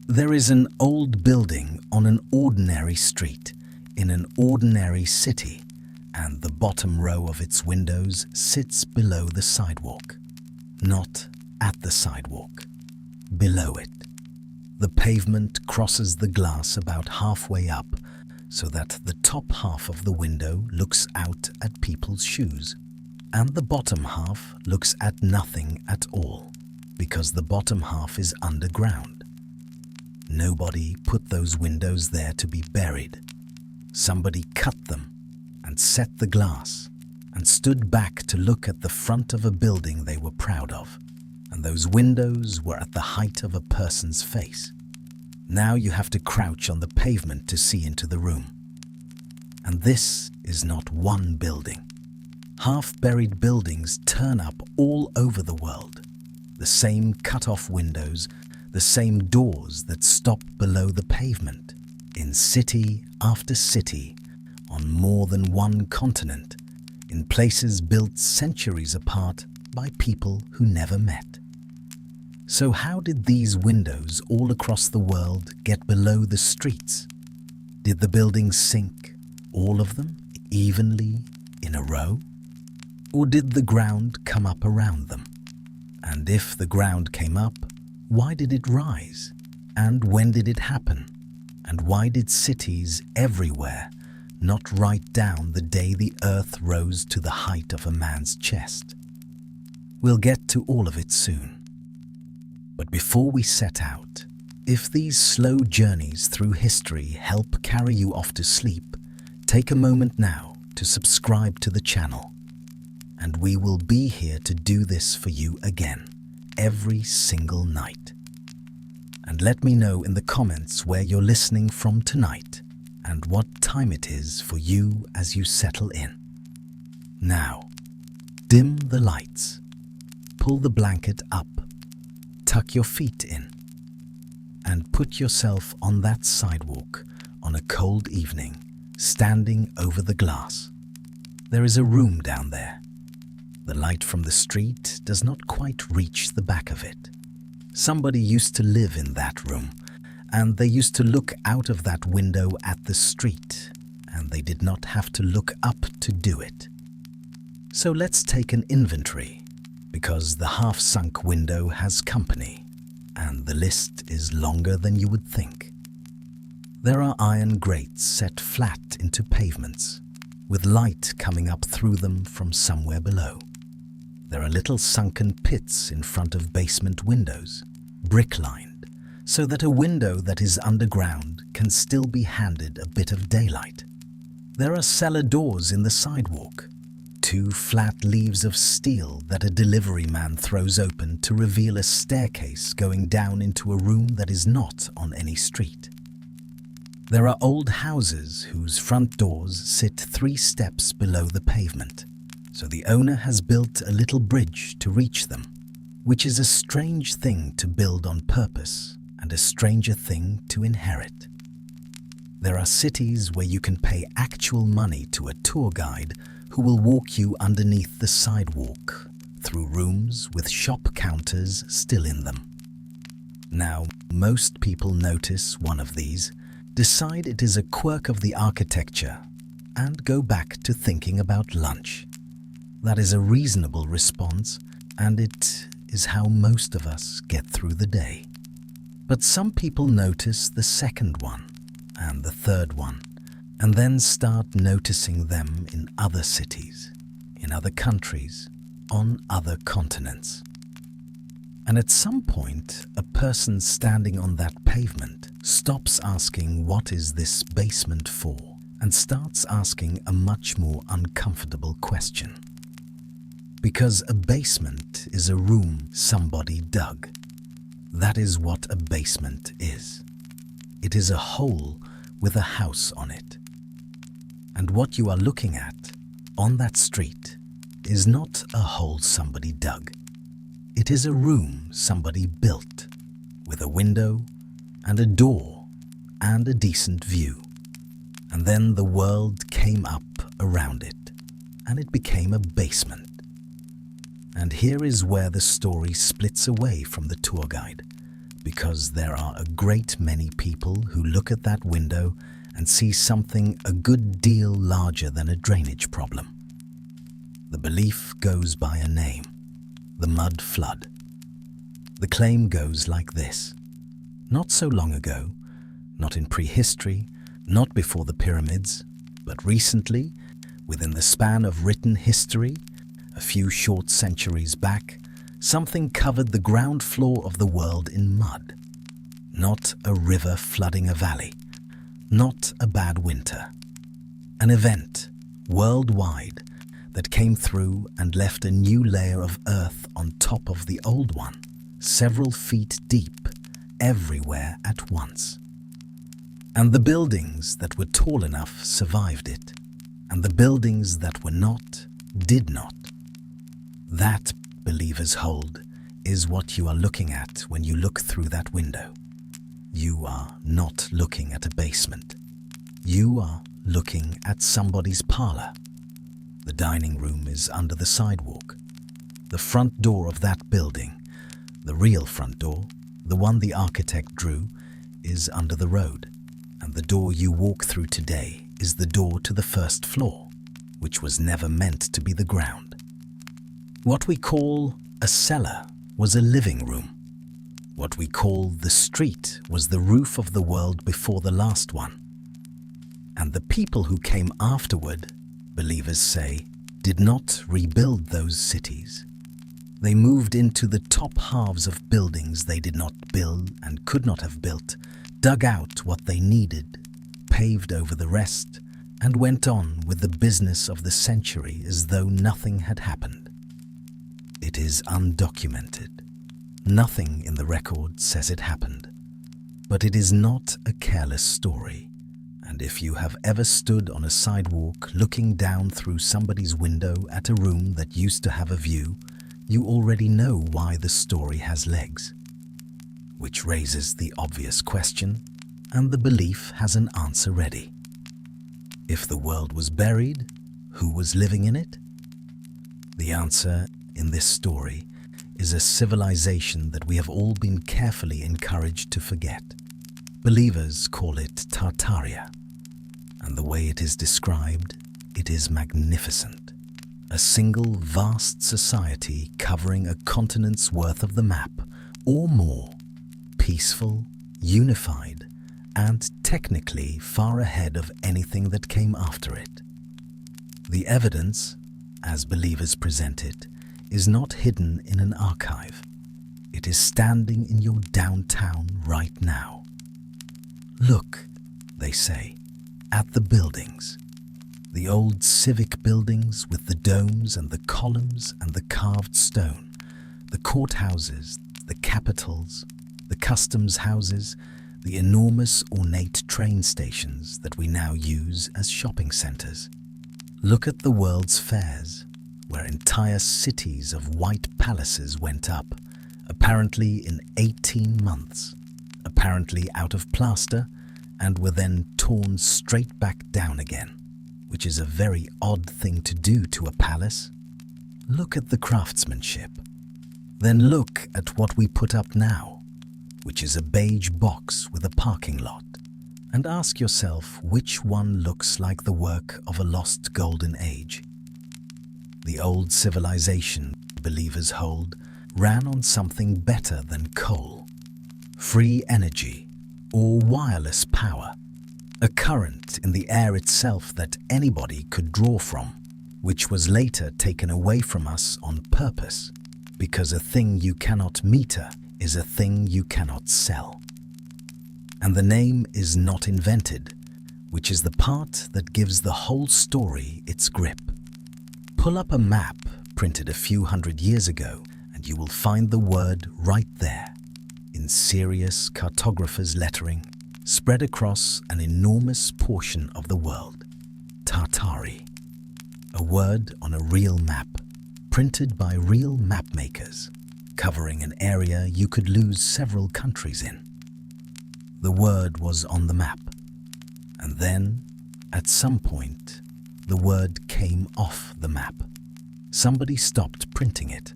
There is an old building on an ordinary street in an ordinary city, and the bottom row of its windows sits below the sidewalk. Not at the sidewalk, below it. The pavement crosses the glass about halfway up so that the top half of the window looks out at people's shoes, and the bottom half looks at nothing at all, because the bottom half is underground. Nobody put those windows there to be buried. Somebody cut them and set the glass and stood back to look at the front of a building they were proud of, and those windows were at the height of a person's face. Now you have to crouch on the pavement to see into the room. And this is not one building. Half-buried buildings turn up all over the world. The same cut-off windows, the same doors that stop below the pavement, in city after city, on more than one continent, in places built centuries apart by people who never met. So how did these windows all across the world get below the streets? Did the buildings sink, all of them, evenly, in a row? Or did the ground come up around them? And if the ground came up, why did it rise? And when did it happen? And why did cities everywhere not write down the day the earth rose to the height of a man's chest? We'll get to all of it soon. But before we set out, if these slow journeys through history help carry you off to sleep, take a moment now to subscribe to the channel. And we will be here to do this for you again, every single night. And let me know in the comments where you're listening from tonight and what time it is for you as you settle in. Now, dim the lights, pull the blanket up, tuck your feet in, and put yourself on that sidewalk on a cold evening, standing over the glass. There is a room down there. The light from the street does not quite reach the back of it. Somebody used to live in that room, and they used to look out of that window at the street, and they did not have to look up to do it. So let's take an inventory, because the half-sunk window has company, and the list is longer than you would think. There are iron grates set flat into pavements, with light coming up through them from somewhere below. There are little sunken pits in front of basement windows, brick-lined, so that a window that is underground can still be handed a bit of daylight. There are cellar doors in the sidewalk, 2 flat leaves of steel that a delivery man throws open to reveal a staircase going down into a room that is not on any street. There are old houses whose front doors sit 3 steps below the pavement, so the owner has built a little bridge to reach them, which is a strange thing to build on purpose and a stranger thing to inherit. There are cities where you can pay actual money to a tour guide who will walk you underneath the sidewalk, through rooms with shop counters still in them. Now, most people notice one of these, decide it is a quirk of the architecture, and go back to thinking about lunch. That is a reasonable response, and it is how most of us get through the day. But some people notice the second one, and the third one, and then start noticing them in other cities, in other countries, on other continents. And at some point, a person standing on that pavement stops asking what is this basement for, and starts asking a much more uncomfortable question. Because a basement is a room somebody dug. That is what a basement is. It is a hole with a house on it. And what you are looking at, on that street, is not a hole somebody dug. It is a room somebody built, with a window and a door and a decent view. And then the world came up around it, and it became a basement. And here is where the story splits away from the tour guide, because there are a great many people who look at that window and see something a good deal larger than a drainage problem. The belief goes by a name: the mud flood. The claim goes like this: not so long ago, not in prehistory, not before the pyramids, but recently, within the span of written history, a few short centuries back, something covered the ground floor of the world in mud. Not a river flooding a valley, not a bad winter. An event, worldwide, that came through and left a new layer of earth on top of the old one, several feet deep, everywhere at once. And the buildings that were tall enough survived it, and the buildings that were not, did not. That, believers hold, is what you are looking at when you look through that window. You are not looking at a basement. You are looking at somebody's parlor. The dining room is under the sidewalk. The front door of that building, the real front door, the one the architect drew, is under the road, and the door you walk through today is the door to the first floor, which was never meant to be the ground. What we call a cellar was a living room. What we call the street was the roof of the world before the last one. And the people who came afterward, believers say, did not rebuild those cities. They moved into the top halves of buildings they did not build and could not have built, dug out what they needed, paved over the rest, and went on with the business of the century as though nothing had happened. It is undocumented. Nothing in the record says it happened. But it is not a careless story. And if you have ever stood on a sidewalk looking down through somebody's window at a room that used to have a view, you already know why the story has legs. Which raises the obvious question, and the belief has an answer ready. If the world was buried, who was living in it? The answer in this story is a civilization that we have all been carefully encouraged to forget. Believers call it Tartaria, and the way it is described, it is magnificent. A single vast society covering a continent's worth of the map, or more, peaceful, unified, and technically far ahead of anything that came after it. The evidence, as believers present it, is not hidden in an archive. It is standing in your downtown right now. Look, they say, at the buildings. The old civic buildings with the domes and the columns and the carved stone, the courthouses, the capitals, the customs houses, the enormous ornate train stations that we now use as shopping centers. Look at the world's fairs, where entire cities of white palaces went up, apparently in 18 months, apparently out of plaster, and were then torn straight back down again, which is a very odd thing to do to a palace. Look at the craftsmanship. Then look at what we put up now, which is a beige box with a parking lot, and ask yourself which one looks like the work of a lost golden age. The old civilization, believers hold, ran on something better than coal, free energy, or wireless power, a current in the air itself that anybody could draw from, which was later taken away from us on purpose, because a thing you cannot meter is a thing you cannot sell. And the name is not invented, which is the part that gives the whole story its grip. Pull up a map printed a few hundred years ago, and you will find the word right there, in serious cartographer's lettering, spread across an enormous portion of the world. Tartary. A word on a real map, printed by real map makers, covering an area you could lose several countries in. The word was on the map, and then, at some point, the word came off the map. Somebody stopped printing it.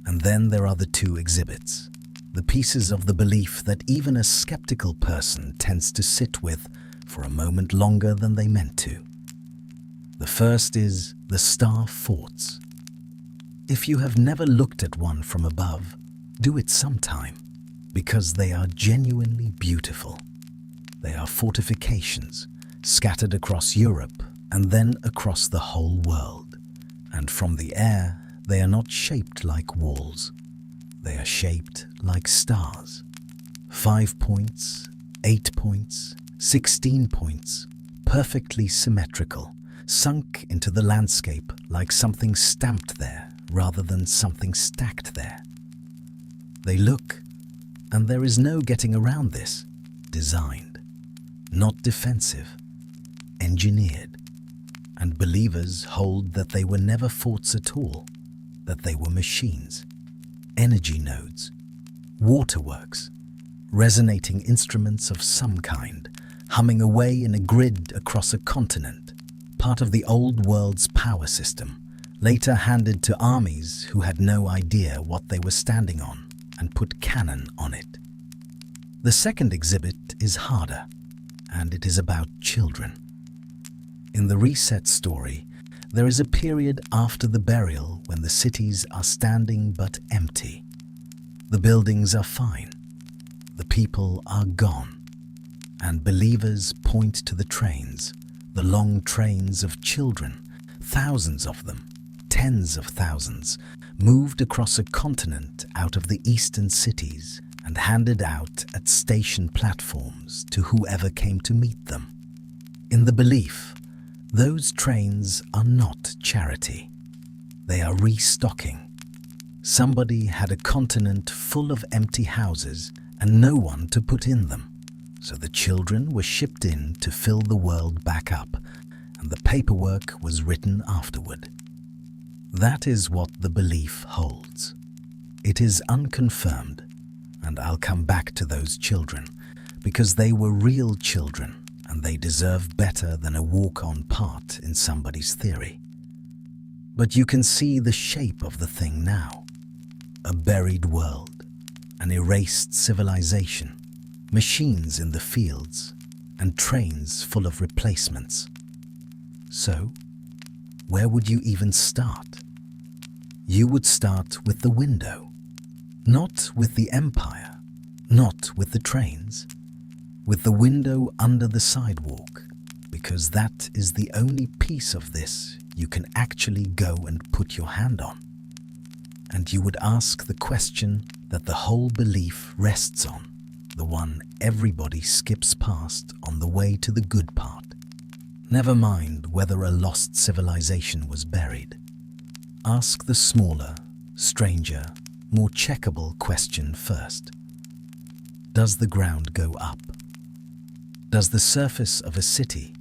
And then there are the two exhibits, The pieces of the belief that even a skeptical person tends to sit with for a moment longer than they meant to. The first is the star forts. If you have never looked at one from above, do it sometime, because they are genuinely beautiful. They are fortifications scattered across Europe and then across the whole world. And from the air, they are not shaped like walls. They are shaped like stars. 5 points, 8 points, 16 points, perfectly symmetrical, sunk into the landscape like something stamped there rather than something stacked there. They look, and there is no getting around this, designed, not defensive, engineered. And believers hold that they were never forts at all, that they were machines, energy nodes, waterworks, resonating instruments of some kind, humming away in a grid across a continent, part of the old world's power system, later handed to armies who had no idea what they were standing on and put cannon on it. The second exhibit is harder, and it is about children. In the reset story, there is a period after the burial when the cities are standing but empty. The buildings are fine. The people are gone. And believers point to the trains, the long trains of children, thousands of them, tens of thousands, moved across a continent out of the eastern cities and handed out at station platforms to whoever came to meet them. In the belief, those trains are not charity. They are restocking. Somebody had a continent full of empty houses and no one to put in them. So the children were shipped in to fill the world back up, and the paperwork was written afterward. That is what the belief holds. It is unconfirmed, and I'll come back to those children, because they were real children, and they deserve better than a walk-on part in somebody's theory. But you can see the shape of the thing now. A buried world, an erased civilization, machines in the fields, and trains full of replacements. So, where would you even start? You would start with the window, not with the empire, not with the trains, with the window under the sidewalk, because that is the only piece of this you can actually go and put your hand on. And you would ask the question that the whole belief rests on, the one everybody skips past on the way to the good part. Never mind whether a lost civilization was buried. Ask the smaller, stranger, more checkable question first. Does the ground go up? Does the surface of a city,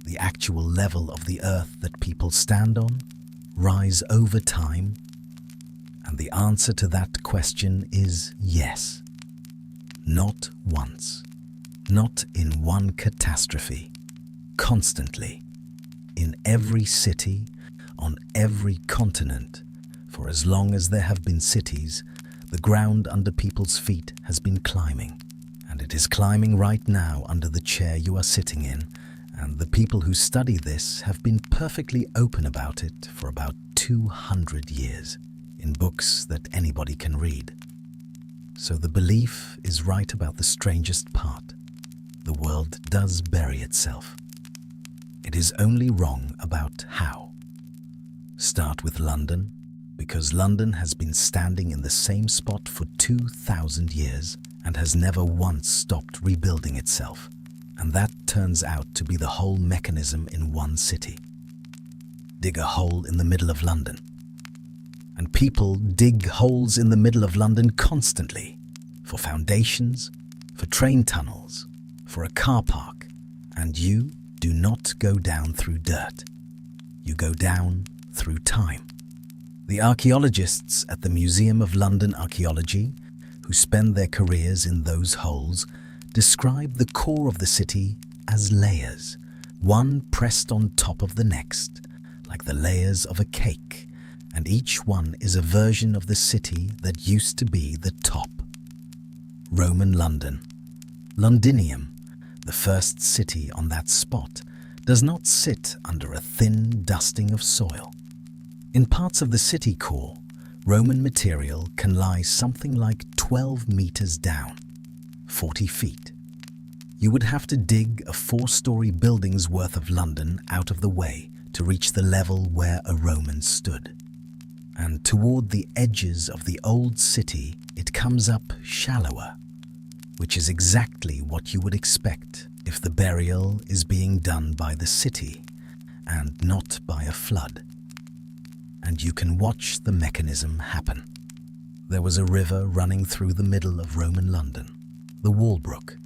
the actual level of the earth that people stand on, rise over time? And the answer to that question is yes. Not once, not in one catastrophe, constantly, in every city, on every continent. For as long as there have been cities, the ground under people's feet has been climbing, and it is climbing right now under the chair you are sitting in, and the people who study this have been perfectly open about it for about 200 years, in books that anybody can read. So the belief is right about the strangest part. The world does bury itself. It is only wrong about how. Start with London, because London has been standing in the same spot for 2,000 years and has never once stopped rebuilding itself. And that turns out to be the whole mechanism in one city. Dig a hole in the middle of London. And people dig holes in the middle of London constantly, for foundations, for train tunnels, for a car park, and you do not go down through dirt. You go down through time. The archaeologists at the Museum of London Archaeology, who spend their careers in those holes, describe the core of the city as layers, one pressed on top of the next, like the layers of a cake, and each one is a version of the city that used to be the top. Roman London. Londinium, the first city on that spot, does not sit under a thin dusting of soil. In parts of the city core, Roman material can lie something like 12 meters down, 40 feet. You would have to dig a four-story building's worth of London out of the way to reach the level where a Roman stood. And toward the edges of the old city, it comes up shallower, which is exactly what you would expect if the burial is being done by the city and not by a flood. And you can watch the mechanism happen. There was a river running through the middle of Roman London, the Walbrook,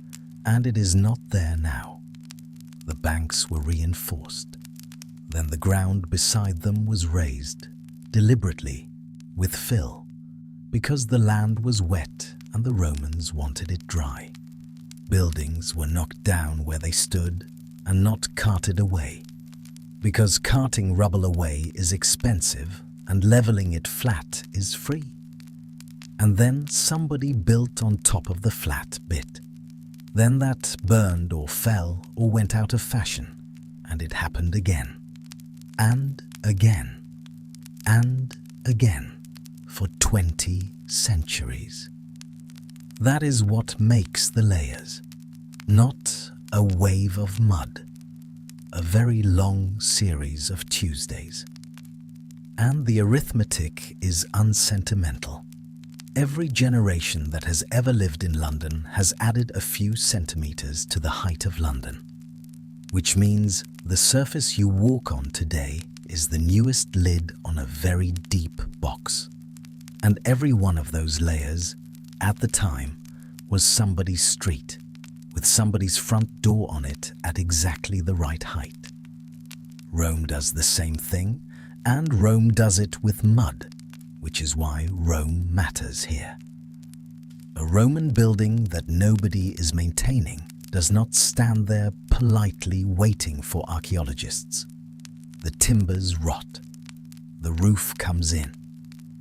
and it is not there now. The banks were reinforced. Then the ground beside them was raised, deliberately, with fill, because the land was wet and the Romans wanted it dry. Buildings were knocked down where they stood and not carted away, because carting rubble away is expensive and leveling it flat is free. And then somebody built on top of the flat bit. Then that burned or fell or went out of fashion, and it happened again, and again, and again, for 20 centuries. That is what makes the layers, not a wave of mud, a very long series of Tuesdays. And the arithmetic is unsentimental. Every generation that has ever lived in London has added a few centimeters to the height of London, which means the surface you walk on today is the newest lid on a very deep box. And every one of those layers, at the time, was somebody's street, with somebody's front door on it at exactly the right height. Rome does the same thing, and Rome does it with mud, which is why Rome matters here. A Roman building that nobody is maintaining does not stand there politely waiting for archaeologists. The timbers rot. The roof comes in.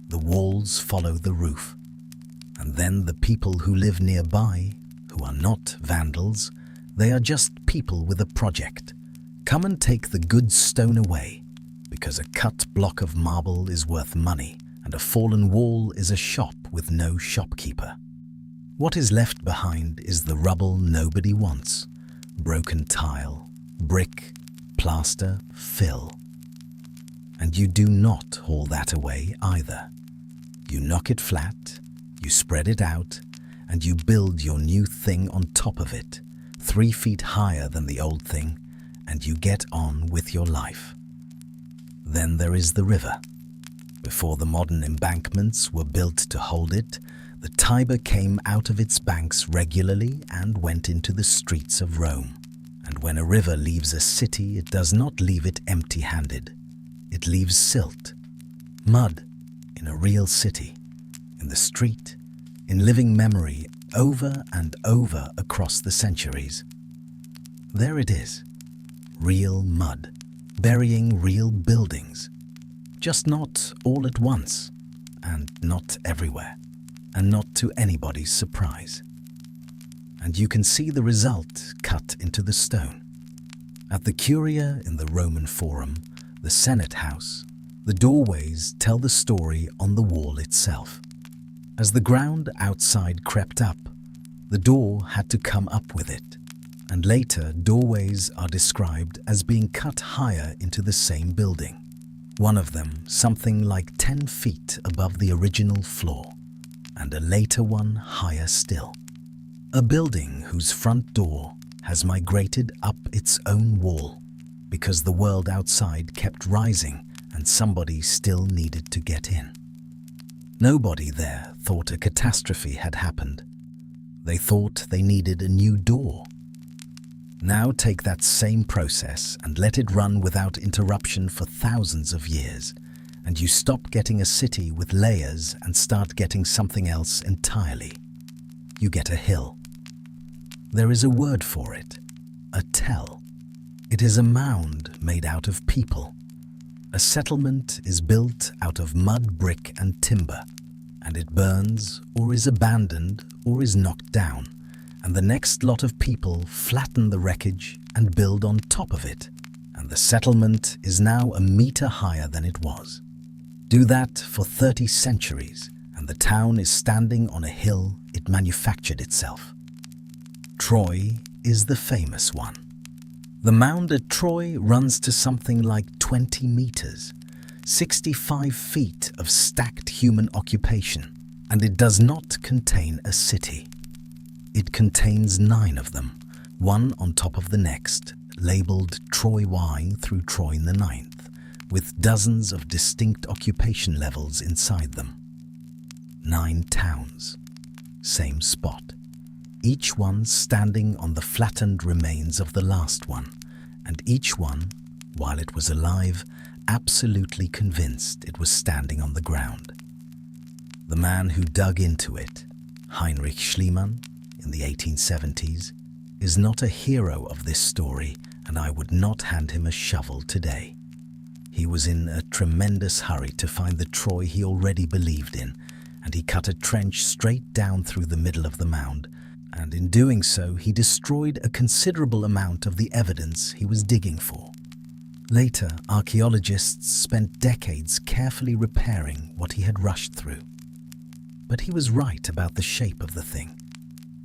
The walls follow the roof. And then the people who live nearby, who are not vandals, they are just people with a project. Come and take the good stone away, because a cut block of marble is worth money, and a fallen wall is a shop with no shopkeeper. What is left behind is the rubble nobody wants: broken tile, brick, plaster, fill. And you do not haul that away either. You knock it flat, you spread it out, and you build your new thing on top of it, 3 feet higher than the old thing, and you get on with your life. Then there is the river. Before the modern embankments were built to hold it, the Tiber came out of its banks regularly and went into the streets of Rome. And when a river leaves a city, it does not leave it empty-handed. It leaves silt, mud, in a real city, in the street, in living memory, over and over across the centuries. There it is, real mud, burying real buildings, just not all at once, and not everywhere, and not to anybody's surprise. And you can see the result cut into the stone. At the Curia in the Roman Forum, the Senate House, the doorways tell the story on the wall itself. As the ground outside crept up, the door had to come up with it, and later doorways are described as being cut higher into the same building, one of them something like 10 feet above the original floor, and a later one higher still. A building whose front door has migrated up its own wall because the world outside kept rising and somebody still needed to get in. Nobody there thought a catastrophe had happened. They thought they needed a new door. Now take that same process and let it run without interruption for thousands of years, and you stop getting a city with layers and start getting something else entirely. You get a hill. There is a word for it, a tell. It is a mound made out of people. A settlement is built out of mud, brick and timber, and it burns or is abandoned or is knocked down, and the next lot of people flatten the wreckage and build on top of it, and the settlement is now a meter higher than it was. Do that for 30 centuries, and the town is standing on a hill it manufactured itself. Troy is the famous one. The mound at Troy runs to something like 20 meters, 65 feet of stacked human occupation, and it does not contain a city. It contains 9 of them, one on top of the next, labelled Troy Y through Troy the 9th, with dozens of distinct occupation levels inside them. 9 towns, same spot, each one standing on the flattened remains of the last one, and each one, while it was alive, absolutely convinced it was standing on the ground. The man who dug into it, Heinrich Schliemann, in the 1870s, is not a hero of this story, and I would not hand him a shovel today. He was in a tremendous hurry to find the Troy he already believed in, and he cut a trench straight down through the middle of the mound, and in doing so he destroyed a considerable amount of the evidence he was digging for. Later, archaeologists spent decades carefully repairing what he had rushed through. But he was right about the shape of the thing.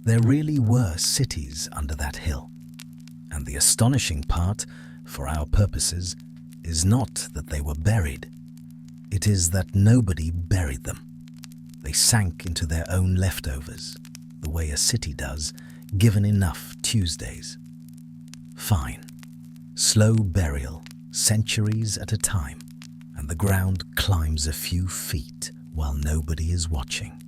There really were cities under that hill. And the astonishing part, for our purposes, is not that they were buried. It is that nobody buried them. They sank into their own leftovers, the way a city does, given enough Tuesdays. Fine. Slow burial, centuries at a time, and the ground climbs a few feet while nobody is watching.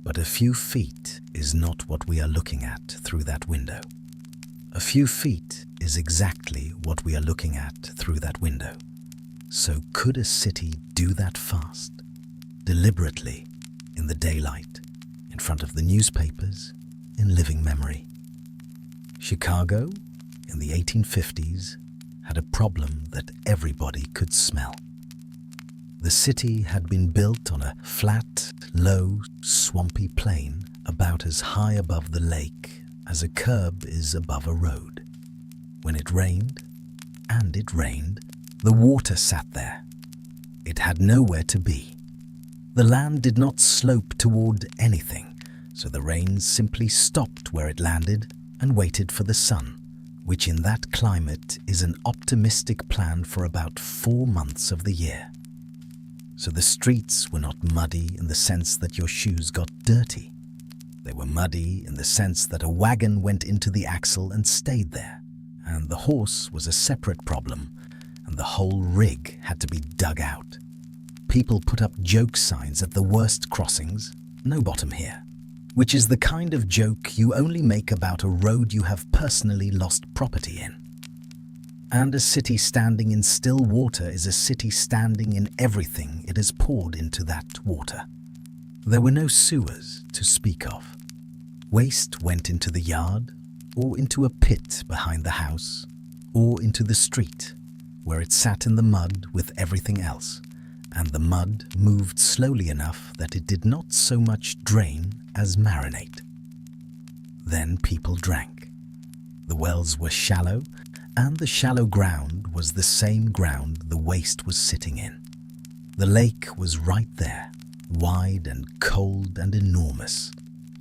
But a few feet is not what we are looking at through that window. A few feet is exactly what we are looking at through that window. So could a city do that fast, deliberately, in the daylight, in front of the newspapers, in living memory? Chicago, in the 1850s, had a problem that everybody could smell. The city had been built on a flat, low, swampy plain about as high above the lake as a curb is above a road. When it rained, and it rained, the water sat there. It had nowhere to be. The land did not slope toward anything, so the rain simply stopped where it landed and waited for the sun, which in that climate is an optimistic plan for about 4 months of the year. So the streets were not muddy in the sense that your shoes got dirty. They were muddy in the sense that a wagon went into the axle and stayed there, and the horse was a separate problem, and the whole rig had to be dug out. People put up joke signs at the worst crossings, no bottom here, which is the kind of joke you only make about a road you have personally lost property in. And a city standing in still water is a city standing in everything it has poured into that water. There were no sewers to speak of. Waste went into the yard, or into a pit behind the house, or into the street, where it sat in the mud with everything else, and the mud moved slowly enough that it did not so much drain as marinate. Then people drank. The wells were shallow, and the shallow ground was the same ground the waste was sitting in. The lake was right there, wide and cold and enormous,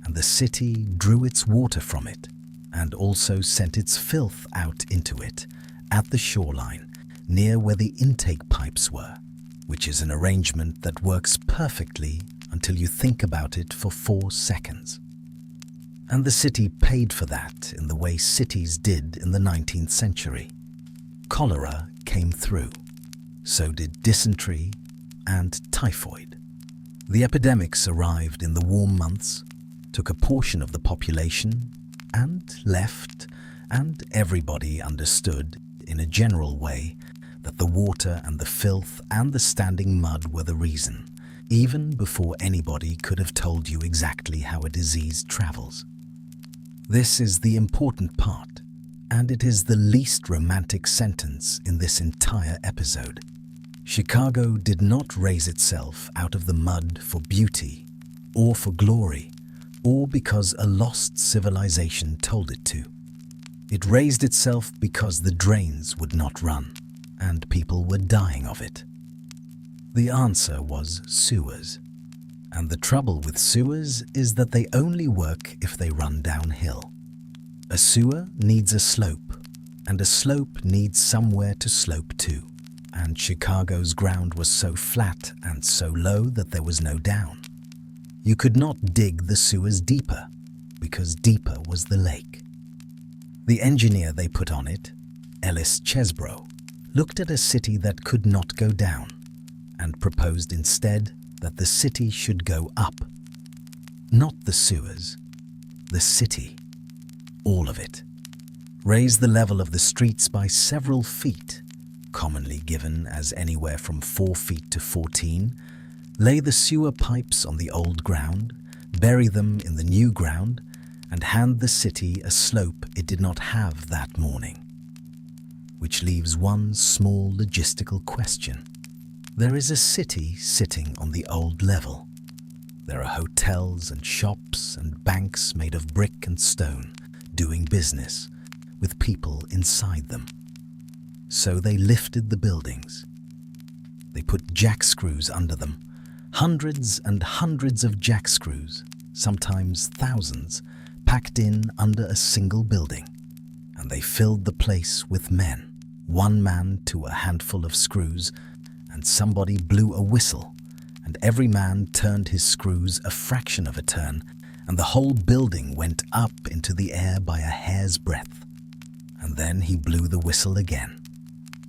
and the city drew its water from it, and also sent its filth out into it, at the shoreline, near where the intake pipes were, which is an arrangement that works perfectly until you think about it for 4 seconds. And the city paid for that in the way cities did in the 19th century. Cholera came through. So did dysentery and typhoid. The epidemics arrived in the warm months, took a portion of the population, and left, and everybody understood, in a general way, that the water and the filth and the standing mud were the reason, even before anybody could have told you exactly how a disease travels. This is the important part, and it is the least romantic sentence in this entire episode. Chicago did not raise itself out of the mud for beauty, or for glory, or because a lost civilization told it to. It raised itself because the drains would not run, and people were dying of it. The answer was sewers. And the trouble with sewers is that they only work if they run downhill. A sewer needs a slope, and a slope needs somewhere to slope to. And Chicago's ground was so flat and so low that there was no down. You could not dig the sewers deeper, because deeper was the lake. The engineer they put on it, Ellis Chesbrough, looked at a city that could not go down, and proposed instead that the city should go up. Not the sewers, the city, all of it. Raise the level of the streets by several feet, commonly given as anywhere from 4 feet to 14, lay the sewer pipes on the old ground, bury them in the new ground, and hand the city a slope it did not have that morning. Which leaves one small logistical question. There is a city sitting on the old level. There are hotels and shops and banks made of brick and stone, doing business, with people inside them. So they lifted the buildings. They put jackscrews under them, hundreds and hundreds of jackscrews, sometimes thousands, packed in under a single building. And they filled the place with men, one man to a handful of screws, and somebody blew a whistle, and every man turned his screws a fraction of a turn, and the whole building went up into the air by a hair's breadth. And then he blew the whistle again.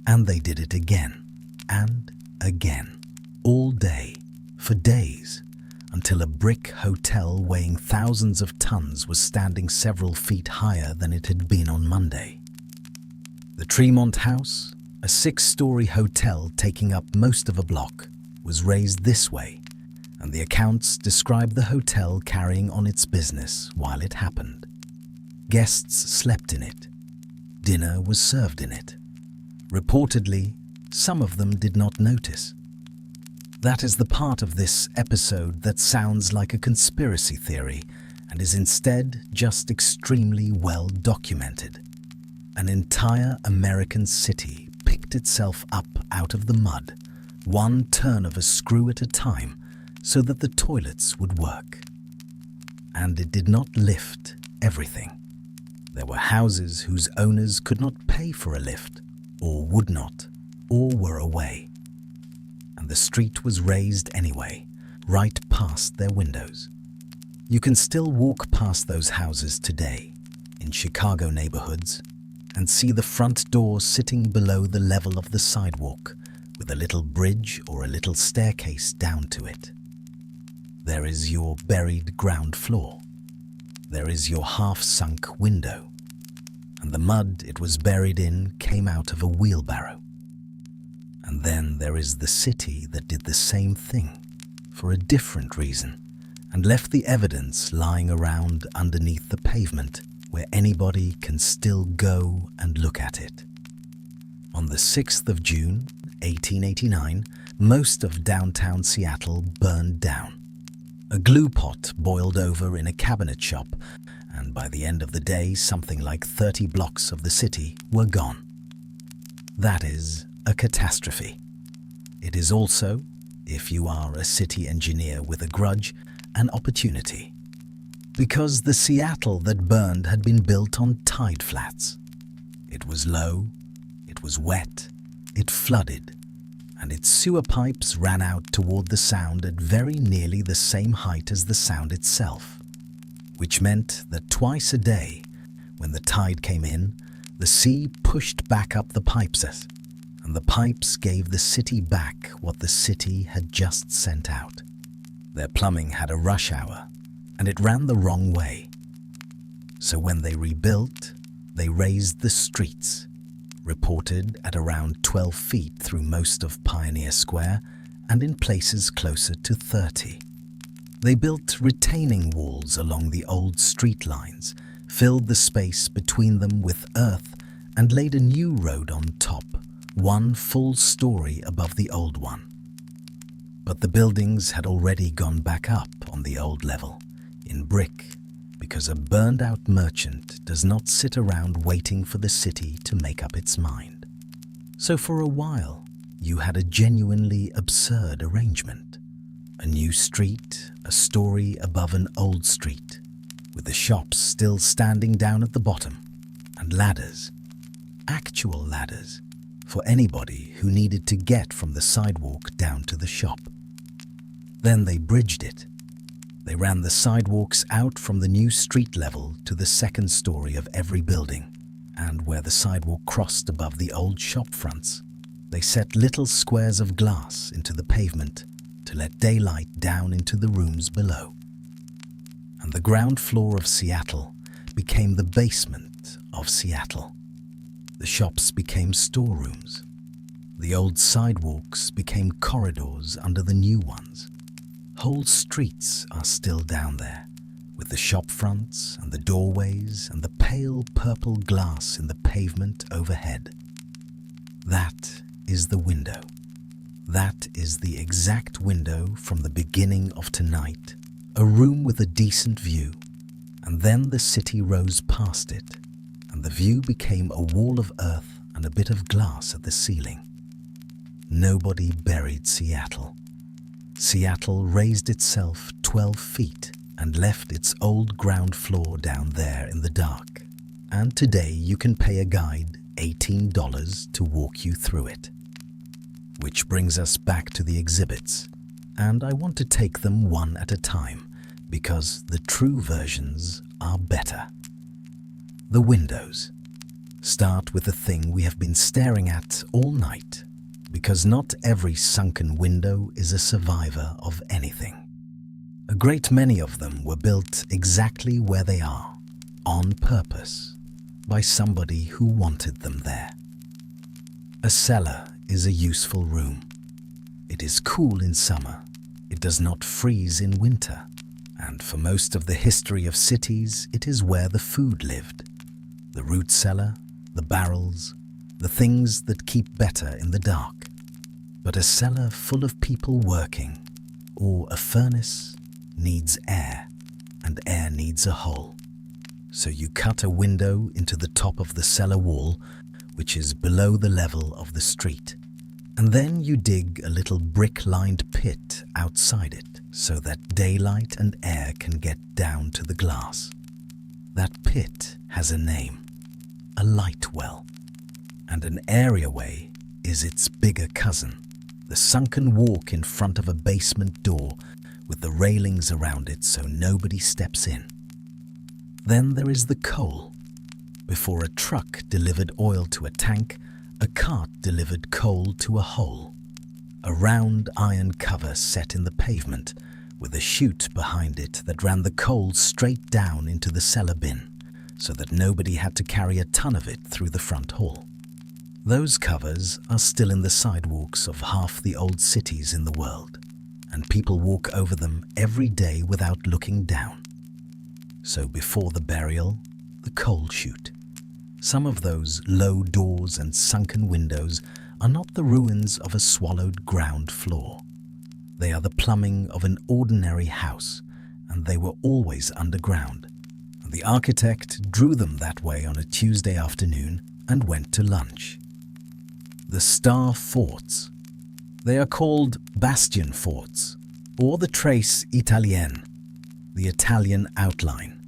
And they did it again, and again, all day, for days, until a brick hotel weighing thousands of tons was standing several feet higher than it had been on Monday. The Tremont House, a 6-story hotel taking up most of a block, was raised this way, and the accounts describe the hotel carrying on its business while it happened. Guests slept in it. Dinner was served in it. Reportedly, some of them did not notice. That is the part of this episode that sounds like a conspiracy theory and is instead just extremely well documented. An entire American city picked itself up out of the mud, one turn of a screw at a time, so that the toilets would work. And it did not lift everything. There were houses whose owners could not pay for a lift, or would not, or were away. And the street was raised anyway, right past their windows. You can still walk past those houses today, in Chicago neighborhoods, and see the front door sitting below the level of the sidewalk, with a little bridge or a little staircase down to it. There is your buried ground floor. There is your half-sunk window, and the mud it was buried in came out of a wheelbarrow. And then there is the city that did the same thing, for a different reason, and left the evidence lying around underneath the pavement where anybody can still go and look at it. On the 6th of June, 1889, most of downtown Seattle burned down. A glue pot boiled over in a cabinet shop, and by the end of the day, something like 30 blocks of the city were gone. That is a catastrophe. It is also, if you are a city engineer with a grudge, an opportunity. Because the Seattle that burned had been built on tide flats. It was low, it was wet, it flooded, and its sewer pipes ran out toward the Sound at very nearly the same height as the Sound itself, which meant that twice a day, when the tide came in, the sea pushed back up the pipes, and the pipes gave the city back what the city had just sent out. Their plumbing had a rush hour, and it ran the wrong way. So when they rebuilt, they raised the streets, reported at around 12 feet through most of Pioneer Square and in places closer to 30. They built retaining walls along the old street lines, filled the space between them with earth, and laid a new road on top, one full story above the old one. But the buildings had already gone back up on the old level, in brick, because a burned-out merchant does not sit around waiting for the city to make up its mind. So for a while, you had a genuinely absurd arrangement. A new street, a story above an old street, with the shops still standing down at the bottom, and ladders, actual ladders, for anybody who needed to get from the sidewalk down to the shop. Then they bridged it. They ran the sidewalks out from the new street level to the second story of every building, and where the sidewalk crossed above the old shop fronts, they set little squares of glass into the pavement to let daylight down into the rooms below. And the ground floor of Seattle became the basement of Seattle. The shops became storerooms. The old sidewalks became corridors under the new ones. Whole streets are still down there, with the shop fronts and the doorways and the pale purple glass in the pavement overhead. That is the window. That is the exact window from the beginning of tonight, a room with a decent view, and then the city rose past it, and the view became a wall of earth and a bit of glass at the ceiling. Nobody buried Seattle. Seattle raised itself 12 feet and left its old ground floor down there in the dark, and today you can pay a guide $18 to walk you through it. Which brings us back to the exhibits, and I want to take them one at a time because the true versions are better. The windows. Start with the thing we have been staring at all night, because not every sunken window is a survivor of anything. A great many of them were built exactly where they are, on purpose, by somebody who wanted them there. A cellar is a useful room. It is cool in summer, it does not freeze in winter, and for most of the history of cities, it is where the food lived. The root cellar, the barrels, the things that keep better in the dark. But a cellar full of people working, or a furnace, needs air, and air needs a hole. So you cut a window into the top of the cellar wall, which is below the level of the street, and then you dig a little brick-lined pit outside it so that daylight and air can get down to the glass. That pit has a name, a light well, and an areaway is its bigger cousin, the sunken walk in front of a basement door with the railings around it so nobody steps in. Then there is the coal. Before a truck delivered oil to a tank, a cart delivered coal to a hole. A round iron cover set in the pavement with a chute behind it that ran the coal straight down into the cellar bin so that nobody had to carry a ton of it through the front hall. Those covers are still in the sidewalks of half the old cities in the world, and people walk over them every day without looking down. So before the burial, the coal chute. Some of those low doors and sunken windows are not the ruins of a swallowed ground floor. They are the plumbing of an ordinary house, and they were always underground. The architect drew them that way on a Tuesday afternoon and went to lunch. The star forts. They are called bastion forts, or the trace italienne, the Italian outline,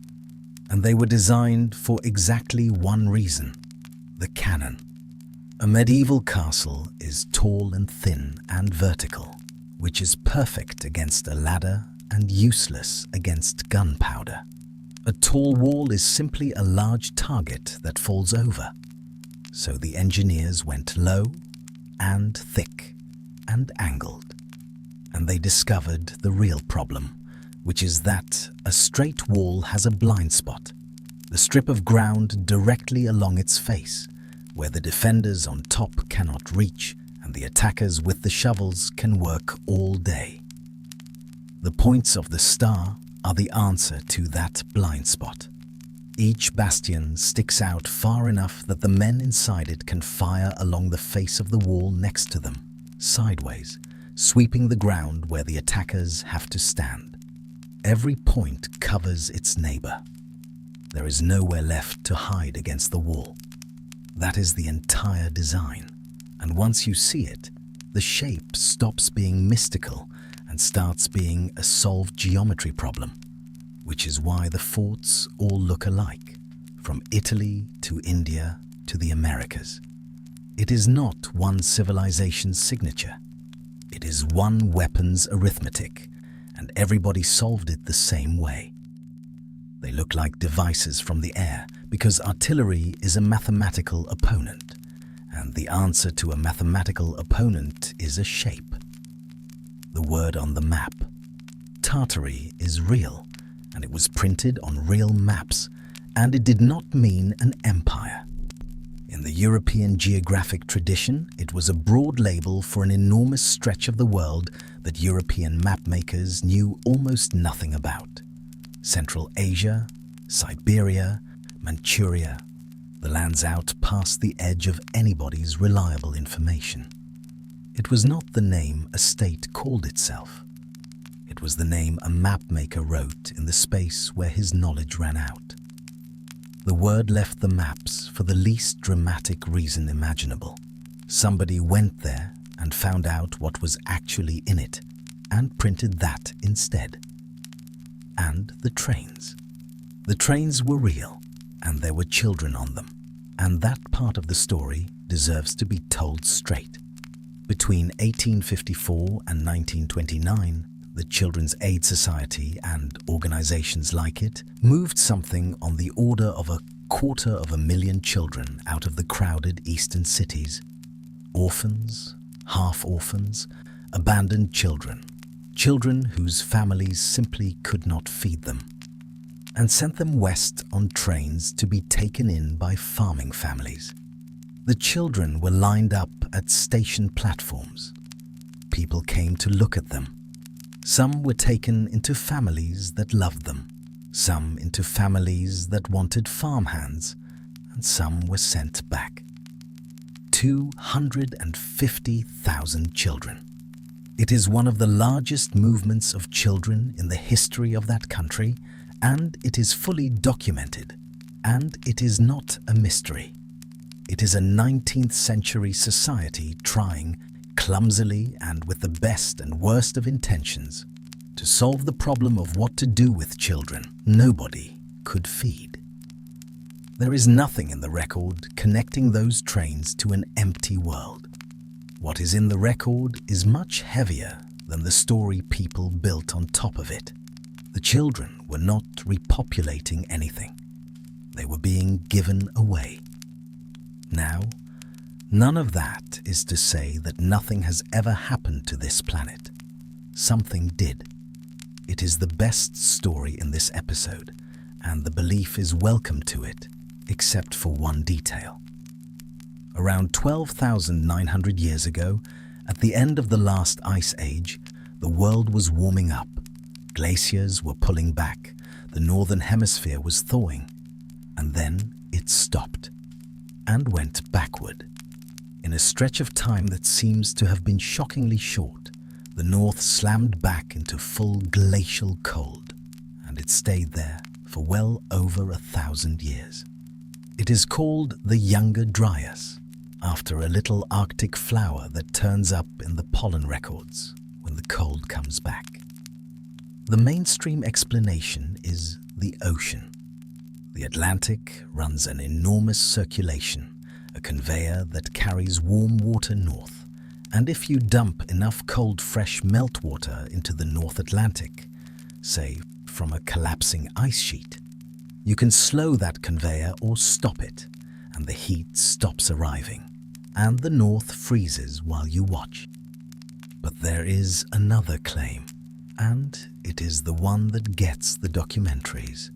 and they were designed for exactly one reason, the cannon. A medieval castle is tall and thin and vertical, which is perfect against a ladder and useless against gunpowder. A tall wall is simply a large target that falls over. So the engineers went low and thick and angled, and they discovered the real problem, which is that a straight wall has a blind spot, the strip of ground directly along its face, where the defenders on top cannot reach and the attackers with the shovels can work all day. The points of the star are the answer to that blind spot. Each bastion sticks out far enough that the men inside it can fire along the face of the wall next to them, sideways, sweeping the ground where the attackers have to stand. Every point covers its neighbor. There is nowhere left to hide against the wall. That is the entire design, and once you see it, the shape stops being mystical and starts being a solved geometry problem, which is why the forts all look alike, from Italy to India to the Americas. It is not one civilization's signature. It is one weapon's arithmetic, and everybody solved it the same way. They look like devices from the air because artillery is a mathematical opponent, and the answer to a mathematical opponent is a shape. The word on the map, Tartary, is real, and it was printed on real maps, and it did not mean an empire. In the European geographic tradition, it was a broad label for an enormous stretch of the world that European mapmakers knew almost nothing about. Central Asia, Siberia, Manchuria, the lands out past the edge of anybody's reliable information. It was not the name a state called itself. It was the name a mapmaker wrote in the space where his knowledge ran out. The word left the maps for the least dramatic reason imaginable. Somebody went there and found out what was actually in it and printed that instead. And the trains. The trains were real, and there were children on them, and that part of the story deserves to be told straight. Between 1854 and 1929, the Children's Aid Society and organizations like it moved something on the order of 250,000 children out of the crowded eastern cities. Orphans, half-orphans, abandoned children, children whose families simply could not feed them, and sent them west on trains to be taken in by farming families. The children were lined up at station platforms. People came to look at them. Some were taken into families that loved them, some into families that wanted farmhands, and some were sent back. 250,000 children. It is one of the largest movements of children in the history of that country, and it is fully documented, and it is not a mystery. It is a 19th century society trying, clumsily and with the best and worst of intentions, to solve the problem of what to do with children nobody could feed. There is nothing in the record connecting those trains to an empty world. What is in the record is much heavier than the story people built on top of it. The children were not repopulating anything. They were being given away. Now, none of that is to say that nothing has ever happened to this planet. Something did. It is the best story in this episode, and the belief is welcome to it, except for one detail. Around 12,900 years ago, at the end of the last ice age, the world was warming up. Glaciers were pulling back, the northern hemisphere was thawing, and then it stopped and went backward. In a stretch of time that seems to have been shockingly short, the north slammed back into full glacial cold, and it stayed there for well over 1,000 years. It is called the Younger Dryas, after a little Arctic flower that turns up in the pollen records when the cold comes back. The mainstream explanation is the ocean. The Atlantic runs an enormous circulation, a conveyor that carries warm water north, and if you dump enough cold fresh meltwater into the North Atlantic, say from a collapsing ice sheet, you can slow that conveyor or stop it, and the heat stops arriving, and the North freezes while you watch. But there is another claim, and it is the one that gets the documentaries.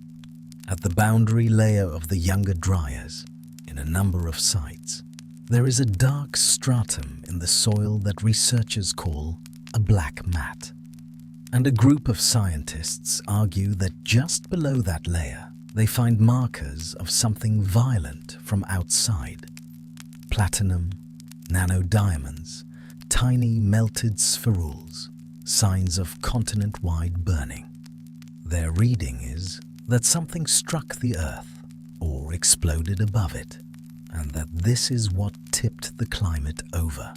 At the boundary layer of the Younger Dryas, in a number of sites, there is a dark stratum in the soil that researchers call a black mat. And a group of scientists argue that just below that layer, They find markers of something violent from outside. Platinum, nanodiamonds, tiny melted spherules, signs of continent-wide burning. Their reading is that something struck the Earth or exploded above it, and that this is what tipped the climate over.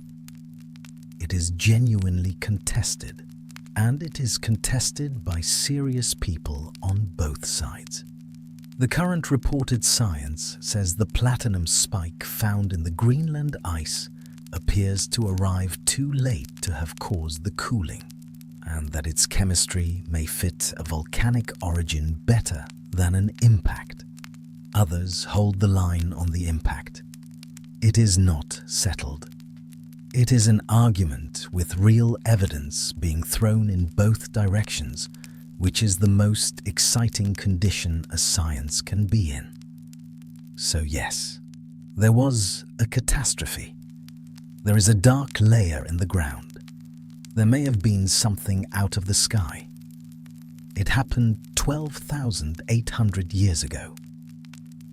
It is genuinely contested, and it is contested by serious people on both sides. The current reported science says the platinum spike found in the Greenland ice appears to arrive too late to have caused the cooling, and that its chemistry may fit a volcanic origin better than an impact. Others hold the line on the impact. It is not settled. It is an argument with real evidence being thrown in both directions, which is the most exciting condition a science can be in. So yes, there was a catastrophe. There is a dark layer in the ground. There may have been something out of the sky. It happened 12,800 years ago.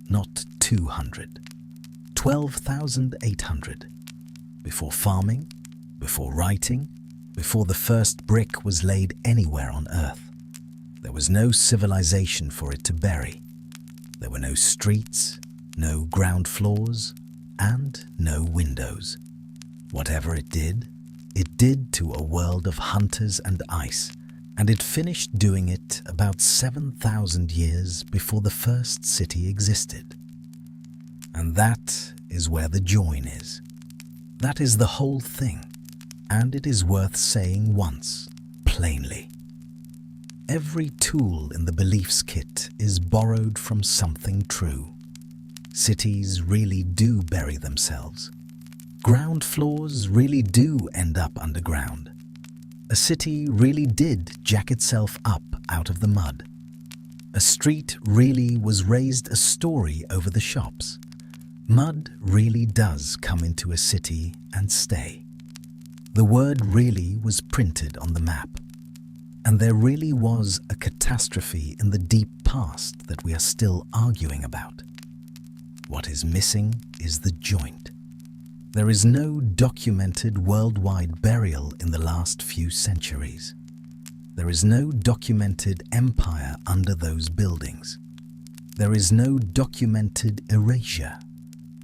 Not 200. 12,800. Before farming, before writing, before the first brick was laid anywhere on Earth. There was no civilization for it to bury. There were no streets, no ground floors, and no windows. Whatever it did to a world of hunters and ice, and it finished doing it about 7,000 years before the first city existed. And that is where the join is. That is the whole thing, and it is worth saying once, plainly. Every tool in the beliefs kit is borrowed from something true. Cities really do bury themselves. Ground floors really do end up underground. A city really did jack itself up out of the mud. A street really was raised a story over the shops. Mud really does come into a city and stay. The word really was printed on the map. And there really was a catastrophe in the deep past that we are still arguing about. What is missing is the joint. There is no documented worldwide burial in the last few centuries. There is no documented empire under those buildings. There is no documented erasure.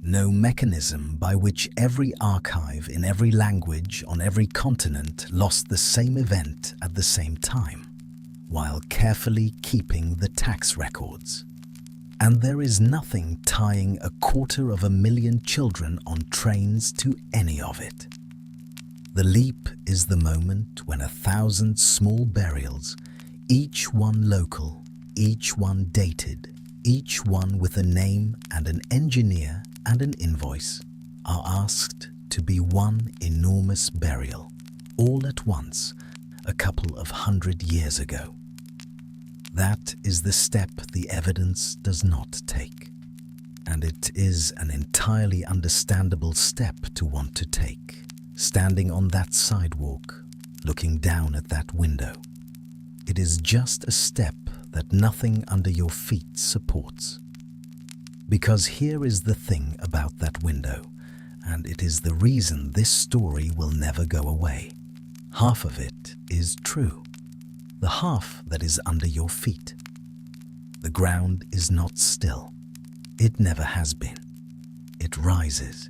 No mechanism by which every archive in every language on every continent lost the same event at the same time, while carefully keeping the tax records. And there is nothing tying 250,000 children on trains to any of it. The leap is the moment when 1,000 small burials, each one local, each one dated, each one with a name and an engineer and an invoice, are asked to be one enormous burial, all at once, a couple of 100 years ago. That is the step the evidence does not take, and it is an entirely understandable step to want to take, standing on that sidewalk, looking down at that window. It is just a step that nothing under your feet supports. Because here is the thing about that window, and it is the reason this story will never go away. Half of it is true. The half that is under your feet. The ground is not still. It never has been. It rises.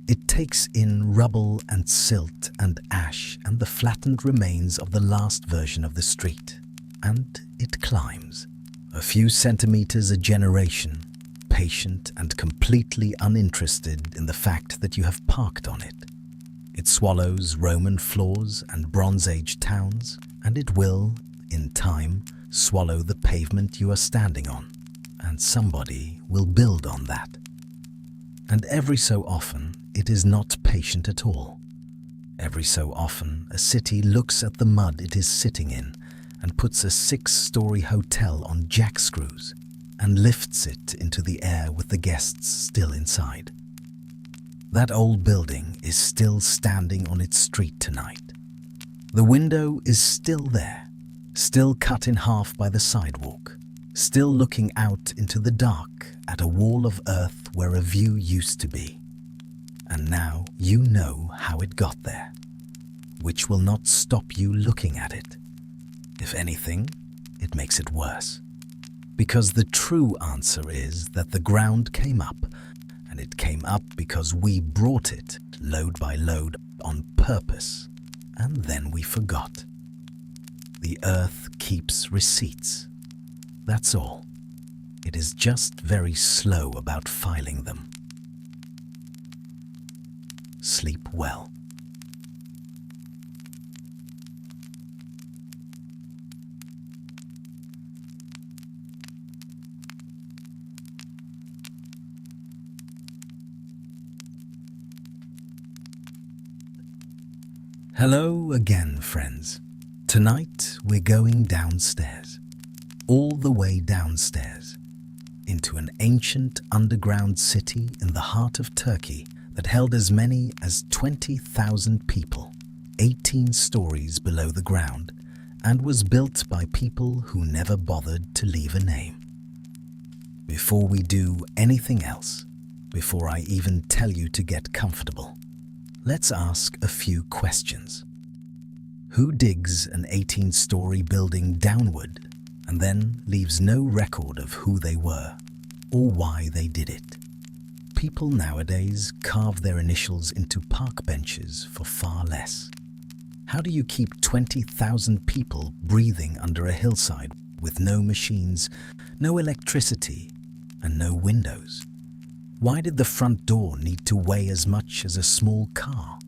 It takes in rubble and silt and ash and the flattened remains of the last version of the street. And it climbs. A few centimeters a generation, patient and completely uninterested in the fact that you have parked on it. It swallows Roman floors and Bronze Age towns, and it will, in time, swallow the pavement you are standing on, and somebody will build on that. And every so often, it is not patient at all. Every so often, a city looks at the mud it is sitting in and puts a 6-story hotel on jackscrews and lifts it into the air with the guests still inside. That old building is still standing on its street tonight. The window is still there, still cut in half by the sidewalk, still looking out into the dark at a wall of earth where a view used to be. And now you know how it got there, which will not stop you looking at it. If anything, it makes it worse. Because the true answer is that the ground came up, and it came up because we brought it, load by load, on purpose, and then we forgot. The earth keeps receipts. That's all. It is just very slow about filing them. Sleep well. Hello again, friends. Tonight we're going downstairs, all the way downstairs, into an ancient underground city in the heart of Turkey that held as many as 20,000 people, 18 stories below the ground, and was built by people who never bothered to leave a name. Before we do anything else, before I even tell you to get comfortable, let's ask a few questions. Who digs an 18-story building downward and then leaves no record of who they were or why they did it? People nowadays carve their initials into park benches for far less. How do you keep 20,000 people breathing under a hillside with no machines, no electricity, and no windows? Why did the front door need to weigh as much as a small car?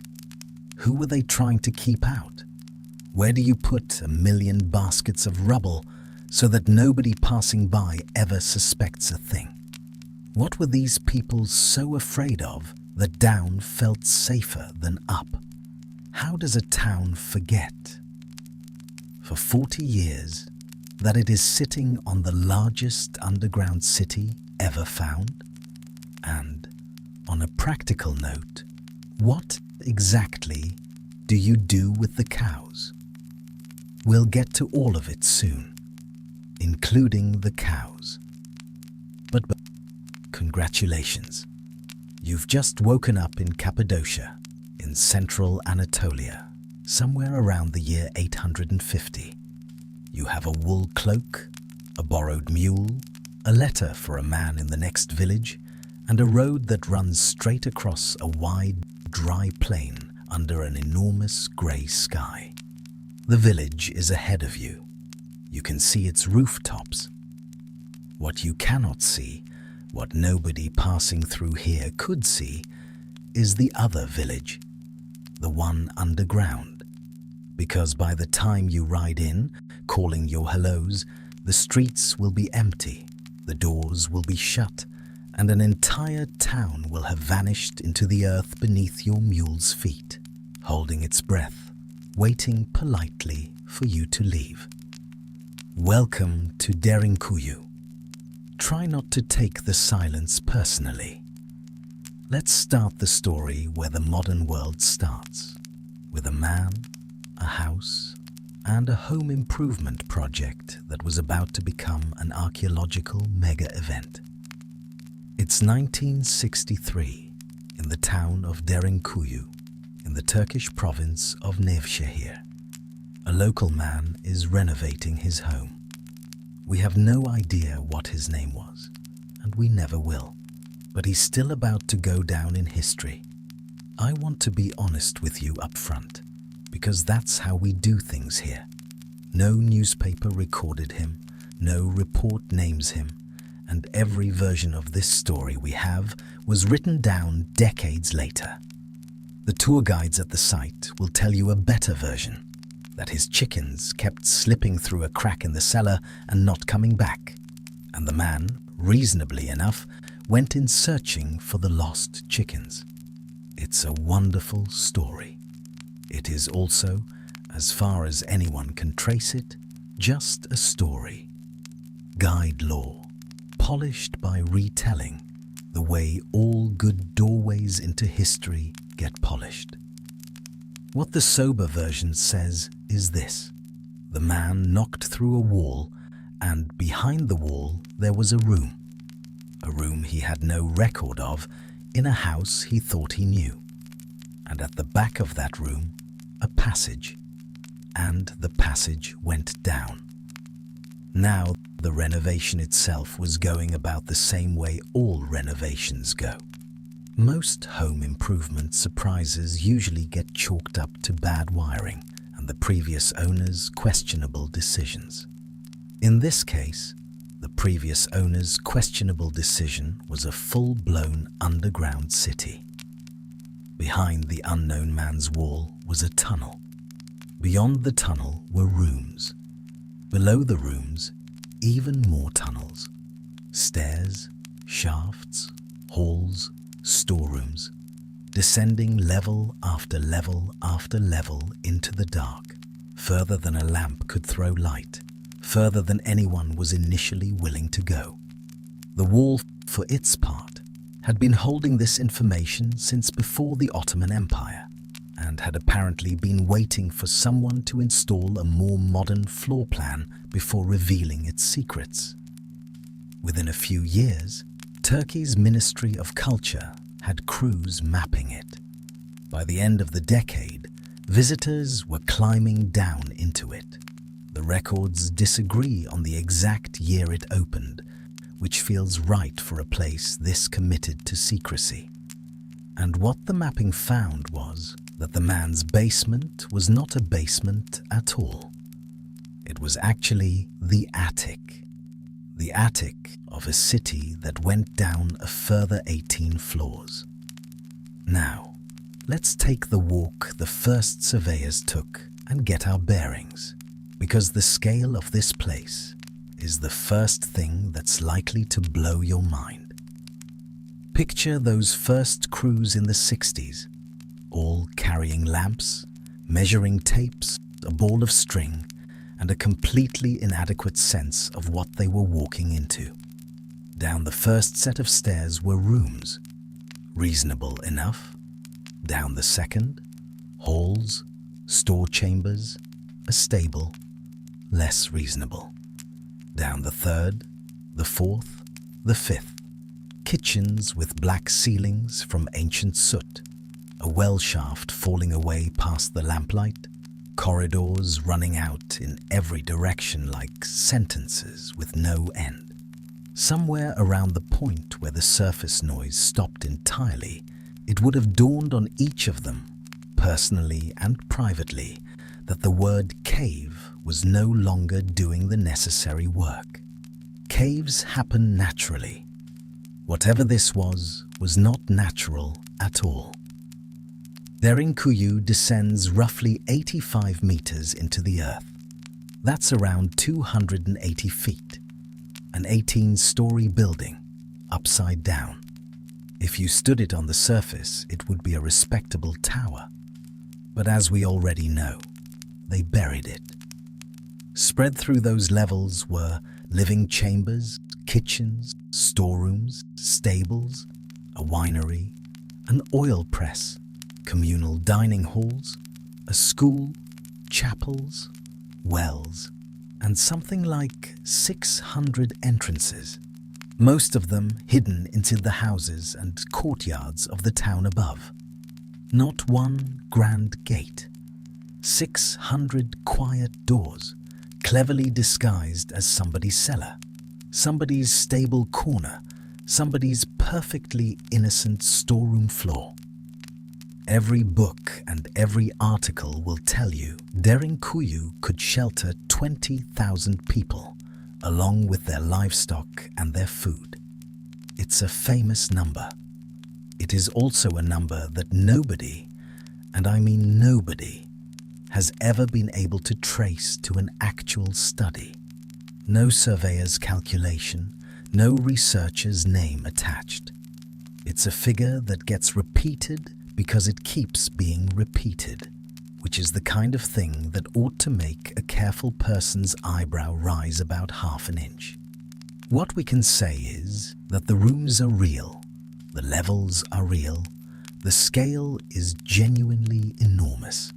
Who were they trying to keep out? Where do you put 1 million baskets of rubble so that nobody passing by ever suspects a thing? What were these people so afraid of that down felt safer than up? How does a town forget, for 40 years, that it is sitting on the largest underground city ever found? And, on a practical note, what exactly do you do with the cows? We'll get to all of it soon, including the cows. But congratulations. You've just woken up in Cappadocia, in central Anatolia, somewhere around the year 850. You have a wool cloak, a borrowed mule, a letter for a man in the next village, and a road that runs straight across a wide, dry plain under an enormous grey sky. The village is ahead of you. You can see its rooftops. What you cannot see, what nobody passing through here could see, is the other village, the one underground. Because by the time you ride in, calling your hellos, the streets will be empty, the doors will be shut, and an entire town will have vanished into the earth beneath your mule's feet, holding its breath, waiting politely for you to leave. Welcome to Derinkuyu. Try not to take the silence personally. Let's start the story where the modern world starts, with a man, a house, and a home improvement project that was about to become an archaeological mega-event. It's 1963 in the town of Derinkuyu, in the Turkish province of Nevşehir. A local man is renovating his home. We have no idea what his name was, and we never will, but he's still about to go down in history. I want to be honest with you up front, because that's how we do things here. No newspaper recorded him, no report names him, and every version of this story we have was written down decades later. The tour guides at the site will tell you a better version, that his chickens kept slipping through a crack in the cellar and not coming back, and the man, reasonably enough, went in searching for the lost chickens. It's a wonderful story. It is also, as far as anyone can trace it, just a story. Guide lore, polished by retelling, the way all good doorways into history get polished. What the sober version says is this: the man knocked through a wall and behind the wall there was a room he had no record of in a house he thought he knew, and at the back of that room a passage, and the passage went down. Now the renovation itself was going about the same way all renovations go. Most home improvement surprises usually get chalked up to bad wiring and the previous owner's questionable decisions. In this case, the previous owner's questionable decision was a full-blown underground city. Behind the unknown man's wall was a tunnel. Beyond the tunnel were rooms. Below the rooms, even more tunnels. Stairs, shafts, halls, storerooms, descending level after level after level into the dark, further than a lamp could throw light, further than anyone was initially willing to go. The wall, for its part, had been holding this information since before the Ottoman Empire, and had apparently been waiting for someone to install a more modern floor plan before revealing its secrets. Within a few years, Turkey's Ministry of Culture had crews mapping it. By the end of the decade, visitors were climbing down into it. The records disagree on the exact year it opened, which feels right for a place this committed to secrecy. And what the mapping found was that the man's basement was not a basement at all. It was actually the attic of a city that went down a further 18 floors. Now, let's take the walk the first surveyors took and get our bearings, because the scale of this place is the first thing that's likely to blow your mind. Picture those first crews in the 60s, all carrying lamps, measuring tapes, a ball of string, and a completely inadequate sense of what they were walking into. Down the first set of stairs were rooms, reasonable enough. Down the second, halls, store chambers, a stable, less reasonable. Down the third, the fourth, the fifth, kitchens with black ceilings from ancient soot, a well shaft falling away past the lamplight, corridors running out in every direction like sentences with no end. Somewhere around the point where the surface noise stopped entirely, it would have dawned on each of them, personally and privately, that the word cave was no longer doing the necessary work. Caves happen naturally. Whatever this was not natural at all. Derinkuyu descends roughly 85 meters into the earth. That's around 280 feet. An 18-story building, upside down. If you stood it on the surface, it would be a respectable tower. But as we already know, they buried it. Spread through those levels were living chambers, kitchens, storerooms, stables, a winery, an oil press, communal dining halls, a school, chapels, wells, and something like 600 entrances, most of them hidden into the houses and courtyards of the town above. Not one grand gate. 600 quiet doors, cleverly disguised as somebody's cellar, somebody's stable corner, somebody's perfectly innocent storeroom floor. Every book and every article will tell you Derinkuyu could shelter 20,000 people, along with their livestock and their food. It's a famous number. It is also a number that nobody, and I mean nobody, has ever been able to trace to an actual study. No surveyor's calculation, no researcher's name attached. It's a figure that gets repeated because it keeps being repeated, which is the kind of thing that ought to make a careful person's eyebrow rise about half an inch. What we can say is that the rooms are real, the levels are real, the scale is genuinely enormous,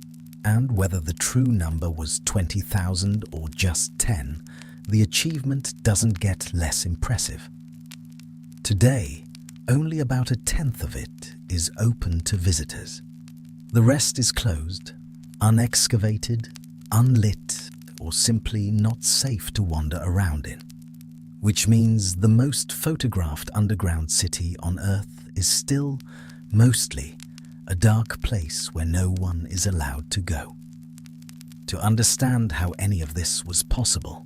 and whether the true number was 20,000 or just 10 the achievement doesn't get less impressive. Today, only about a tenth of it is open to visitors. The rest is closed, unexcavated, unlit, or simply not safe to wander around in. Which means the most photographed underground city on Earth is still, mostly, a dark place where no one is allowed to go. To understand how any of this was possible,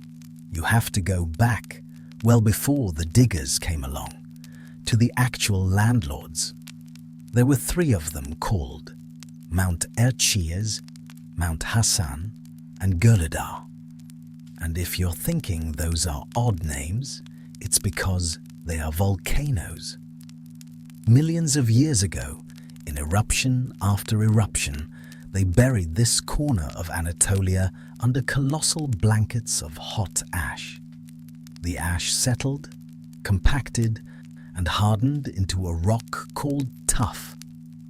you have to go back, well before the diggers came along, to the actual landlords. There were three of them called Mount Erciyes, Mount Hassan, and Gölledağ. And if you're thinking those are odd names, it's because they are volcanoes. Millions of years ago, in eruption after eruption, they buried this corner of Anatolia under colossal blankets of hot ash. The ash settled, compacted, and hardened into a rock called tuff.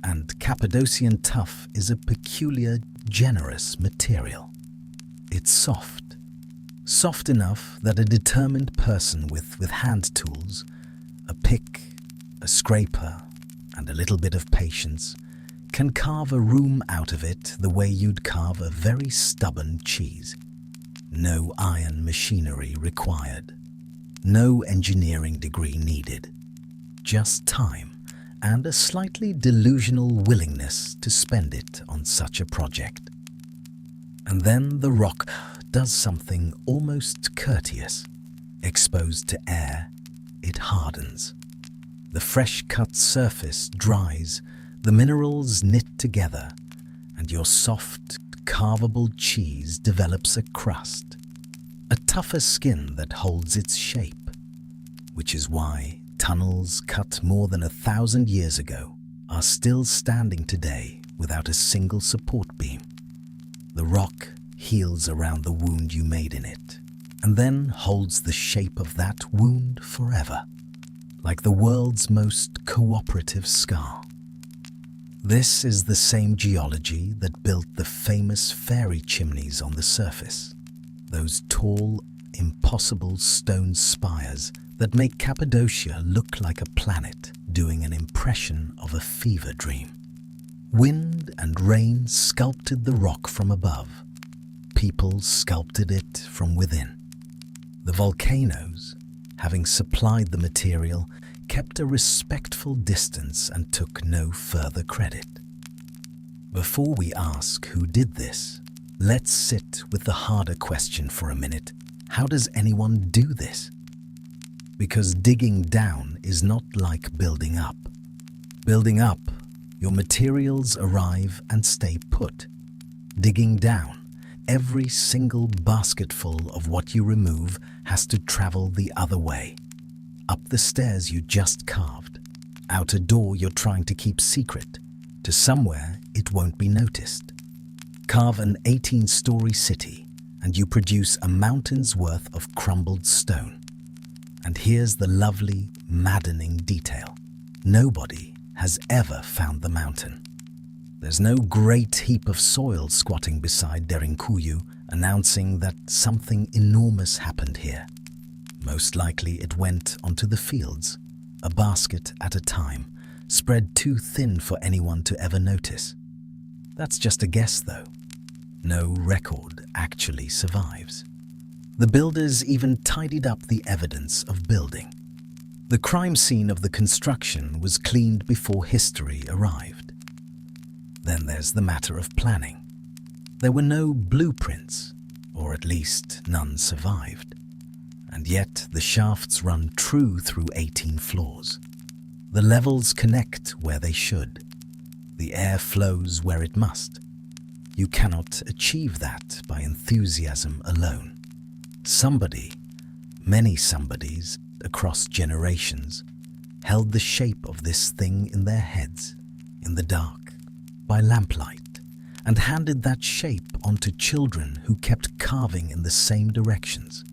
And Cappadocian tuff is a peculiar, generous material. It's soft. Soft enough that a determined person with hand tools, a pick, a scraper, and a little bit of patience, can carve a room out of it the way you'd carve a very stubborn cheese. No iron machinery required. No engineering degree needed. Just time and a slightly delusional willingness to spend it on such a project. And then the rock does something almost courteous. Exposed to air, it hardens. The fresh-cut surface dries, the minerals knit together, and your soft, carvable cheese develops a crust, a tougher skin that holds its shape, which is why tunnels cut more than 1,000 years ago are still standing today without a single support beam. The rock heals around the wound you made in it, and then holds the shape of that wound forever, like the world's most cooperative scar. This is the same geology that built the famous fairy chimneys on the surface, those tall, impossible stone spires that make Cappadocia look like a planet doing an impression of a fever dream. Wind and rain sculpted the rock from above. People sculpted it from within. The volcanoes, having supplied the material, kept a respectful distance and took no further credit. Before we ask who did this, let's sit with the harder question for a minute. How does anyone do this? Because digging down is not like building up. Building up, your materials arrive and stay put. Digging down, every single basketful of what you remove has to travel the other way. Up the stairs you just carved, out a door you're trying to keep secret, to somewhere it won't be noticed. Carve an 18-story city, and you produce a mountain's worth of crumbled stone. And here's the lovely, maddening detail. Nobody has ever found the mountain. There's no great heap of soil squatting beside Derinkuyu announcing that something enormous happened here. Most likely it went onto the fields, a basket at a time, spread too thin for anyone to ever notice. That's just a guess, though. No record actually survives. The builders even tidied up the evidence of building. The crime scene of the construction was cleaned before history arrived. Then there's the matter of planning. There were no blueprints, or at least none survived. And yet the shafts run true through 18 floors. The levels connect where they should. The air flows where it must. You cannot achieve that by enthusiasm alone. Somebody, many somebodies across generations, held the shape of this thing in their heads, in the dark, by lamplight, and handed that shape on to children who kept carving in the same directions.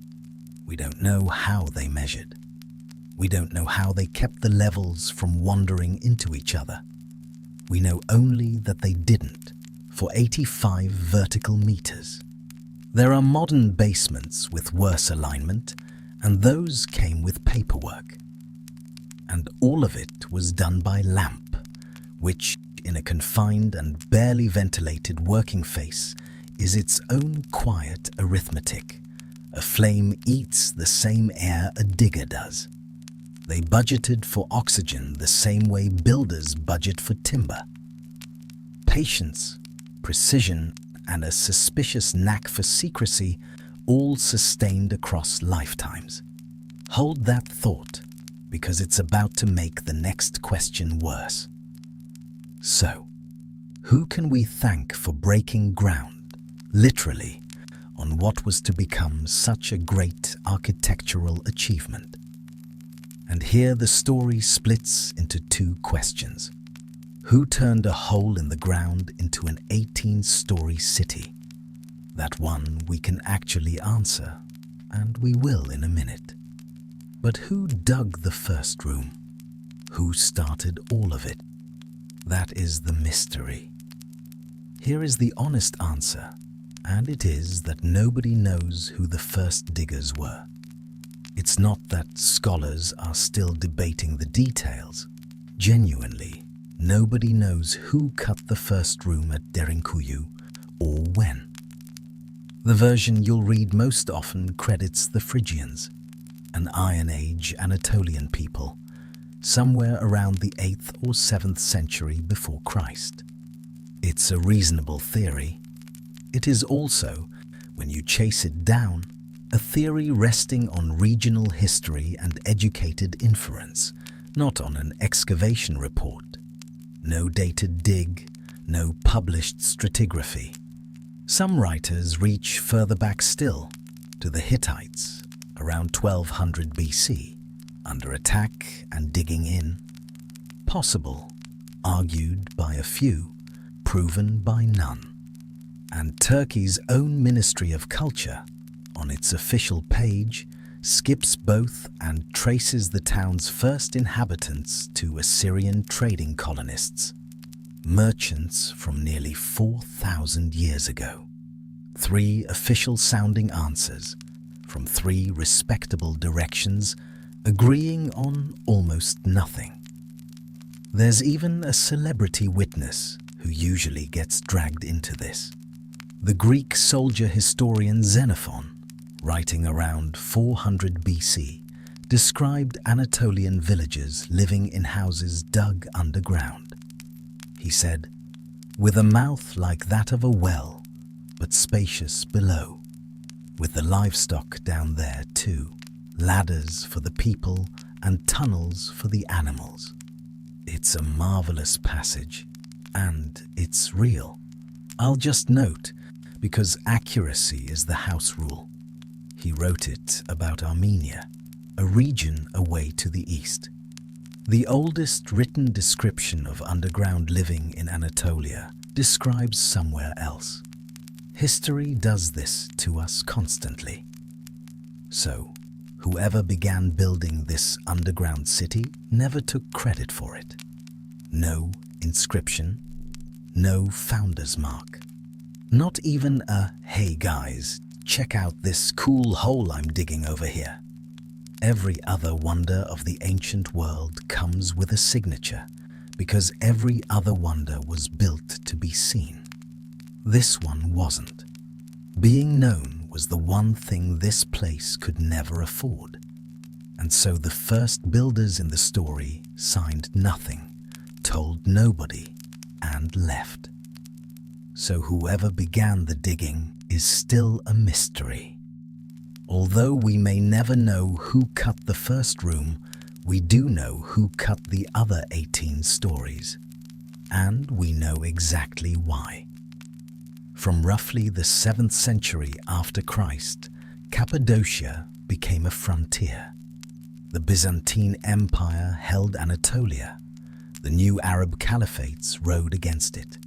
We don't know how they measured. We don't know how they kept the levels from wandering into each other. We know only that they didn't, for 85 vertical meters. There are modern basements with worse alignment, and those came with paperwork. And all of it was done by lamp, which, in a confined and barely ventilated working face, is its own quiet arithmetic. A flame eats the same air a digger does. They budgeted for oxygen the same way builders budget for timber. Patience, precision, and a suspicious knack for secrecy, all sustained across lifetimes. Hold that thought, because it's about to make the next question worse. So, who can we thank for breaking ground, literally, on what was to become such a great architectural achievement? And here the story splits into two questions. Who turned a hole in the ground into an 18-story city? That one we can actually answer, and we will in a minute. But who dug the first room? Who started all of it? That is the mystery. Here is the honest answer, and it is that nobody knows who the first diggers were. It's not that scholars are still debating the details. Genuinely, nobody knows who cut the first room at Derinkuyu or when. The version you'll read most often credits the Phrygians, an Iron Age Anatolian people, somewhere around the 8th or 7th century before Christ. It's a reasonable theory. It is also, when you chase it down, a theory resting on regional history and educated inference, not on an excavation report. No dated dig, no published stratigraphy. Some writers reach further back still, to the Hittites, around 1200 BC, under attack and digging in. Possible, argued by a few, proven by none. And Turkey's own Ministry of Culture, on its official page, skips both and traces the town's first inhabitants to Assyrian trading colonists, merchants from nearly 4,000 years ago. 3 official-sounding answers from 3 respectable directions, agreeing on almost nothing. There's even a celebrity witness who usually gets dragged into this. The Greek soldier historian Xenophon, writing around 400 BC, described Anatolian villagers living in houses dug underground. He said, "With a mouth like that of a well, but spacious below, with the livestock down there too, ladders for the people and tunnels for the animals." It's a marvelous passage, and it's real. I'll just note, because accuracy is the house rule. He wrote it about Armenia, a region away to the east. The oldest written description of underground living in Anatolia describes somewhere else. History does this to us constantly. So, whoever began building this underground city never took credit for it. No inscription, no founder's mark. Not even a, "Hey guys, check out this cool hole I'm digging over here." Every other wonder of the ancient world comes with a signature, because every other wonder was built to be seen. This one wasn't. Being known was the one thing this place could never afford. And so the first builders in the story signed nothing, told nobody, and left. So whoever began the digging is still a mystery. Although we may never know who cut the first room, we do know who cut the other 18 stories. And we know exactly why. From roughly the 7th century after Christ, Cappadocia became a frontier. The Byzantine Empire held Anatolia. The new Arab caliphates rode against it,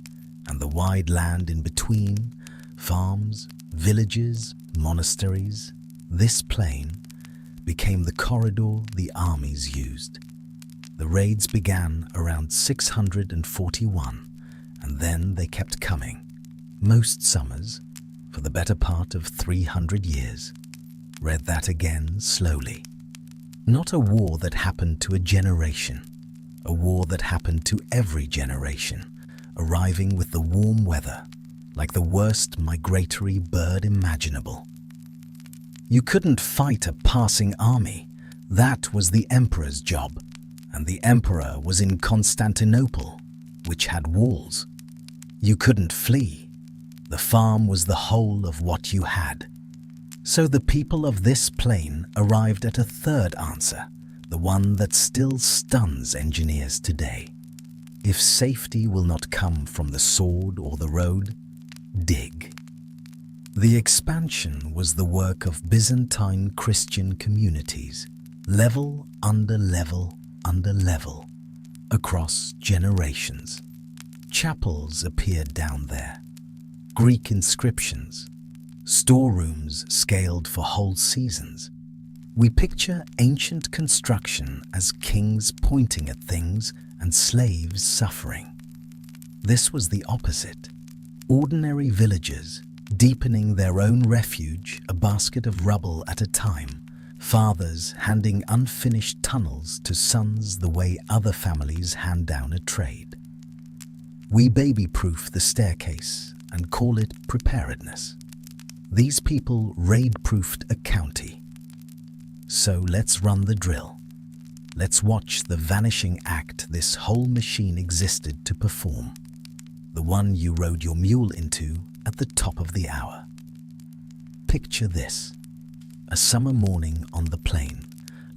and the wide land in between, farms, villages, monasteries, this plain, became the corridor the armies used. The raids began around 641, and then they kept coming, most summers, for the better part of 300 years. Read that again slowly. Not a war that happened to a generation, a war that happened to every generation, arriving with the warm weather, like the worst migratory bird imaginable. You couldn't fight a passing army. That was the emperor's job, and the emperor was in Constantinople, which had walls. You couldn't flee. The farm was the whole of what you had. So the people of this plain arrived at a third answer, the one that still stuns engineers today. If safety will not come from the sword or the road, dig. The expansion was the work of Byzantine Christian communities, level under level under level, across generations. Chapels appeared down there, Greek inscriptions, storerooms scaled for whole seasons. We picture ancient construction as kings pointing at things and slaves suffering. This was the opposite. Ordinary villagers deepening their own refuge, a basket of rubble at a time, fathers handing unfinished tunnels to sons the way other families hand down a trade. We baby-proof the staircase and call it preparedness. These people raid-proofed a county. So let's run the drill. Let's watch the vanishing act this whole machine existed to perform. The one you rode your mule into at the top of the hour. Picture this. A summer morning on the plain,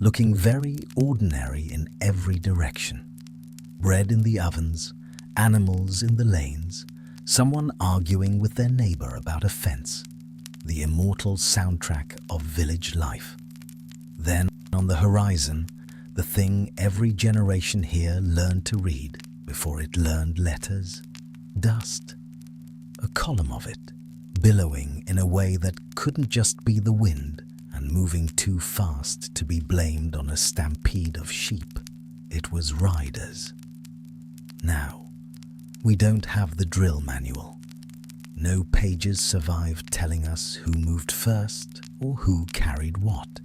looking very ordinary in every direction. Bread in the ovens, animals in the lanes, someone arguing with their neighbor about a fence. The immortal soundtrack of village life. Then, on the horizon, the thing every generation here learned to read before it learned letters. Dust. A column of it, billowing in a way that couldn't just be the wind and moving too fast to be blamed on a stampede of sheep. It was riders. Now, we don't have the drill manual. No pages survived telling us who moved first or who carried what.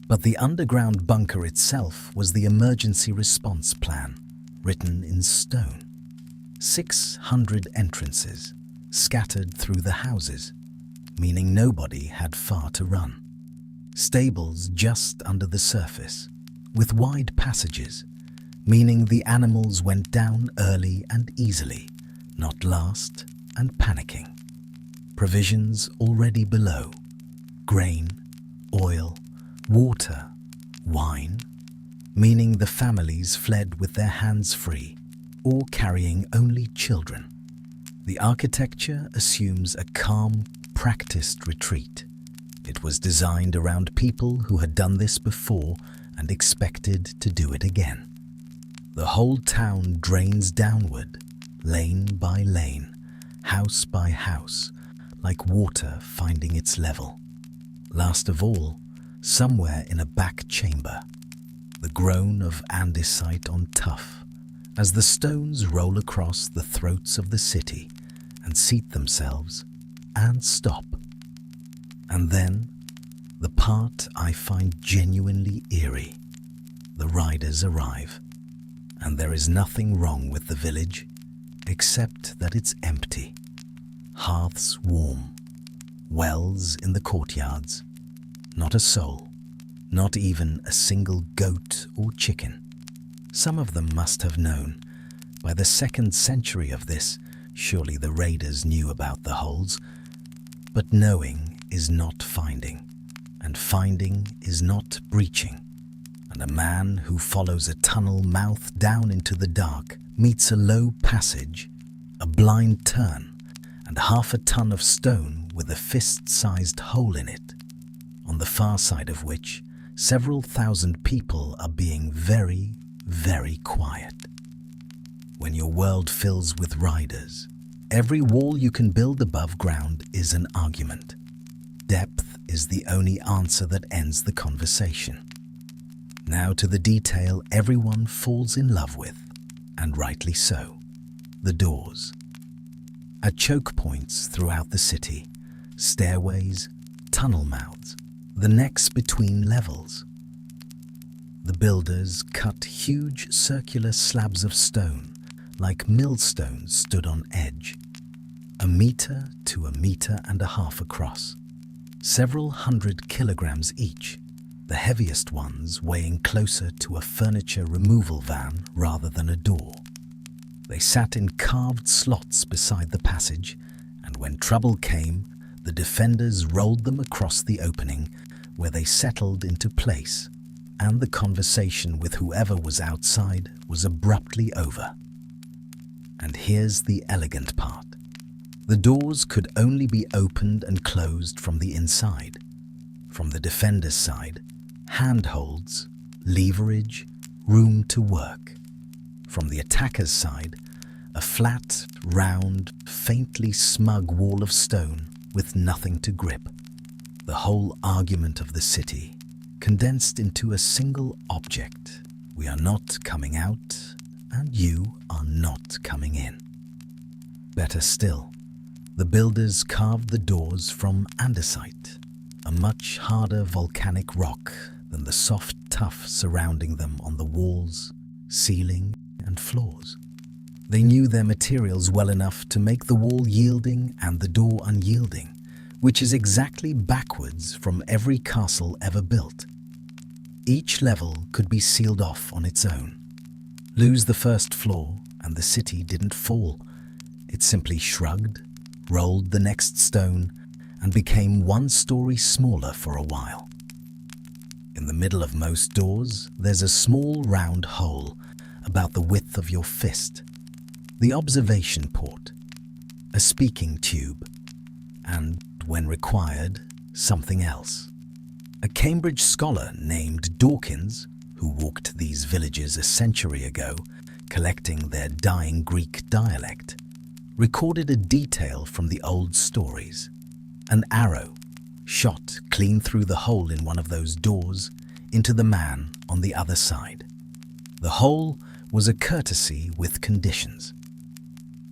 But the underground bunker itself was the emergency response plan, written in stone. 600 entrances, scattered through the houses, meaning nobody had far to run. Stables just under the surface, with wide passages, meaning the animals went down early and easily, not last and panicking. Provisions already below, grain, oil, water, wine, meaning the families fled with their hands free or carrying only children. The architecture assumes a calm, practiced retreat. It was designed around people who had done this before and expected to do it again. The whole town drains downward, lane by lane, house by house, like water finding its level. Last of all, somewhere in a back chamber, the groan of andesite on tuff, as the stones roll across the throats of the city and seat themselves and stop. And then, the part I find genuinely eerie, the riders arrive, and there is nothing wrong with the village except that it's empty. Hearths warm, wells in the courtyards, not a soul, not even a single goat or chicken. Some of them must have known. By the 2nd century of this, surely the raiders knew about the holes. But knowing is not finding, and finding is not breaching. And a man who follows a tunnel mouth down into the dark meets a low passage, a blind turn, and half a ton of stone with a fist-sized hole in it, on the far side of which several thousand people are being very, very quiet. When your world fills with riders, every wall you can build above ground is an argument. Depth is the only answer that ends the conversation. Now to the detail everyone falls in love with, and rightly so, the doors. At choke points throughout the city, stairways, tunnel mouths, the necks between levels. The builders cut huge circular slabs of stone, like millstones stood on edge, 1 meter to 1.5 meters across, several hundred kilograms each, the heaviest ones weighing closer to a furniture removal van rather than a door. They sat in carved slots beside the passage, and when trouble came, the defenders rolled them across the opening, where they settled into place, and the conversation with whoever was outside was abruptly over. And here's the elegant part. The doors could only be opened and closed from the inside. From the defender's side, handholds, leverage, room to work. From the attacker's side, a flat, round, faintly smug wall of stone with nothing to grip. The whole argument of the city condensed into a single object. We are not coming out, and you are not coming in. Better still, the builders carved the doors from andesite, a much harder volcanic rock than the soft tuff surrounding them on the walls, ceiling, and floors. They knew their materials well enough to make the wall yielding and the door unyielding, which is exactly backwards from every castle ever built. Each level could be sealed off on its own. Lose the first floor and the city didn't fall. It simply shrugged, rolled the next stone, and became 1 story smaller for a while. In the middle of most doors, there's a small round hole about the width of your fist, the observation port, a speaking tube, and, when required, something else. A Cambridge scholar named Dawkins, who walked these villages a century ago, collecting their dying Greek dialect, recorded a detail from the old stories. An arrow shot clean through the hole in one of those doors into the man on the other side. The hole was a courtesy with conditions.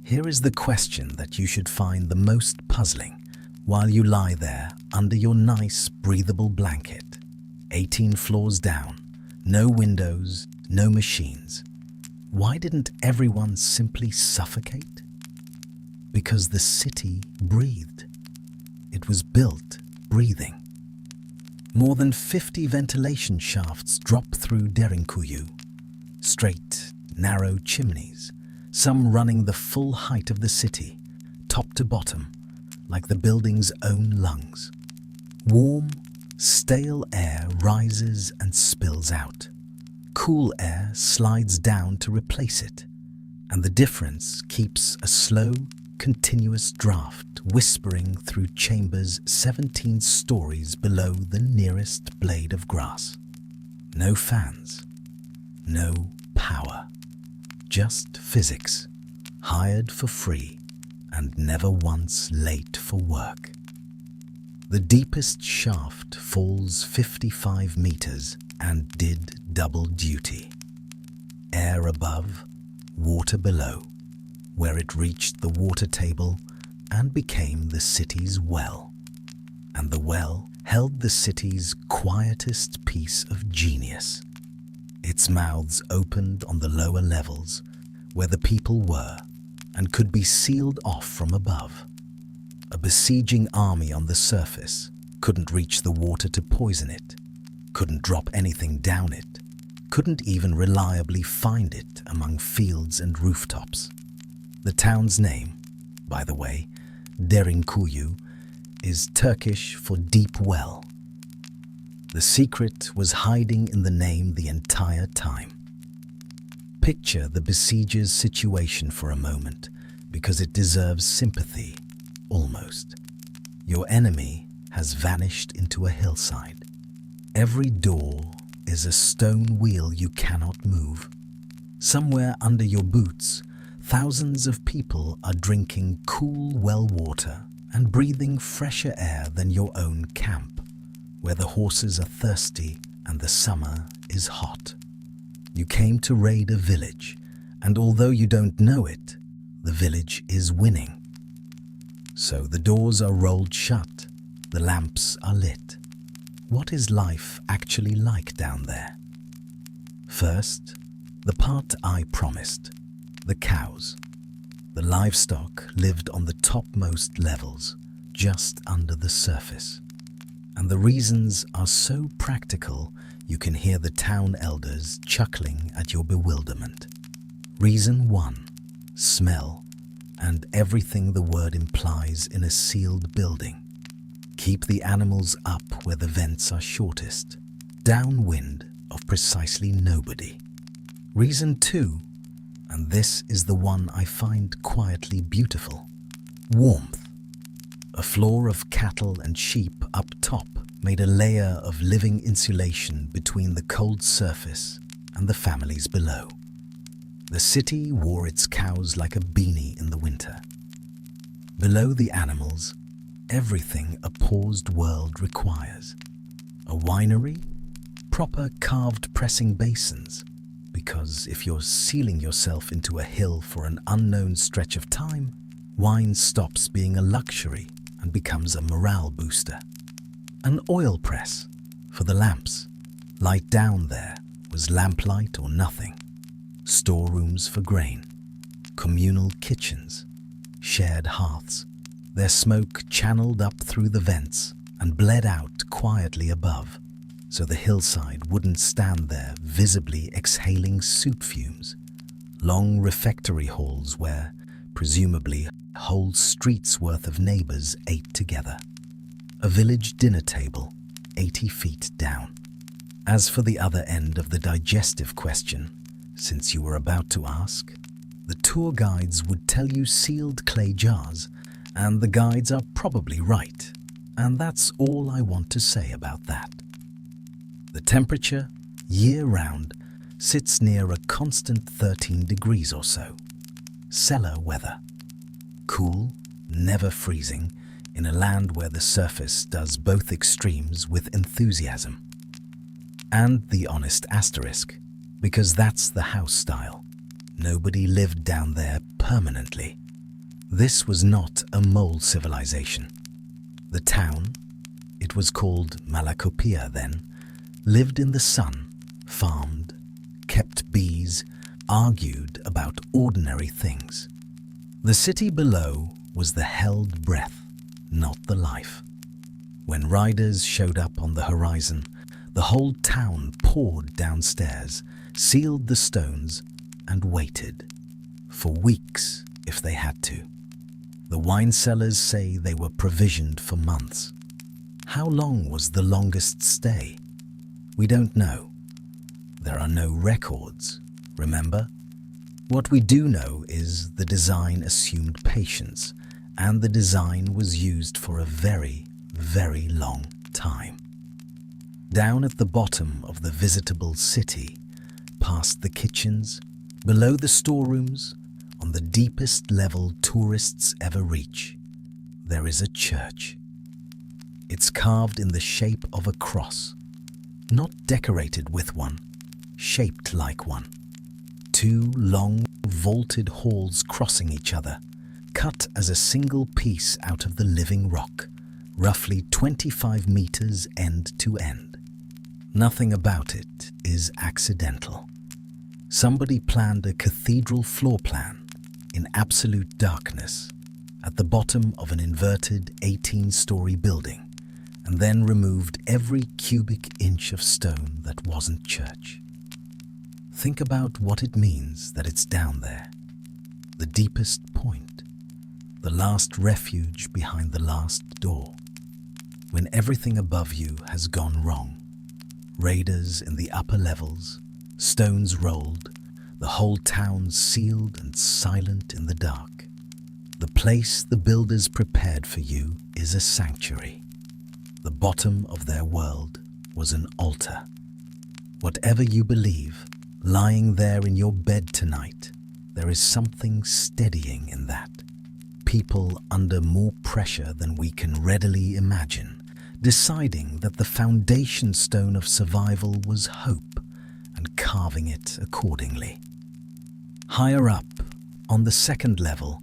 Here is the question that you should find the most puzzling while you lie there under your nice, breathable blanket. 18 floors down, no windows, no machines. Why didn't everyone simply suffocate? Because the city breathed. It was built breathing. More than 50 ventilation shafts drop through Derinkuyu. Straight, narrow chimneys, some running the full height of the city, top to bottom, like the building's own lungs. Warm, stale air rises and spills out. Cool air slides down to replace it, and the difference keeps a slow, continuous draft whispering through chambers 17 stories below the nearest blade of grass. No fans, no power, just physics, hired for free and never once late for work. The deepest shaft falls 55 meters and did double duty. Air above, water below, where it reached the water table and became the city's well. And the well held the city's quietest piece of genius. Its mouths opened on the lower levels, where the people were, and could be sealed off from above. A besieging army on the surface couldn't reach the water to poison it, couldn't drop anything down it, couldn't even reliably find it among fields and rooftops. The town's name, by the way, Derinkuyu, is Turkish for deep well. The secret was hiding in the name the entire time. Picture the besiegers' situation for a moment, because it deserves sympathy, almost. Your enemy has vanished into a hillside. Every door is a stone wheel you cannot move. Somewhere under your boots, thousands of people are drinking cool well water and breathing fresher air than your own camp, where the horses are thirsty and the summer is hot. You came to raid a village, and although you don't know it, the village is winning. So the doors are rolled shut, The lamps are lit. What is life actually like down there? First, the part I promised, the cows. The livestock lived on the topmost levels, just under the surface. And the reasons are so practical you can hear the town elders chuckling at your bewilderment. Reason 1, smell, and everything the word implies in a sealed building. Keep the animals up where the vents are shortest, downwind of precisely nobody. Reason 2, and this is the one I find quietly beautiful, warmth. A floor of cattle and sheep up top made a layer of living insulation between the cold surface and the families below. The city wore its cows like a beanie in the winter. Below the animals, everything a paused world requires. A winery, proper carved pressing basins, because if you're sealing yourself into a hill for an unknown stretch of time, wine stops being a luxury and becomes a morale booster. An oil press for the lamps. Light down there was lamplight or nothing. Storerooms for grain, communal kitchens, shared hearths, their smoke channeled up through the vents and bled out quietly above, so the hillside wouldn't stand there visibly exhaling soup fumes. Long refectory halls where, presumably, whole streets worth of neighbors ate together. A village dinner table, 80 feet down. As for the other end of the digestive question, since you were about to ask, the tour guides would tell you sealed clay jars, and the guides are probably right, and that's all I want to say about that. The temperature, year-round, sits near a constant 13 degrees or so. Cellar weather. Cool, never freezing, in a land where the surface does both extremes with enthusiasm. And the honest asterisk, because that's the house style. Nobody lived down there permanently. This was not a mole civilization. The town, it was called Malakopia then, lived in the sun, farmed, kept bees, argued about ordinary things. The city below was the held breath, not the life. When riders showed up on the horizon, the whole town poured downstairs, sealed the stones, and waited. For weeks, if they had to. The wine cellars say they were provisioned for months. How long was the longest stay? We don't know. There are no records, remember? What we do know is the design assumed patience, and the design was used for a very, very long time. Down at the bottom of the visitable city, past the kitchens, below the storerooms, on the deepest level tourists ever reach, there is a church. It's carved in the shape of a cross, not decorated with one, shaped like one. Two long, vaulted halls crossing each other, cut as a single piece out of the living rock, roughly 25 meters end to end. Nothing about it is accidental. Somebody planned a cathedral floor plan in absolute darkness at the bottom of an inverted 18-story building, and then removed every cubic inch of stone that wasn't church. Think about what it means that it's down there, the deepest point, the last refuge behind the last door, when everything above you has gone wrong. Raiders in the upper levels, stones rolled, the whole town sealed and silent in the dark. The place the builders prepared for you is a sanctuary. The bottom of their world was an altar. Whatever you believe, lying there in your bed tonight, there is something steadying in that. People under more pressure than we can readily imagine, deciding that the foundation stone of survival was hope and carving it accordingly. Higher up, on the second level,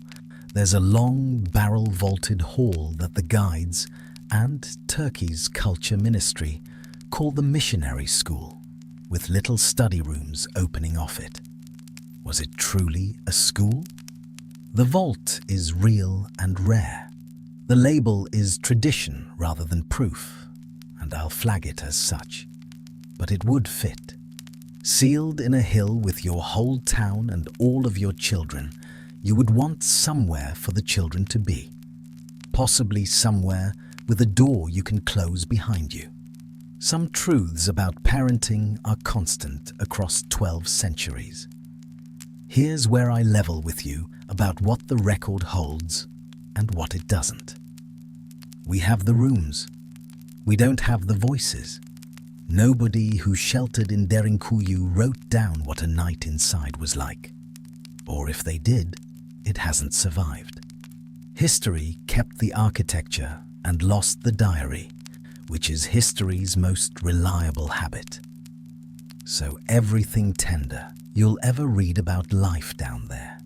there's a long barrel-vaulted hall that the guides, and Turkey's culture ministry call the missionary school, with little study rooms opening off it. Was it truly a school? The vault is real and rare. The label is tradition rather than proof, and I'll flag it as such. But it would fit. Sealed in a hill with your whole town and all of your children, you would want somewhere for the children to be. Possibly somewhere with a door you can close behind you. Some truths about parenting are constant across 12 centuries. Here's where I level with you about what the record holds and what it doesn't. We have the rooms. We don't have the voices. Nobody who sheltered in Derinkuyu wrote down what a night inside was like. Or if they did, it hasn't survived. History kept the architecture and lost the diary, which is history's most reliable habit. So everything tender you'll ever read about life down there,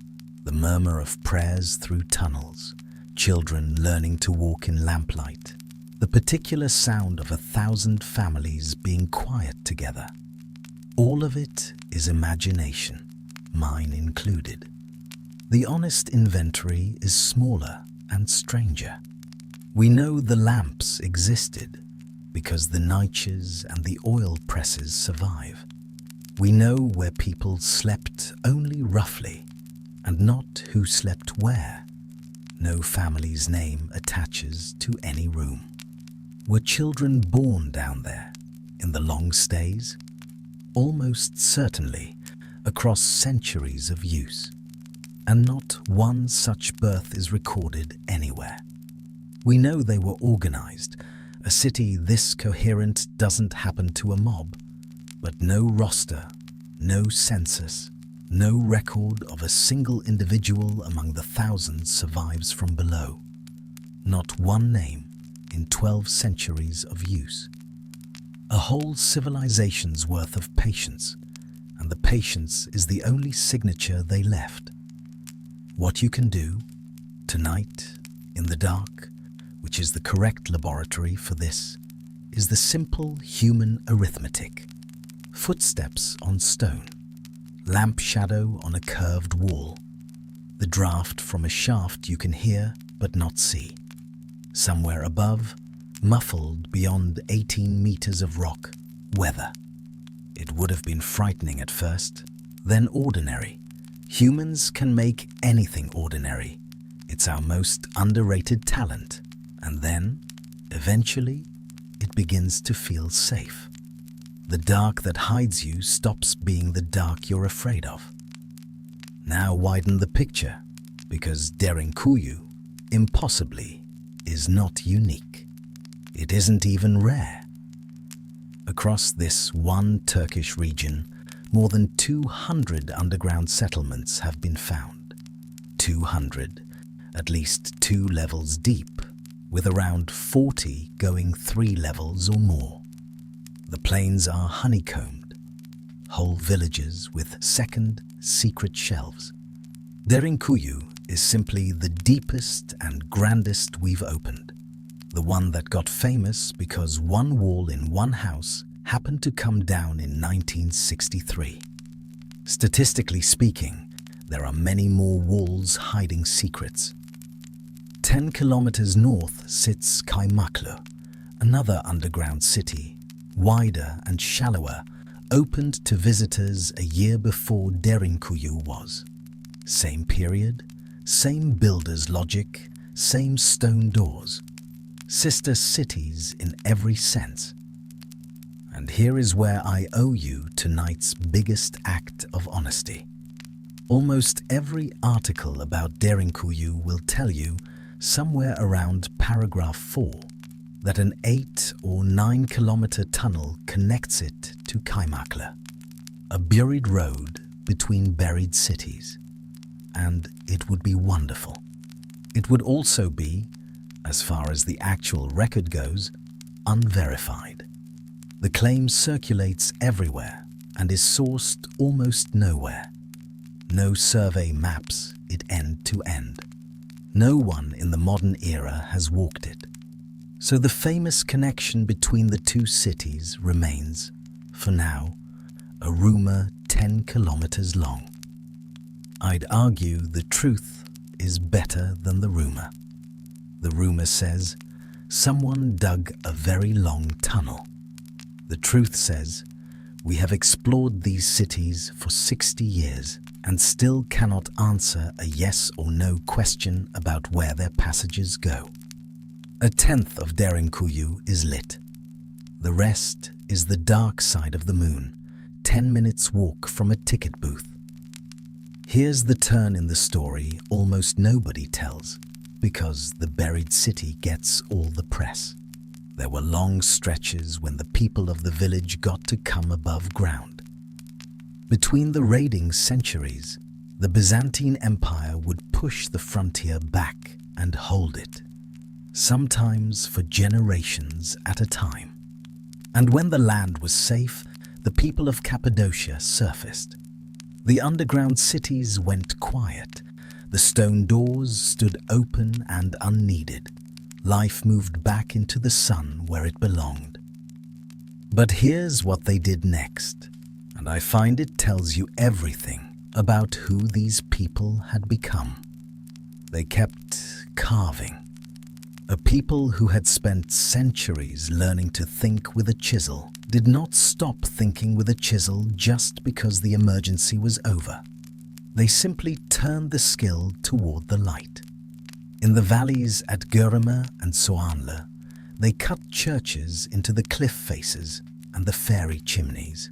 the murmur of prayers through tunnels, children learning to walk in lamplight, the particular sound of 1,000 families being quiet together. All of it is imagination, mine included. The honest inventory is smaller and stranger. We know the lamps existed because the niches and the oil presses survive. We know where people slept only roughly, and not who slept where. No family's name attaches to any room. Were children born down there in the long stays? Almost certainly across centuries of use. And not one such birth is recorded anywhere. We know they were organized. A city this coherent doesn't happen to a mob. But no roster, no census, no record of a single individual among the thousands survives from below. Not one name in 12 centuries of use. A whole civilization's worth of patience, and the patience is the only signature they left. What you can do, tonight, in the dark, which is the correct laboratory for this, is the simple human arithmetic. Footsteps on stone, lamp shadow on a curved wall, the draft from a shaft you can hear but not see. Somewhere above, muffled beyond 18 meters of rock, weather. It would have been frightening at first, then ordinary. Humans can make anything ordinary. It's our most underrated talent. And then, eventually, it begins to feel safe. The dark that hides you stops being the dark you're afraid of. Now widen the picture, because Derinkuyu, impossibly, is not unique. It isn't even rare. Across this one Turkish region, more than 200 underground settlements have been found. 200, at least 2 levels deep, with around 40 going 3 levels or more. The plains are honeycombed, whole villages with second secret shelves. Derinkuyu is simply the deepest and grandest we've opened. The one that got famous because one wall in one house happened to come down in 1963. Statistically speaking, there are many more walls hiding secrets. 10 kilometers north sits Cahokia, another underground city, wider and shallower, opened to visitors a year before Derinkuyu was. Same period, same builder's logic, same stone doors. Sister cities in every sense. And here is where I owe you tonight's biggest act of honesty. Almost every article about Derinkuyu will tell you, somewhere around paragraph 4, that an 8 or 9 kilometer tunnel connects it to Cahokia, a buried road between buried cities. And it would be wonderful. It would also be, as far as the actual record goes, unverified. The claim circulates everywhere and is sourced almost nowhere. No survey maps it end to end. No one in the modern era has walked it. So the famous connection between the two cities remains, for now, a rumor 10 kilometers long. I'd argue the truth is better than the rumor. The rumor says someone dug a very long tunnel. The truth says we have explored these cities for 60 years and still cannot answer a yes or no question about where their passages go. A tenth of Derinkuyu is lit. The rest is the dark side of the moon, 10 minutes walk from a ticket booth. Here's the turn in the story almost nobody tells, because the buried city gets all the press. There were long stretches when the people of the village got to come above ground. Between the raiding centuries, the Byzantine Empire would push the frontier back and hold it, sometimes for generations at a time. And when the land was safe, the people of Cappadocia surfaced. The underground cities went quiet. The stone doors stood open and unneeded. Life moved back into the sun where it belonged. But here's what they did next, and I find it tells you everything about who these people had become. They kept carving. A people who had spent centuries learning to think with a chisel did not stop thinking with a chisel just because the emergency was over. They simply turned the skill toward the light. In the valleys at Göreme and Soanle, they cut churches into the cliff faces and the fairy chimneys.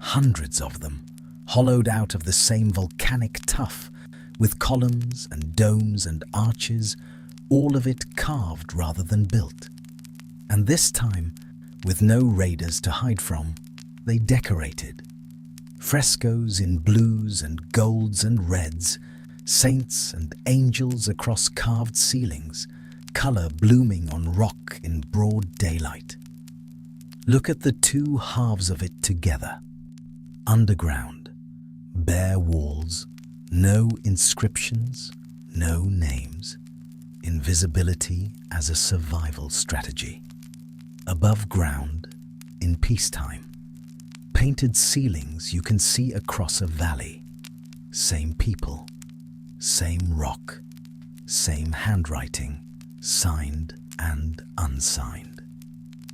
Hundreds of them, hollowed out of the same volcanic tuff, with columns and domes and arches, all of it carved rather than built. And this time, with no raiders to hide from, they decorated. Frescoes in blues and golds and reds, saints and angels across carved ceilings, color blooming on rock in broad daylight. Look at the two halves of it together. Underground, bare walls, no inscriptions, no names. Invisibility as a survival strategy. Above ground, in peacetime, painted ceilings you can see across a valley. Same people, same rock, same handwriting, signed and unsigned.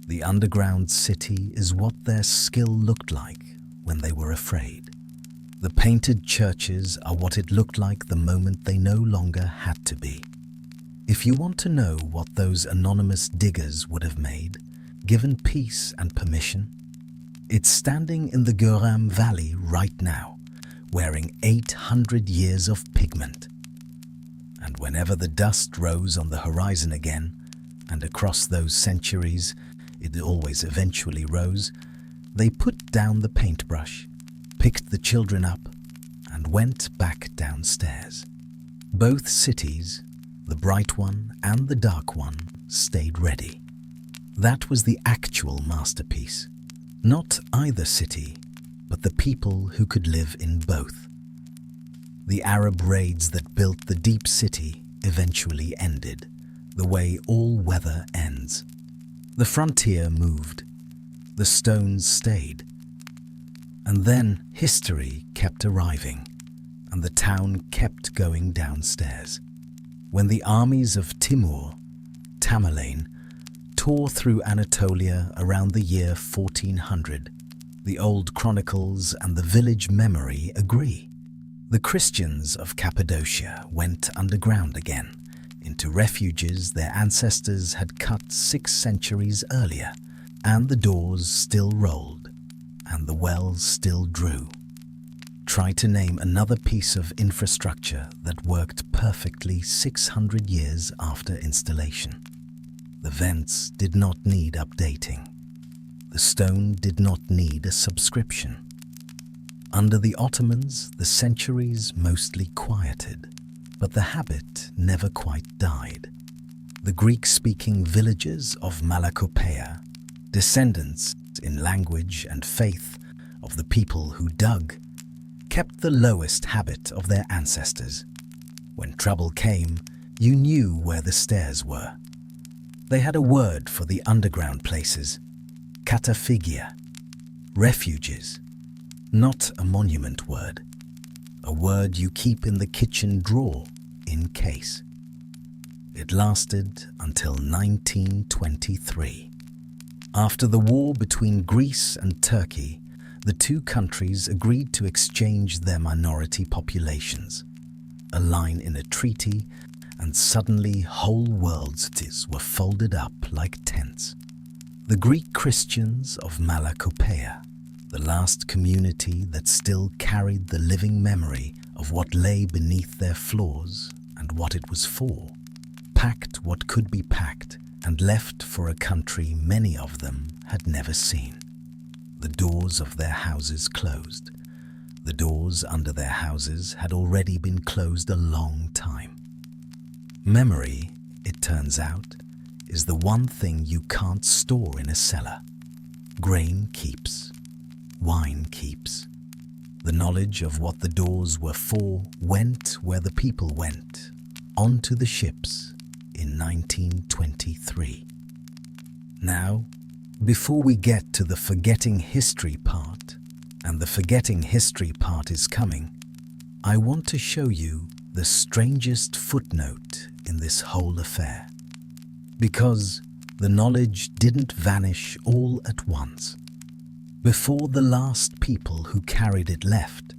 The underground city is what their skill looked like when they were afraid. The painted churches are what it looked like the moment they no longer had to be. If you want to know what those anonymous diggers would have made, given peace and permission, it's standing in the Göreme Valley right now, wearing 800 years of pigment. And whenever the dust rose on the horizon again, and across those centuries it always eventually rose, they put down the paintbrush, picked the children up, and went back downstairs. Both cities, the bright one and the dark one, stayed ready. That was the actual masterpiece. Not either city, but the people who could live in both. The Arab raids that built the deep city eventually ended, the way all weather ends. The frontier moved. The stones stayed. And then history kept arriving, and the town kept going downstairs. When the armies of Timur, Tamerlane, tore through Anatolia around the year 1400, the old chronicles and the village memory agree. The Christians of Cappadocia went underground again, into refuges their ancestors had cut 6 centuries earlier, and the doors still rolled, and the wells still drew. Try to name another piece of infrastructure that worked perfectly 600 years after installation. The vents did not need updating. The stone did not need a subscription. Under the Ottomans, the centuries mostly quieted, but the habit never quite died. The Greek-speaking villages of Malakopea, descendants in language and faith of the people who dug, kept the lowest habit of their ancestors. When trouble came, you knew where the stairs were. They had a word for the underground places, catastrophe, refuges, not a monument word, a word you keep in the kitchen drawer in case. It lasted until 1923. After the war between Greece and Turkey, the two countries agreed to exchange their minority populations, a line in a treaty, and suddenly whole world cities were folded up like tents. The Greek Christians of Cahokia, the last community that still carried the living memory of what lay beneath their floors and what it was for, packed what could be packed and left for a country many of them had never seen. The doors of their houses closed. The doors under their houses had already been closed a long time. Memory, it turns out, is the one thing you can't store in a cellar. Grain keeps. Wine keeps. The knowledge of what the doors were for went where the people went, onto the ships in 1923. Now, before we get to the forgetting history part, and the forgetting history part is coming, I want to show you the strangest footnote in this whole affair. Because the knowledge didn't vanish all at once. Before the last people who carried it left,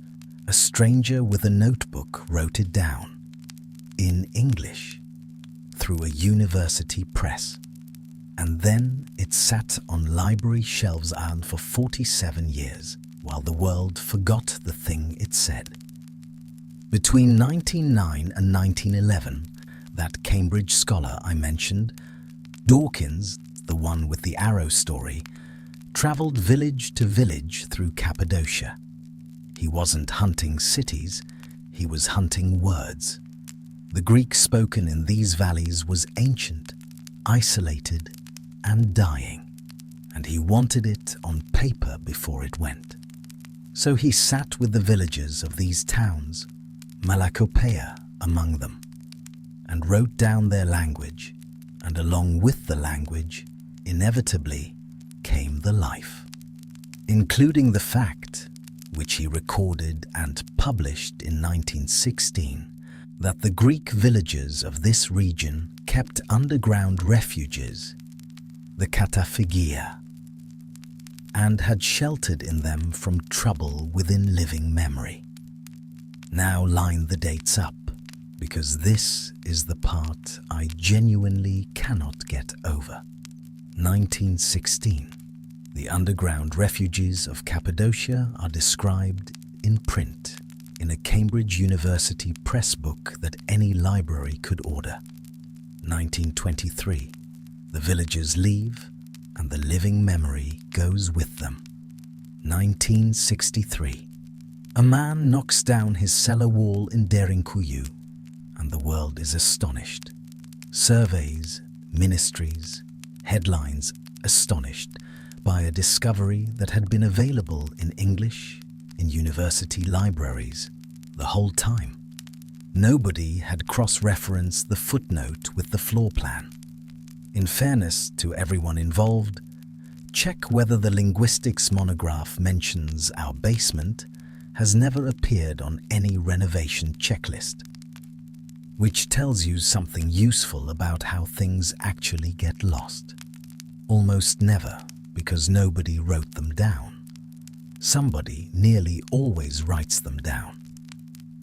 a stranger with a notebook wrote it down, in English, through a university press. And then it sat on library shelves for 47 years, while the world forgot the thing it said. Between 1909 and 1911, that Cambridge scholar I mentioned, Dawkins, the one with the arrow story, travelled village to village through Cappadocia. He wasn't hunting cities, he was hunting words. The Greek spoken in these valleys was ancient, isolated, and dying, and he wanted it on paper before it went. So he sat with the villagers of these towns, Cahokia among them, and wrote down their language, and along with the language, inevitably, came the life, including the fact, which he recorded and published in 1916, that the Greek villagers of this region kept underground refuges, the catastrophe, and had sheltered in them from trouble within living memory. Now line the dates up, because this is the part I genuinely cannot get over. 1916. The underground refuges of Cappadocia are described in print in a Cambridge University press book that any library could order. 1923. The villagers leave and the living memory goes with them. 1963. A man knocks down his cellar wall in Derinkuyu and the world is astonished. Surveys, ministries, headlines astonished by a discovery that had been available in English in university libraries the whole time. Nobody had cross-referenced the footnote with the floor plan. In fairness to everyone involved, check whether the linguistics monograph mentions our basement has never appeared on any renovation checklist, which tells you something useful about how things actually get lost. Almost never, because nobody wrote them down. Somebody nearly always writes them down.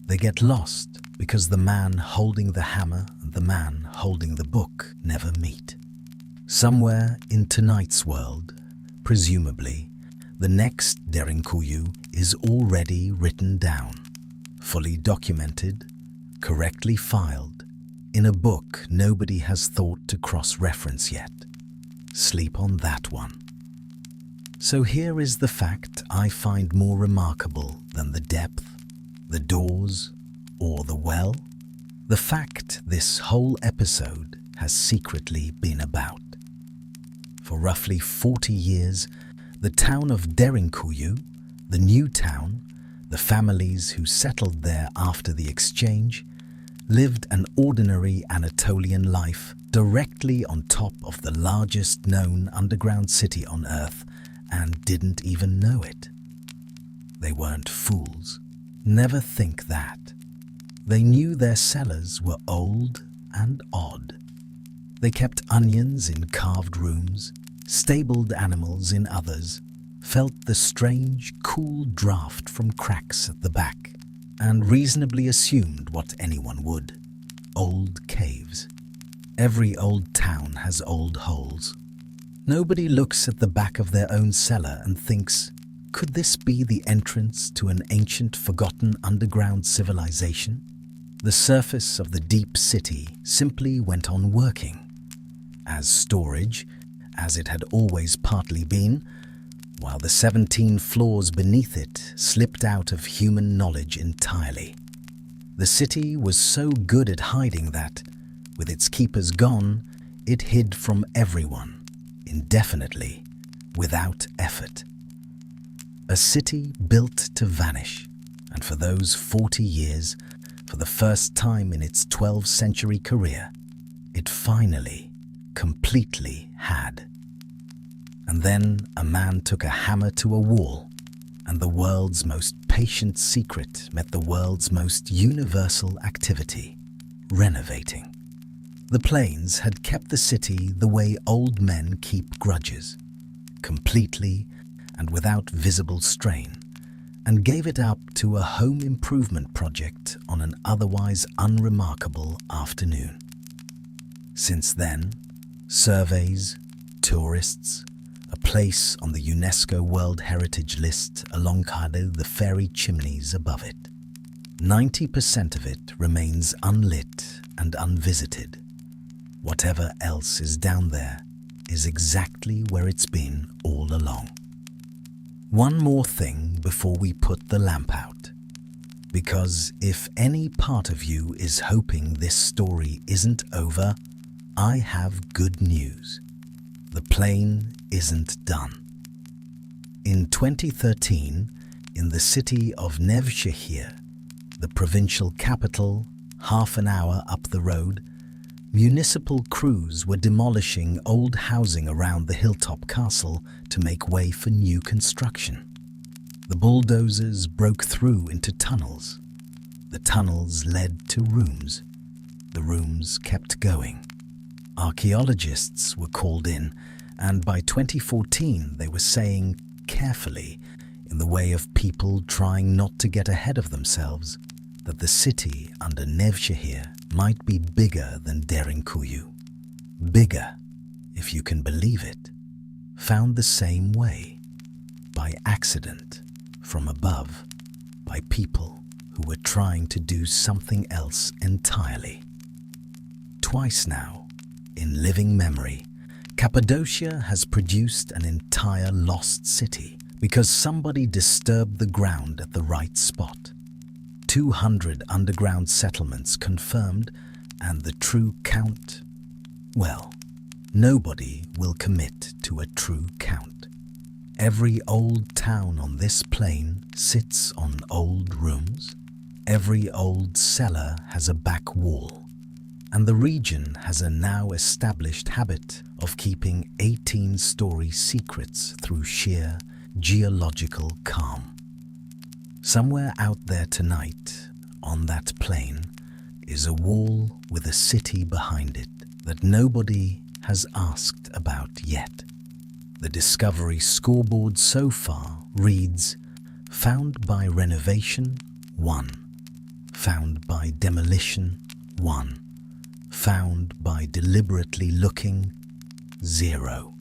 They get lost because the man holding the hammer and the man holding the book never meet. Somewhere in tonight's world, presumably, the next Derinkuyu is already written down, fully documented, correctly filed, in a book nobody has thought to cross-reference yet. Sleep on that one. So here is the fact I find more remarkable than the depth, the doors, or the well. The fact this whole episode has secretly been about. For roughly 40 years, the town of Derinkuyu, the new town, the families who settled there after the exchange, lived an ordinary Anatolian life directly on top of the largest known underground city on Earth and didn't even know it. They weren't fools. Never think that. They knew their cellars were old and odd. They kept onions in carved rooms, stabled animals in others, felt the strange, cool draft from cracks at the back, and reasonably assumed what anyone would. Old caves. Every old town has old holes. Nobody looks at the back of their own cellar and thinks, could this be the entrance to an ancient, forgotten underground civilization? The surface of the deep city simply went on working. As storage, as it had always partly been, while the 17 floors beneath it slipped out of human knowledge entirely. The city was so good at hiding that, with its keepers gone, it hid from everyone, indefinitely, without effort. A city built to vanish, and for those 40 years, for the first time in its 12th-century career, it finally, completely had. And then a man took a hammer to a wall, and the world's most patient secret met the world's most universal activity, renovating. The plains had kept the city the way old men keep grudges, completely and without visible strain, and gave it up to a home improvement project on an otherwise unremarkable afternoon. Since then, surveys, tourists, a place on the UNESCO World Heritage List alongside the fairy chimneys above it. 90% of it remains unlit and unvisited. Whatever else is down there is exactly where it's been all along. One more thing before we put the lamp out. Because if any part of you is hoping this story isn't over, I have good news. The plane isn't done. In 2013, in the city of Nevşehir, the provincial capital, half an hour up the road, municipal crews were demolishing old housing around the hilltop castle to make way for new construction. The bulldozers broke through into tunnels. The tunnels led to rooms. The rooms kept going. Archaeologists were called in, and by 2014 they were saying carefully, in the way of people trying not to get ahead of themselves, that the city under Nevşehir might be bigger than Derinkuyu. Bigger, if you can believe it, found the same way, by accident, from above, by people who were trying to do something else entirely. Twice now, in living memory, Cappadocia has produced an entire lost city because somebody disturbed the ground at the right spot. 200 underground settlements confirmed, and the true count, well, nobody will commit to a true count. Every old town on this plain sits on old rooms. Every old cellar has a back wall. And the region has a now established habit of keeping 18-story secrets through sheer geological calm. Somewhere out there tonight, on that plain, is a wall with a city behind it that nobody has asked about yet. The discovery scoreboard so far reads, found by renovation, 1. Found by demolition, 1. Found by deliberately looking, 0.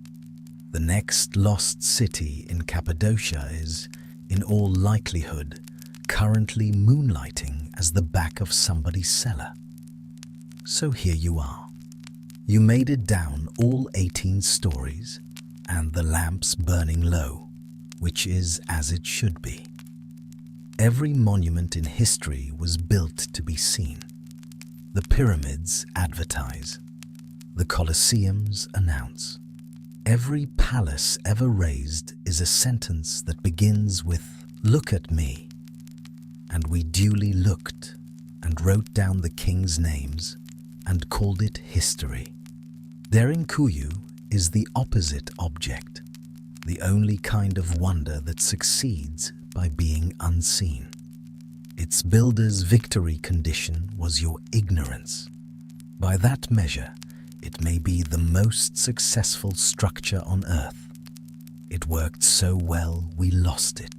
The next lost city in Cappadocia is, in all likelihood, currently moonlighting as the back of somebody's cellar. So here you are. You made it down all 18 stories, and the lamps burning low, which is as it should be. Every monument in history was built to be seen. The pyramids advertise. The Colosseums announce. Every palace ever raised is a sentence that begins with, "Look at me." And we duly looked and wrote down the king's names and called it history. Derinkuyu is the opposite object, the only kind of wonder that succeeds by being unseen. Its builder's victory condition was your ignorance. By that measure, it may be the most successful structure on Earth. It worked so well we lost it.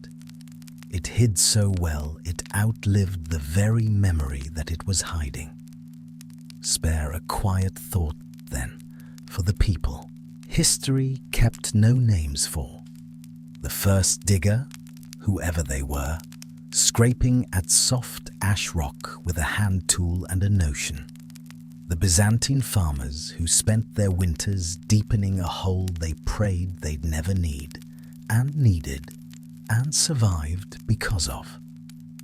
It hid so well it outlived the very memory that it was hiding. Spare a quiet thought, then, for the people history kept no names for. The first digger, whoever they were, scraping at soft ash rock with a hand tool and a notion. The Byzantine farmers who spent their winters deepening a hole they prayed they'd never need, and needed, and survived because of.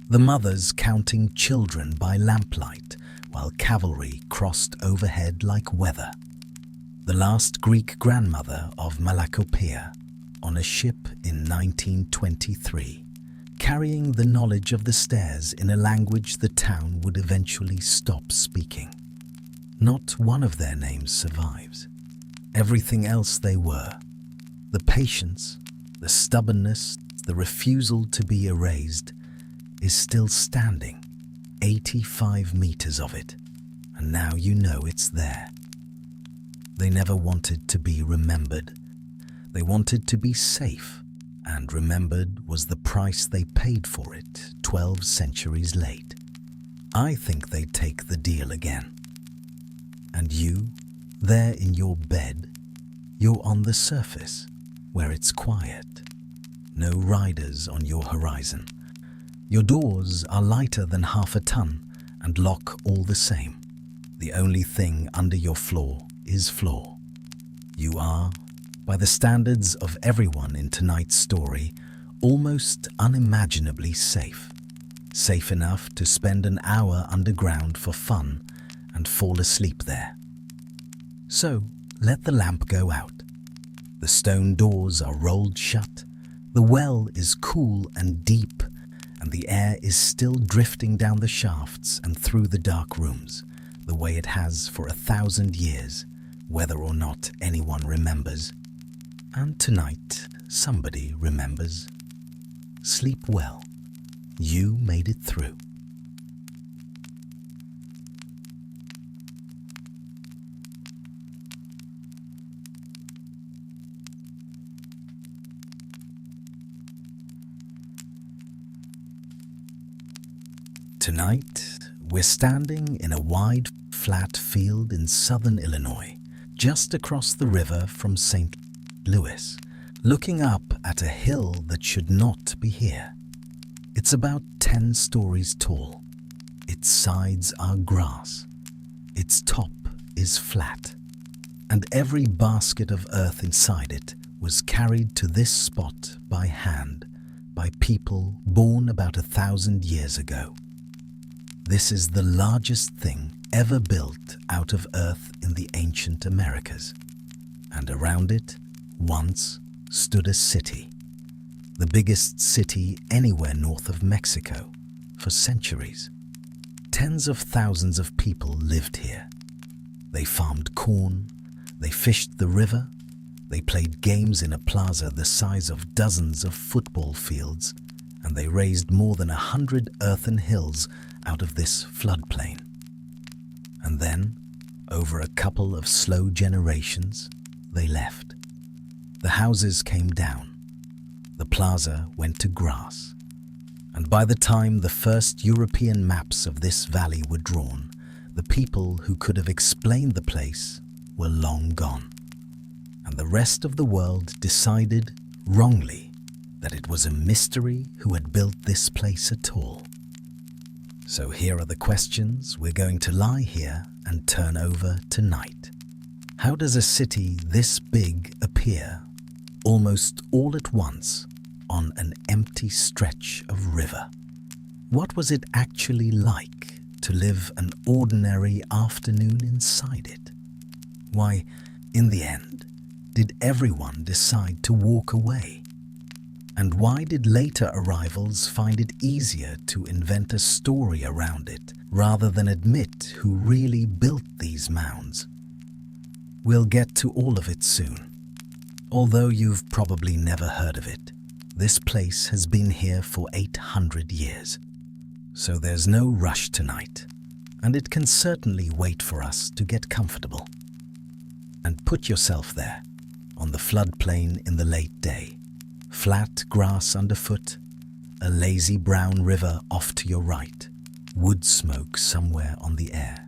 The mothers counting children by lamplight while cavalry crossed overhead like weather. The last Greek grandmother of Malakopea on a ship in 1923, carrying the knowledge of the stairs in a language the town would eventually stop speaking. Not one of their names survives. Everything else they were, the patience, the stubbornness, the refusal to be erased, is still standing, 85 meters of it, and now you know it's there. They never wanted to be remembered. They wanted to be safe, and remembered was the price they paid for it 12 centuries late. I think they'd take the deal again. And you, there in your bed, you're on the surface, where it's quiet. No riders on your horizon. Your doors are lighter than half a ton and lock all the same. The only thing under your floor is floor. You are, by the standards of everyone in tonight's story, almost unimaginably safe. Safe enough to spend an hour underground for fun and fall asleep there. So let the lamp go out. The stone doors are rolled shut. The well is cool and deep, and the air is still drifting down the shafts and through the dark rooms, the way it has for 1,000 years, whether or not anyone remembers. And tonight, somebody remembers. Sleep well. You made it through. Tonight, we're standing in a wide, flat field in southern Illinois, just across the river from St. Louis, looking up at a hill that should not be here. It's about 10 stories tall. Its sides are grass. Its top is flat. And every basket of earth inside it was carried to this spot by hand, by people born about 1,000 years ago. This is the largest thing ever built out of earth in the ancient Americas. And around it, once, stood a city. The biggest city anywhere north of Mexico, for centuries. Tens of thousands of people lived here. They farmed corn, they fished the river, they played games in a plaza the size of dozens of football fields, and they raised more than 100 earthen hills out of this floodplain. And then, over a couple of slow generations, they left. The houses came down. The plaza went to grass. And by the time the first European maps of this valley were drawn, the people who could have explained the place were long gone. And the rest of the world decided, wrongly, that it was a mystery who had built this place at all. So here are the questions we're going to lie here and turn over tonight. How does a city this big appear, almost all at once, on an empty stretch of river? What was it actually like to live an ordinary afternoon inside it? Why, in the end, did everyone decide to walk away? And why did later arrivals find it easier to invent a story around it rather than admit who really built these mounds? We'll get to all of it soon. Although you've probably never heard of it, this place has been here for 800 years. So there's no rush tonight, and it can certainly wait for us to get comfortable. And put yourself there, on the floodplain in the late day. Flat grass underfoot, a lazy brown river off to your right, wood smoke somewhere on the air,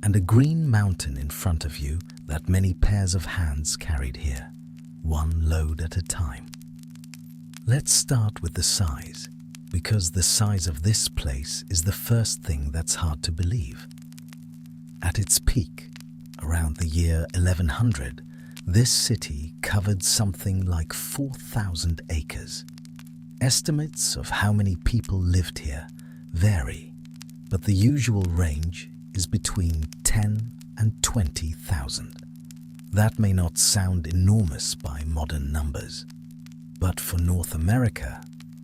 and a green mountain in front of you that many pairs of hands carried here, one load at a time. Let's start with the size, because the size of this place is the first thing that's hard to believe. At its peak, around the year 1100, this city covered something like 4,000 acres. Estimates of how many people lived here vary, but the usual range is between 10 and 20,000. That may not sound enormous by modern numbers, but for North America,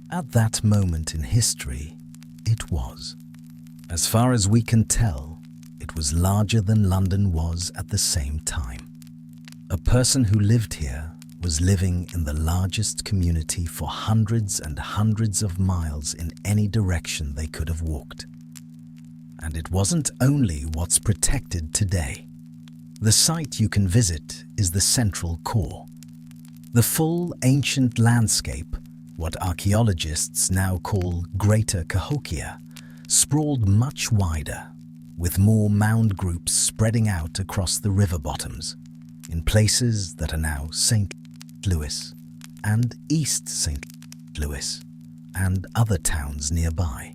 at that moment in history, it was. As far as we can tell, it was larger than London was at the same time. A person who lived here was living in the largest community for hundreds and hundreds of miles in any direction they could have walked. And it wasn't only what's protected today. The site you can visit is the central core. The full ancient landscape, what archaeologists now call Greater Cahokia, sprawled much wider, with more mound groups spreading out across the river bottoms, in places that are now St. Louis and East St. Louis and other towns nearby.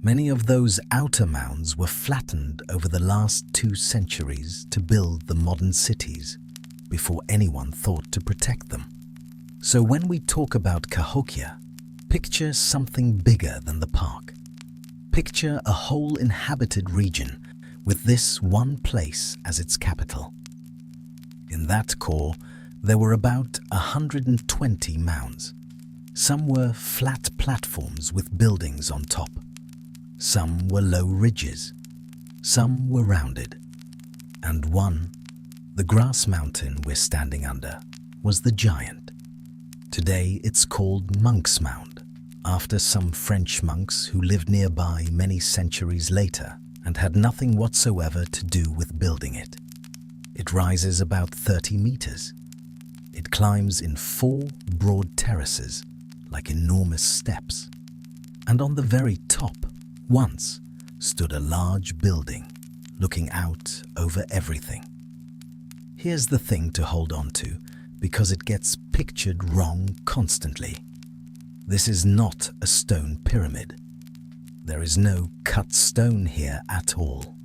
Many of those outer mounds were flattened over the last 2 centuries to build the modern cities before anyone thought to protect them. So when we talk about Cahokia, picture something bigger than the park. Picture a whole inhabited region with this one place as its capital. In that core, there were about 120 mounds. Some were flat platforms with buildings on top. Some were low ridges. Some were rounded. And one, the grass mountain we're standing under, was the giant. Today it's called Monk's Mound, after some French monks who lived nearby many centuries later and had nothing whatsoever to do with building it. It rises about 30 meters. It climbs in 4 broad terraces, like enormous steps. And on the very top, once, stood a large building, looking out over everything. Here's the thing to hold on to, because it gets pictured wrong constantly. This is not a stone pyramid. There is no cut stone here at all.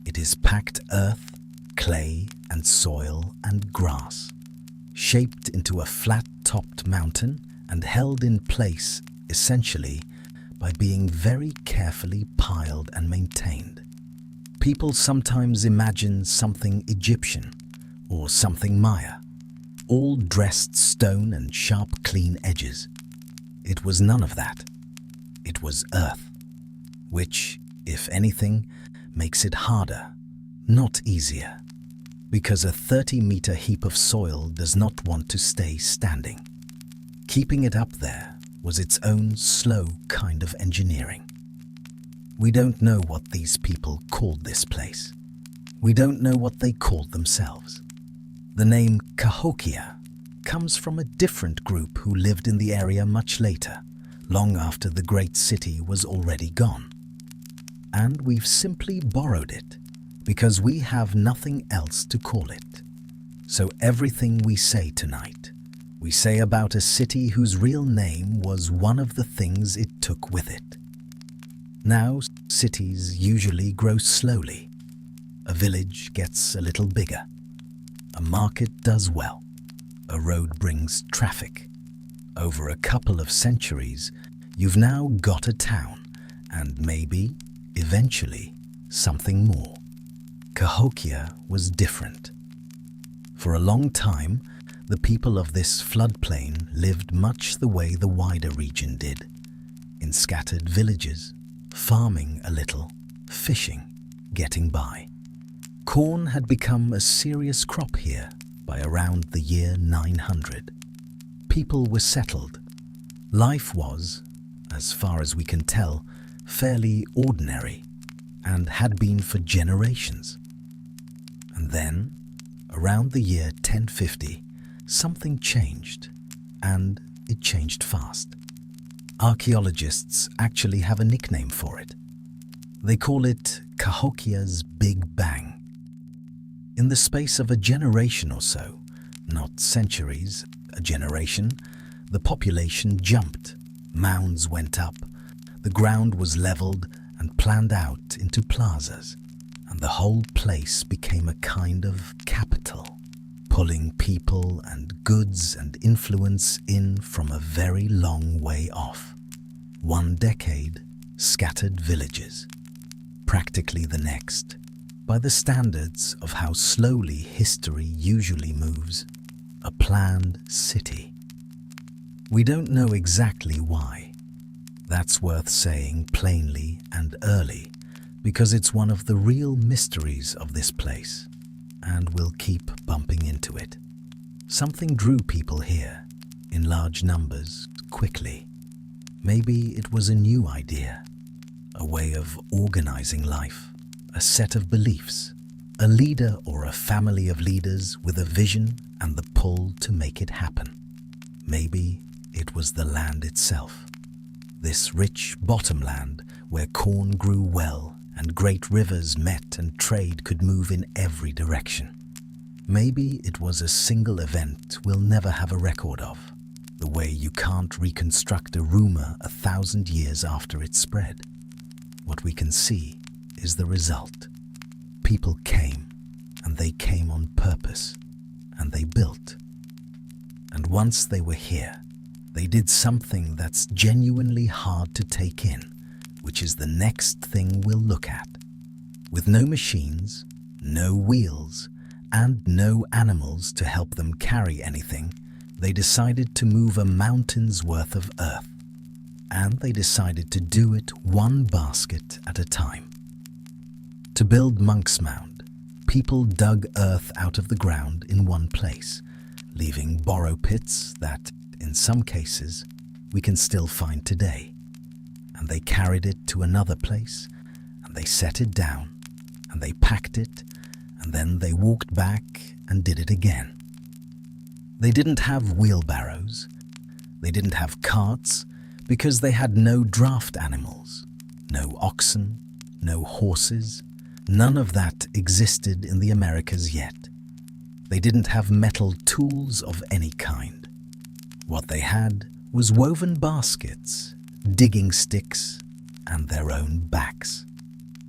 It is packed earth, clay and soil and grass, shaped into a flat-topped mountain and held in place essentially by being very carefully piled and maintained. People sometimes imagine something Egyptian or something Maya, all dressed stone and sharp, clean edges. It was none of that. It was earth, which, if anything, makes it harder, not easier, because a 30-meter heap of soil does not want to stay standing. Keeping it up there was its own slow kind of engineering. We don't know what these people called this place. We don't know what they called themselves. The name Cahokia comes from a different group who lived in the area much later, long after the great city was already gone. And we've simply borrowed it, because we have nothing else to call it. So everything we say tonight, we say about a city whose real name was one of the things it took with it. Now, cities usually grow slowly. A village gets a little bigger. A market does well. A road brings traffic. Over a couple of centuries, you've now got a town, and maybe, eventually, something more. Cahokia was different. For a long time, The people of this floodplain lived much the way the wider region did, in scattered villages, farming a little, fishing, getting by. Corn had become a serious crop here by around the year 900. People were settled. Life was, as far as we can tell, fairly ordinary and had been for generations. And then, around the year 1050, something changed, and it changed fast. Archaeologists actually have a nickname for it. They call it Cahokia's Big Bang. In the space of a generation or so, not centuries, a generation, the population jumped, mounds went up, the ground was leveled and planned out into plazas, and the whole place became a kind of capital, pulling people and goods and influence in from a very long way off. One decade, scattered villages. Practically the next, by the standards of how slowly history usually moves, a planned city. We don't know exactly why. That's worth saying plainly and early, because it's one of the real mysteries of this place, and we'll keep bumping into it. Something drew people here, in large numbers, quickly. Maybe it was a new idea, a way of organizing life, a set of beliefs, a leader or a family of leaders with a vision and the pull to make it happen. Maybe it was the land itself, this rich bottomland where corn grew well and great rivers met and trade could move in every direction. Maybe it was a single event we'll never have a record of, the way you can't reconstruct a rumor 1,000 years after it spread. What we can see is the result. People came, and they came on purpose, and they built. And once they were here, they did something that's genuinely hard to take in, which is the next thing we'll look at. With no machines, no wheels, and no animals to help them carry anything, they decided to move a mountain's worth of earth. And they decided to do it one basket at a time. To build Monk's Mound, people dug earth out of the ground in one place, leaving borrow pits that, in some cases, we can still find today. And they carried it to another place, and they set it down, and they packed it, and then they walked back and did it again. They didn't have wheelbarrows. They didn't have carts because they had no draft animals, no oxen, no horses. None of that existed in the Americas yet. They didn't have metal tools of any kind. What they had was woven baskets, digging sticks, and their own backs.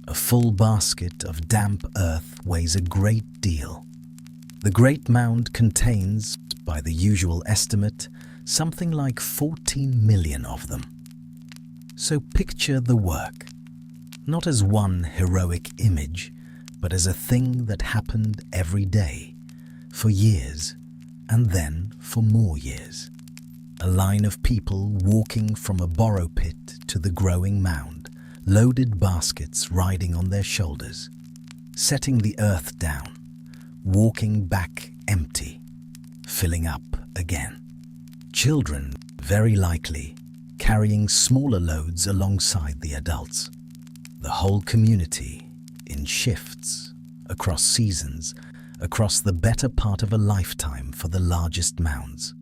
A full basket of damp earth weighs a great deal. The Great Mound contains, by the usual estimate, something like 14 million of them. So picture the work, not as one heroic image, but as a thing that happened every day, for years, and then for more years. A line of people walking from a borrow pit to the growing mound, loaded baskets riding on their shoulders, setting the earth down, walking back empty, filling up again. Children, very likely, carrying smaller loads alongside the adults. The whole community, in shifts, across seasons, across the better part of a lifetime for the largest mounds.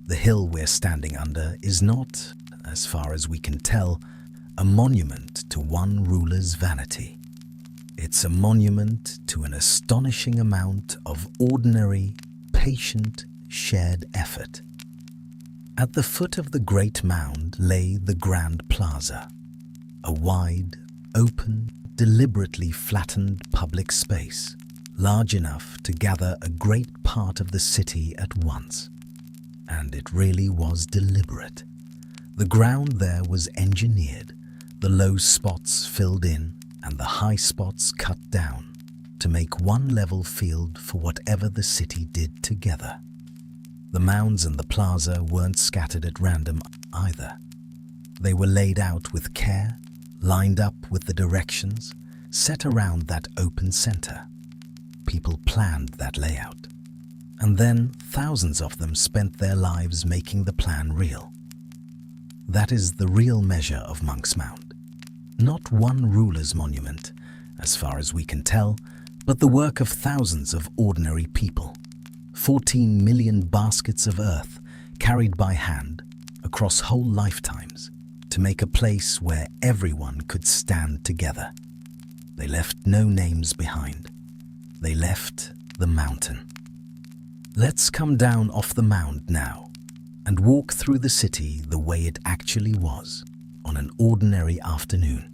The hill we're standing under is not, as far as we can tell, a monument to one ruler's vanity. It's a monument to an astonishing amount of ordinary, patient, shared effort. At the foot of the Great Mound lay the Grand Plaza, a wide, open, deliberately flattened public space, large enough to gather a great part of the city at once. And it really was deliberate. The ground there was engineered, the low spots filled in and the high spots cut down to make one level field for whatever the city did together. The mounds and the plaza weren't scattered at random either. They were laid out with care, lined up with the directions, set around that open center. People planned that layout. And then thousands of them spent their lives making the plan real. That is the real measure of Monk's Mound. Not one ruler's monument, as far as we can tell, but the work of thousands of ordinary people. 14 million baskets of earth carried by hand across whole lifetimes to make a place where everyone could stand together. They left no names behind. They left the mountain. Let's come down off the mound now and walk through the city the way it actually was on an ordinary afternoon.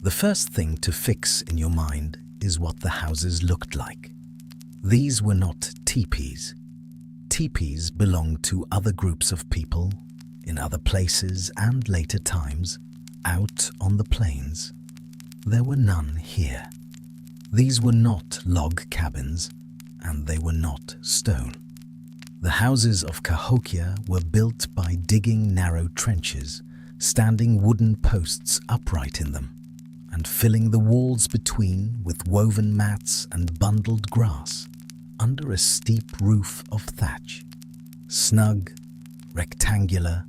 The first thing to fix in your mind is what the houses looked like. These were not teepees. Teepees belonged to other groups of people in other places and later times out on the plains. There were none here. These were not log cabins, and they were not stone. The houses of Cahokia were built by digging narrow trenches, standing wooden posts upright in them, and filling the walls between with woven mats and bundled grass under a steep roof of thatch. Snug, rectangular,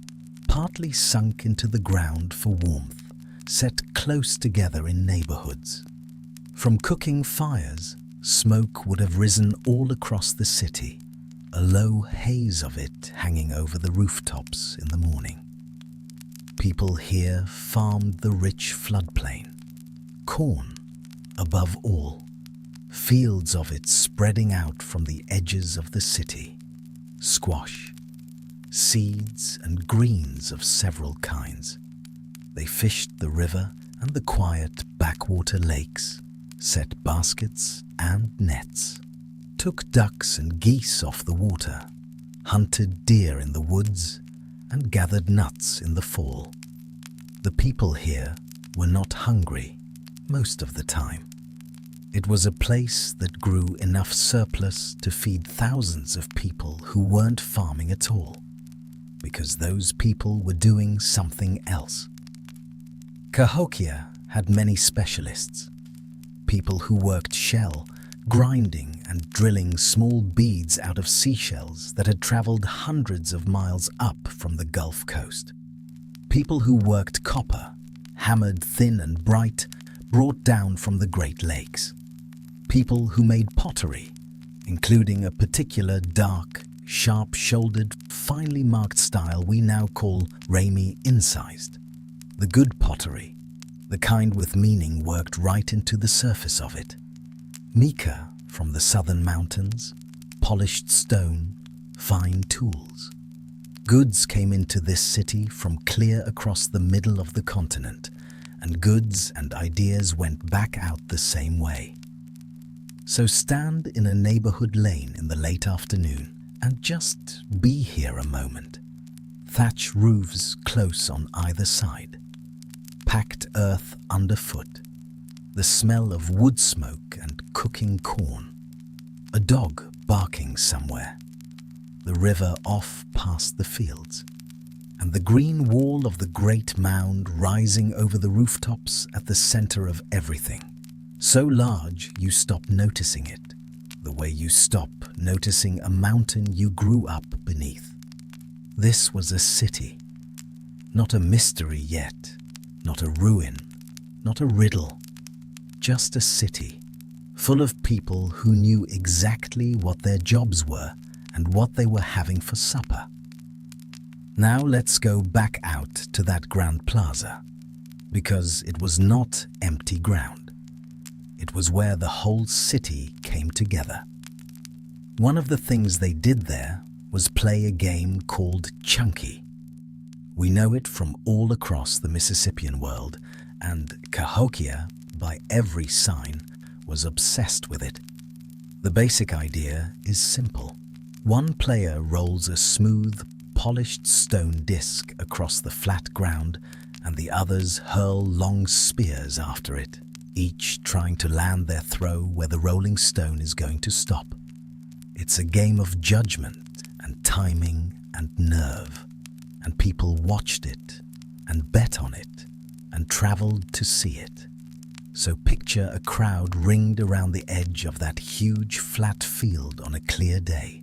partly sunk into the ground for warmth, set close together in neighborhoods. From cooking fires, smoke would have risen all across the city, a low haze of it hanging over the rooftops in the morning. People here farmed the rich floodplain. Corn, above all, fields of it spreading out from the edges of the city. Squash, seeds and greens of several kinds. They fished the river and the quiet backwater lakes, set baskets and nets, took ducks and geese off the water, hunted deer in the woods, and gathered nuts in the fall. The people here were not hungry most of the time. It was a place that grew enough surplus to feed thousands of people who weren't farming at all, because those people were doing something else. Cahokia had many specialists. People who worked shell, grinding and drilling small beads out of seashells that had traveled hundreds of miles up from the Gulf Coast. People who worked copper, hammered thin and bright, brought down from the Great Lakes. People who made pottery, including a particular dark, sharp-shouldered, finely marked style we now call Ramey incised. The good pottery, the kind with meaning worked right into the surface of it. Mica from the southern mountains, polished stone, fine tools. Goods came into this city from clear across the middle of the continent, and goods and ideas went back out the same way. So stand in a neighborhood lane in the late afternoon and just be here a moment. Thatch roofs close on either side. Packed earth underfoot. The smell of wood smoke and cooking corn. A dog barking somewhere. The river off past the fields. And the green wall of the great mound rising over the rooftops at the center of everything. So large you stop noticing it, the way you stop noticing a mountain you grew up beneath. This was a city, not a mystery yet, not a ruin, not a riddle, just a city, full of people who knew exactly what their jobs were and what they were having for supper. Now let's go back out to that grand plaza, because it was not empty ground. It was where the whole city came together. One of the things they did there was play a game called Chunky. We know it from all across the Mississippian world, and Cahokia, by every sign, was obsessed with it. The basic idea is simple. One player rolls a smooth, polished stone disc across the flat ground, and the others hurl long spears after it, each trying to land their throw where the rolling stone is going to stop. It's a game of judgment and timing and nerve, and people watched it and bet on it and traveled to see it. So picture a crowd ringed around the edge of that huge flat field on a clear day,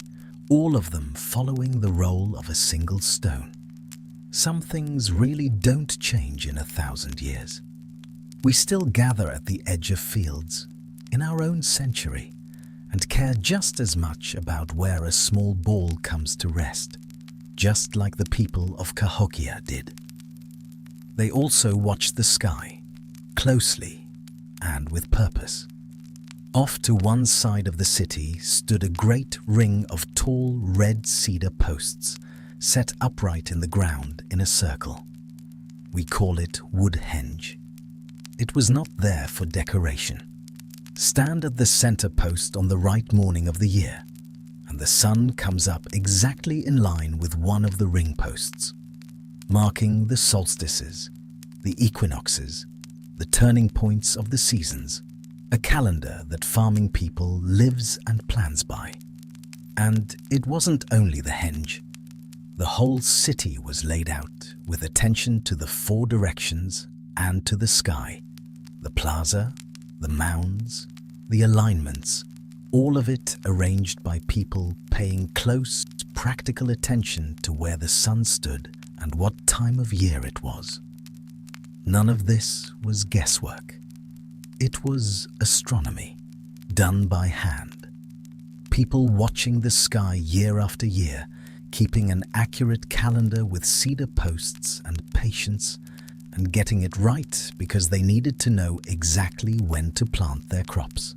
all of them following the roll of a single stone. Some things really don't change in 1,000 years. We still gather at the edge of fields, in our own century, and care just as much about where a small ball comes to rest, just like the people of Cahokia did. They also watched the sky, closely and with purpose. Off to one side of the city stood a great ring of tall red cedar posts, set upright in the ground in a circle. We call it Woodhenge. It was not there for decoration. Stand at the center post on the right morning of the year, and the sun comes up exactly in line with one of the ring posts, marking the solstices, the equinoxes, the turning points of the seasons, a calendar that farming people lives and plans by. And it wasn't only the henge. The whole city was laid out with attention to the four directions and to the sky, the plaza, the mounds, the alignments, all of it arranged by people paying close, practical attention to where the sun stood and what time of year it was. None of this was guesswork. It was astronomy, done by hand. People watching the sky year after year, keeping an accurate calendar with cedar posts and patience, and getting it right because they needed to know exactly when to plant their crops.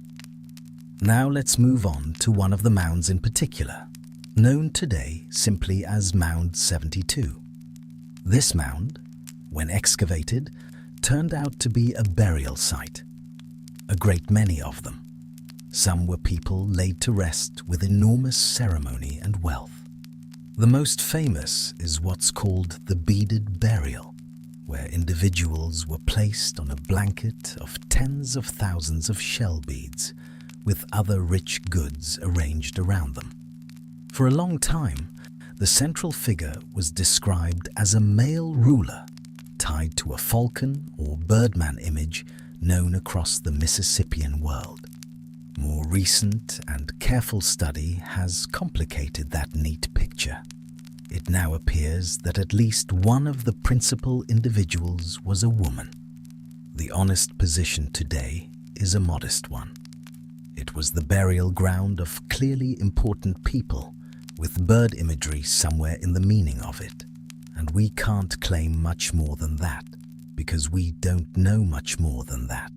Now let's move on to one of the mounds in particular, known today simply as Mound 72. This mound, when excavated, turned out to be a burial site. A great many of them. Some were people laid to rest with enormous ceremony and wealth. The most famous is what's called the beaded burial, where individuals were placed on a blanket of tens of thousands of shell beads with other rich goods arranged around them. For a long time, the central figure was described as a male ruler tied to a falcon or birdman image known across the Mississippian world. More recent and careful study has complicated that neat picture. It now appears that at least one of the principal individuals was a woman. The honest position today is a modest one. It was the burial ground of clearly important people, with bird imagery somewhere in the meaning of it. And we can't claim much more than that, because we don't know much more than that.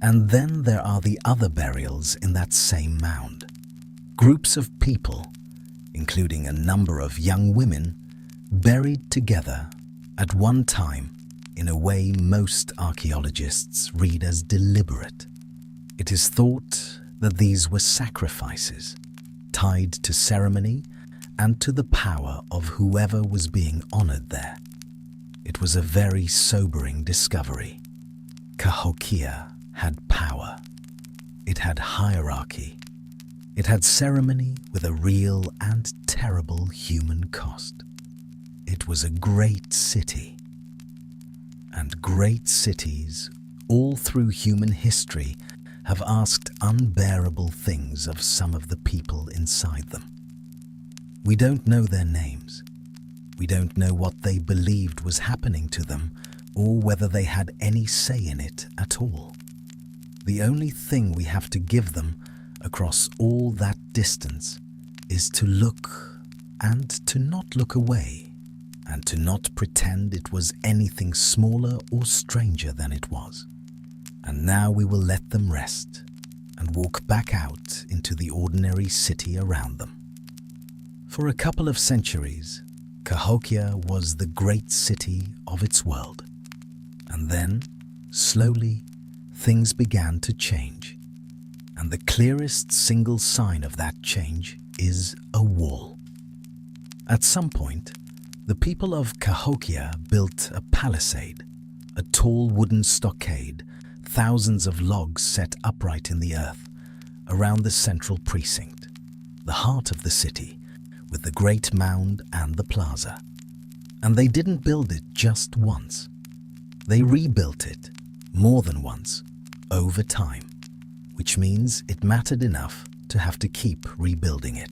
And then there are the other burials in that same mound. Groups of people, including a number of young women, buried together at one time in a way most archaeologists read as deliberate. It is thought that these were sacrifices, tied to ceremony and to the power of whoever was being honored there. It was a very sobering discovery. Cahokia had power. It had hierarchy. It had ceremony with a real and terrible human cost. It was a great city. And great cities, all through human history, have asked unbearable things of some of the people inside them. We don't know their names. We don't know what they believed was happening to them or whether they had any say in it at all. The only thing we have to give them across all that distance is to look and to not look away, and to not pretend it was anything smaller or stranger than it was. And now we will let them rest and walk back out into the ordinary city around them. For a couple of centuries, Cahokia was the great city of its world. And then, slowly, things began to change. And the clearest single sign of that change is a wall. At some point, the people of Cahokia built a palisade, a tall wooden stockade, thousands of logs set upright in the earth, around the central precinct, the heart of the city, with the great mound and the plaza. And they didn't build it just once. They rebuilt it more than once, over time, which means it mattered enough to have to keep rebuilding it.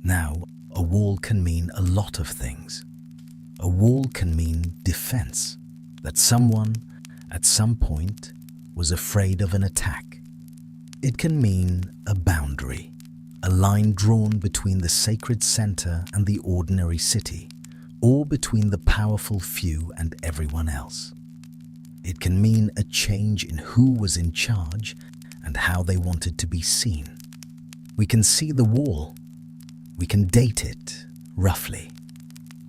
Now, a wall can mean a lot of things. A wall can mean defense, that someone, at some point, was afraid of an attack. It can mean a boundary, a line drawn between the sacred center and the ordinary city, or between the powerful few and everyone else. It can mean a change in who was in charge and how they wanted to be seen. We can see the wall. We can date it, roughly.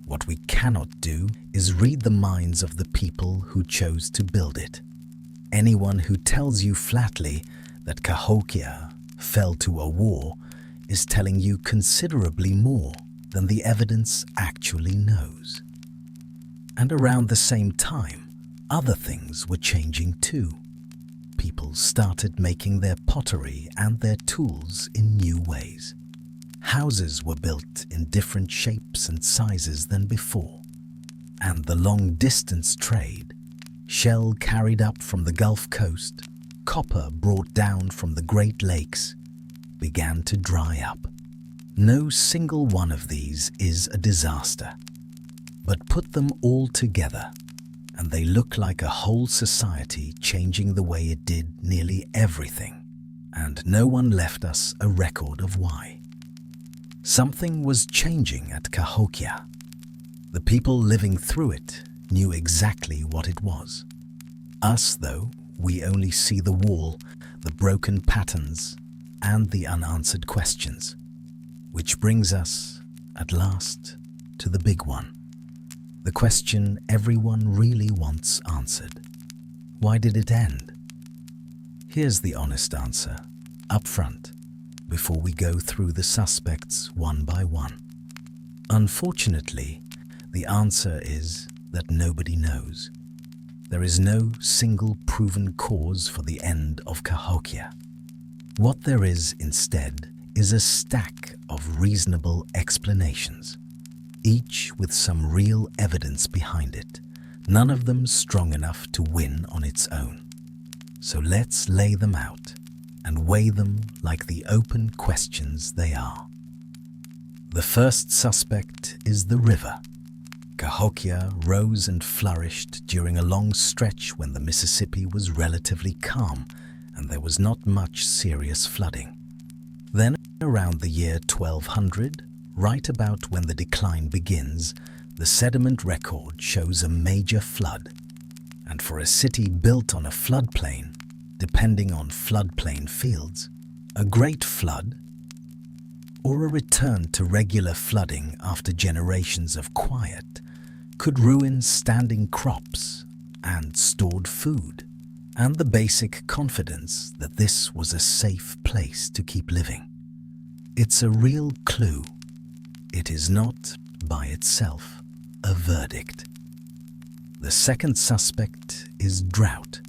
What we cannot do is read the minds of the people who chose to build it. Anyone who tells you flatly that Cahokia fell to a war is telling you considerably more than the evidence actually knows. And around the same time, other things were changing too. People started making their pottery and their tools in new ways. Houses were built in different shapes and sizes than before. And the long-distance trade, shell carried up from the Gulf Coast, copper brought down from the Great Lakes, began to dry up. No single one of these is a disaster. But put them all together, and they look like a whole society changing the way it did nearly everything, and no one left us a record of why. Something was changing at Cahokia. The people living through it knew exactly what it was. Us, though, we only see the wall, the broken patterns, and the unanswered questions. Which brings us, at last, to the big one. The question everyone really wants answered. Why did it end? Here's the honest answer, up front, before we go through the suspects one by one. Unfortunately, the answer is that nobody knows. There is no single proven cause for the end of Cahokia. What there is instead is a stack of reasonable explanations, each with some real evidence behind it, none of them strong enough to win on its own. So let's lay them out and weigh them like the open questions they are. The first suspect is the river. Cahokia rose and flourished during a long stretch when the Mississippi was relatively calm and there was not much serious flooding. Then, around the year 1200, right about when the decline begins, the sediment record shows a major flood. And for a city built on a floodplain, depending on floodplain fields, a great flood, or a return to regular flooding after generations of quiet, could ruin standing crops and stored food, and the basic confidence that this was a safe place to keep living. It's a real clue. It is not, by itself, a verdict. The second suspect is drought.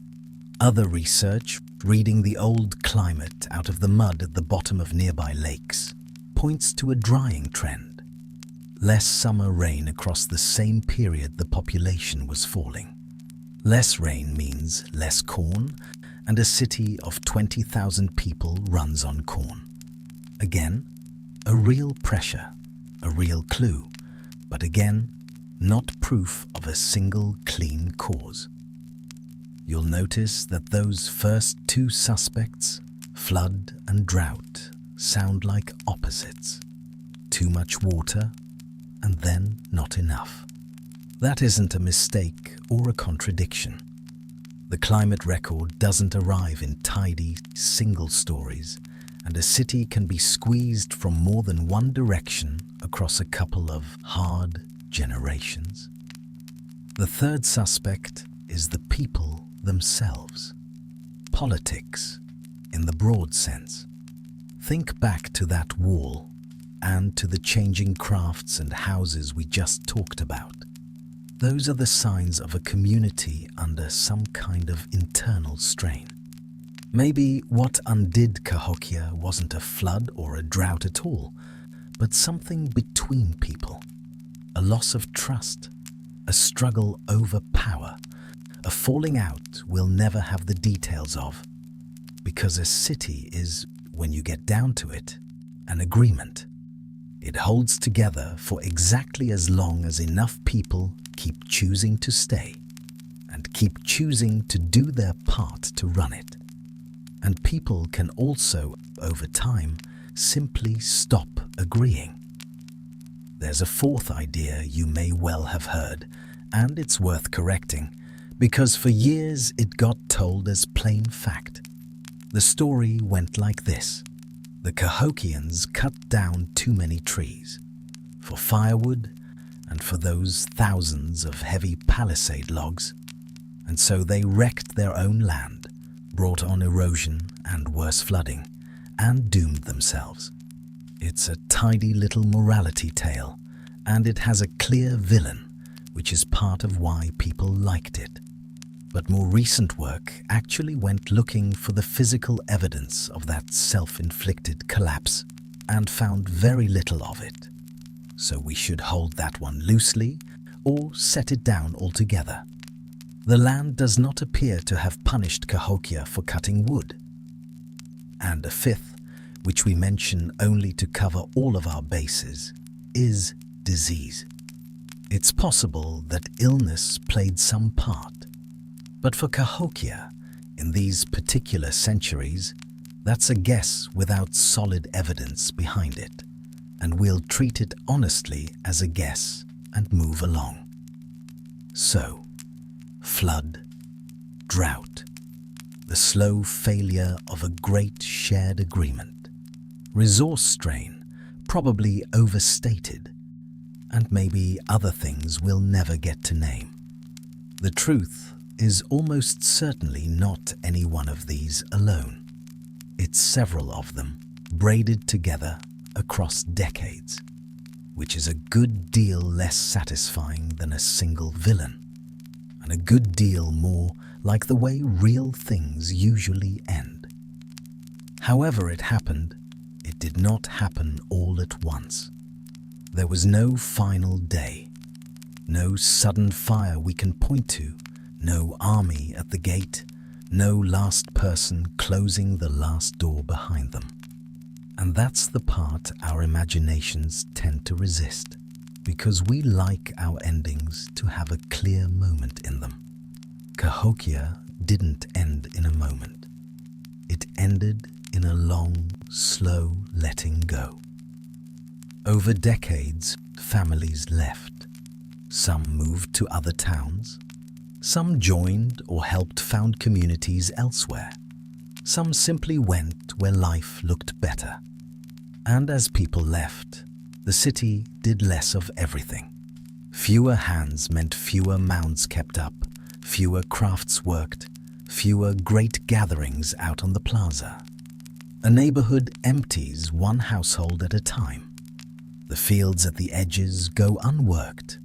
Other research, reading the old climate out of the mud at the bottom of nearby lakes, points to a drying trend. Less summer rain across the same period the population was falling. Less rain means less corn, and a city of 20,000 people runs on corn. Again, a real pressure, a real clue, but again, not proof of a single clean cause. You'll notice that those first two suspects, flood and drought, sound like opposites. Too much water, and then not enough. That isn't a mistake or a contradiction. The climate record doesn't arrive in tidy, single stories, and a city can be squeezed from more than one direction across a couple of hard generations. The third suspect is the people themselves. Politics, in the broad sense. Think back to that wall and to the changing crafts and houses we just talked about. Those are the signs of a community under some kind of internal strain. Maybe what undid Cahokia wasn't a flood or a drought at all, but something between people. A loss of trust, a struggle over power, a falling out we'll never have the details of. Because a city is, when you get down to it, an agreement. It holds together for exactly as long as enough people keep choosing to stay and keep choosing to do their part to run it. And people can also, over time, simply stop agreeing. There's a fourth idea you may well have heard, and it's worth correcting, because for years it got told as plain fact. The story went like this. The Cahokians cut down too many trees for firewood and for those thousands of heavy palisade logs, and so they wrecked their own land, brought on erosion and worse flooding, and doomed themselves. It's a tidy little morality tale, and it has a clear villain, which is part of why people liked it. But more recent work actually went looking for the physical evidence of that self-inflicted collapse and found very little of it. So we should hold that one loosely or set it down altogether. The land does not appear to have punished Cahokia for cutting wood. And a fifth, which we mention only to cover all of our bases, is disease. It's possible that illness played some part. But for Cahokia, in these particular centuries, that's a guess without solid evidence behind it, and we'll treat it honestly as a guess and move along. So, flood, drought, the slow failure of a great shared agreement, resource strain, probably overstated, and maybe other things we'll never get to name. The truth is almost certainly not any one of these alone. It's several of them, braided together across decades, which is a good deal less satisfying than a single villain, and a good deal more like the way real things usually end. However it happened, it did not happen all at once. There was no final day, no sudden fire we can point to, no army at the gate, no last person closing the last door behind them. And that's the part our imaginations tend to resist, because we like our endings to have a clear moment in them. Cahokia didn't end in a moment. It ended in a long, slow letting go. Over decades, families left. Some moved to other towns. Some joined or helped found communities elsewhere. Some simply went where life looked better. And as people left, the city did less of everything. Fewer hands meant fewer mounds kept up, fewer crafts worked, fewer great gatherings out on the plaza. A neighborhood empties one household at a time. The fields at the edges go unworked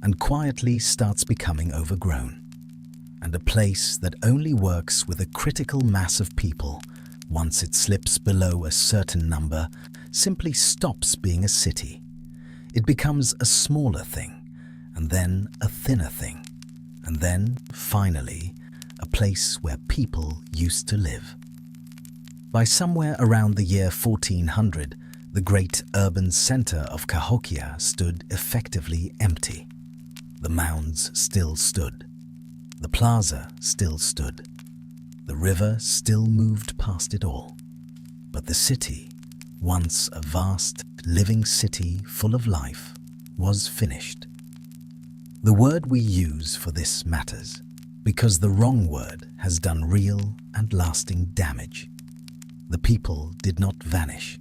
and quietly starts becoming overgrown. And a place that only works with a critical mass of people, once it slips below a certain number, simply stops being a city. It becomes a smaller thing, and then a thinner thing, and then, finally, a place where people used to live. By somewhere around the year 1400, the great urban center of Cahokia stood effectively empty. The mounds still stood. The plaza still stood. The river still moved past it all. But the city, once a vast, living city full of life, was finished. The word we use for this matters, because the wrong word has done real and lasting damage. The people did not vanish.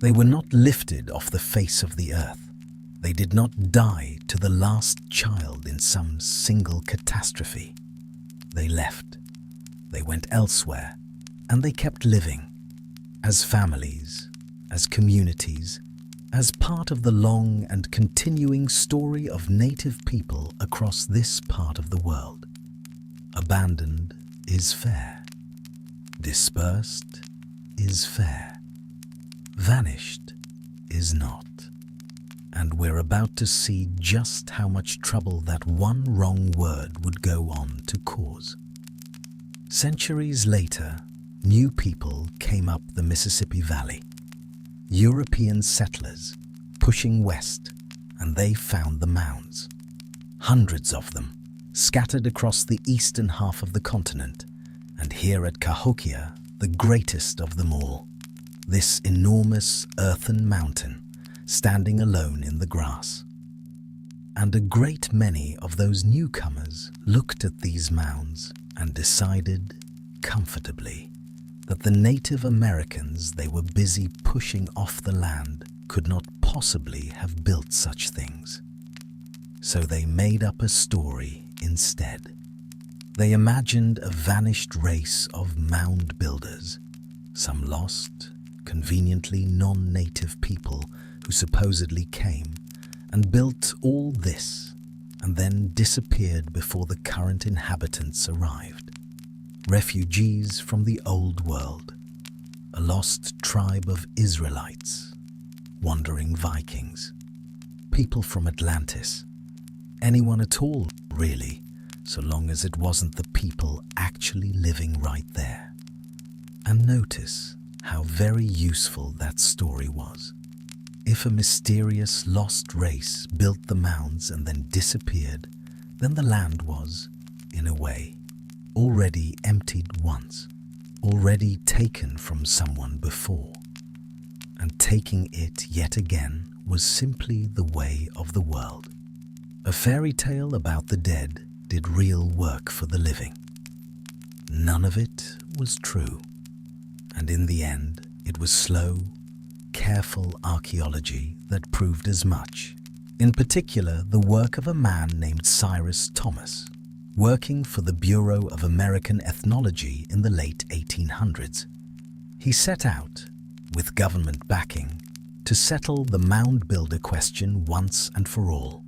They were not lifted off the face of the earth. They did not die to the last child in some single catastrophe. They left. They went elsewhere, and they kept living, as families, as communities, as part of the long and continuing story of native people across this part of the world. Abandoned is fair. Dispersed is fair. Vanished is not. And we're about to see just how much trouble that one wrong word would go on to cause. Centuries later, new people came up the Mississippi Valley. European settlers pushing west, and they found the mounds. Hundreds of them, scattered across the eastern half of the continent, and here at Cahokia, the greatest of them all, this enormous earthen mountain standing alone in the grass. And a great many of those newcomers looked at these mounds and decided, comfortably, that the Native Americans they were busy pushing off the land could not possibly have built such things. So they made up a story instead. They imagined a vanished race of mound builders, some lost, conveniently non-native people who supposedly came and built all this and then disappeared before the current inhabitants arrived. Refugees from the old world, a lost tribe of Israelites, wandering Vikings, people from Atlantis, anyone at all, really, so long as it wasn't the people actually living right there. And notice how very useful that story was. If a mysterious lost race built the mounds and then disappeared, then the land was, in a way, already emptied once, already taken from someone before. And taking it yet again was simply the way of the world. A fairy tale about the dead did real work for the living. None of it was true. And in the end, it was slow, careful archaeology that proved as much. In particular, the work of a man named Cyrus Thomas, working for the Bureau of American Ethnology in the late 1800s. He set out, with government backing, to settle the mound builder question once and for all.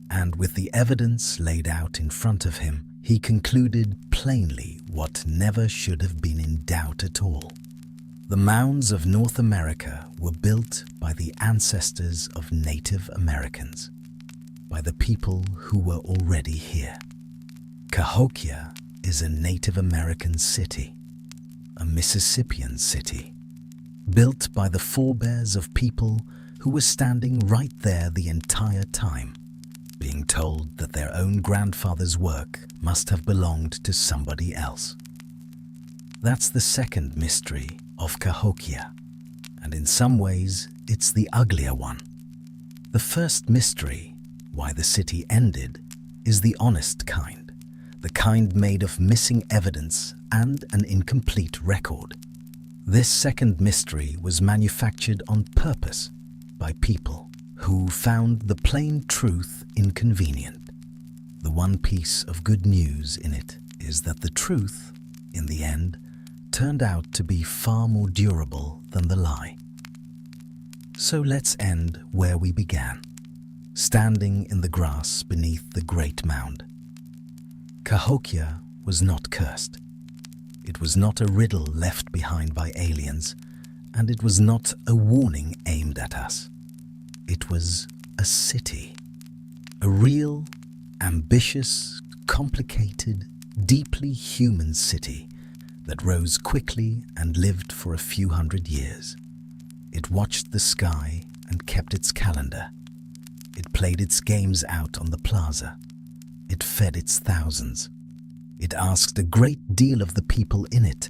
And with the evidence laid out in front of him, he concluded plainly what never should have been in doubt at all. The mounds of North America were built by the ancestors of Native Americans, by the people who were already here. Cahokia is a Native American city, a Mississippian city, built by the forebears of people who were standing right there the entire time, being told that their own grandfather's work must have belonged to somebody else. That's the second mystery of Cahokia, and in some ways it's the uglier one. The first mystery, why the city ended, is the honest kind, the kind made of missing evidence and an incomplete record. This second mystery was manufactured on purpose by people who found the plain truth inconvenient. The one piece of good news in it is that the truth, in the end, turned out to be far more durable than the lie. So let's end where we began, standing in the grass beneath the great mound. Cahokia was not cursed. It was not a riddle left behind by aliens, and it was not a warning aimed at us. It was a city, a real, ambitious, complicated, deeply human city that rose quickly and lived for a few hundred years. It watched the sky and kept its calendar. It played its games out on the plaza. It fed its thousands. It asked a great deal of the people in it,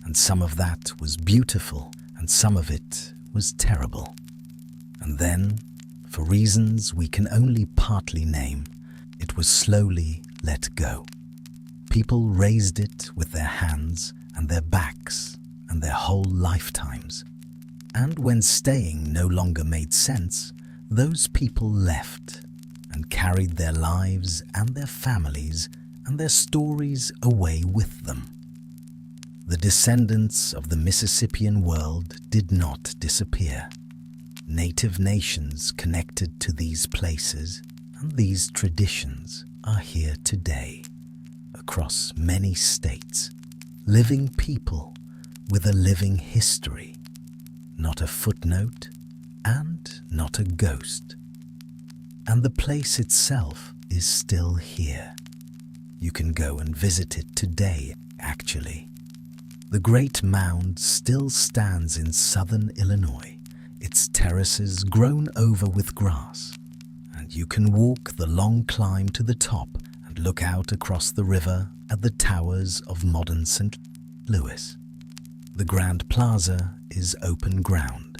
and some of that was beautiful and some of it was terrible. And then, for reasons we can only partly name, it was slowly let go. People raised it with their hands and their backs and their whole lifetimes. And when staying no longer made sense, those people left and carried their lives and their families and their stories away with them. The descendants of the Mississippian world did not disappear. Native nations connected to these places and these traditions are here today, across many states, living people with a living history, not a footnote, and not a ghost. And the place itself is still here. You can go and visit it today, actually. The Great Mound still stands in southern Illinois, its terraces grown over with grass, and you can walk the long climb to the top and look out across the river at the towers of modern St. Louis. The Grand Plaza is open ground.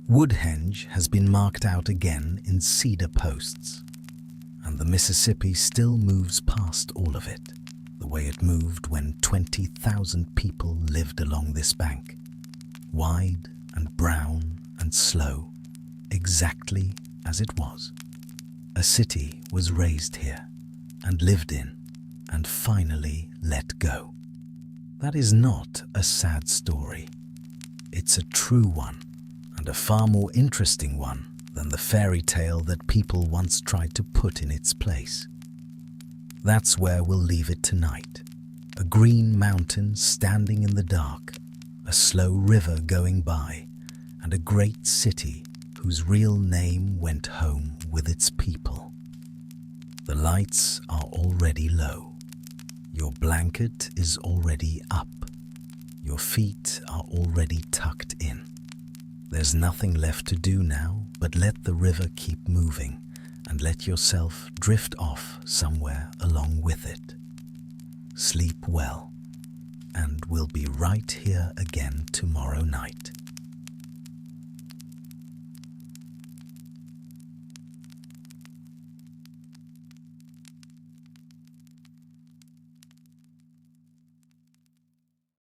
Woodhenge has been marked out again in cedar posts, and the Mississippi still moves past all of it, the way it moved when 20,000 people lived along this bank, wide and brown and slow, exactly as it was. A city was raised here and lived in and finally let go. That is not a sad story. It's a true one, and a far more interesting one than the fairy tale that people once tried to put in its place. That's where we'll leave it tonight. A green mountain standing in the dark, a slow river going by, and a great city whose real name went home with its people. The lights are already low. Your blanket is already up. Your feet are already tucked in. There's nothing left to do now but let the river keep moving and let yourself drift off somewhere along with it. Sleep well, and we'll be right here again tomorrow night.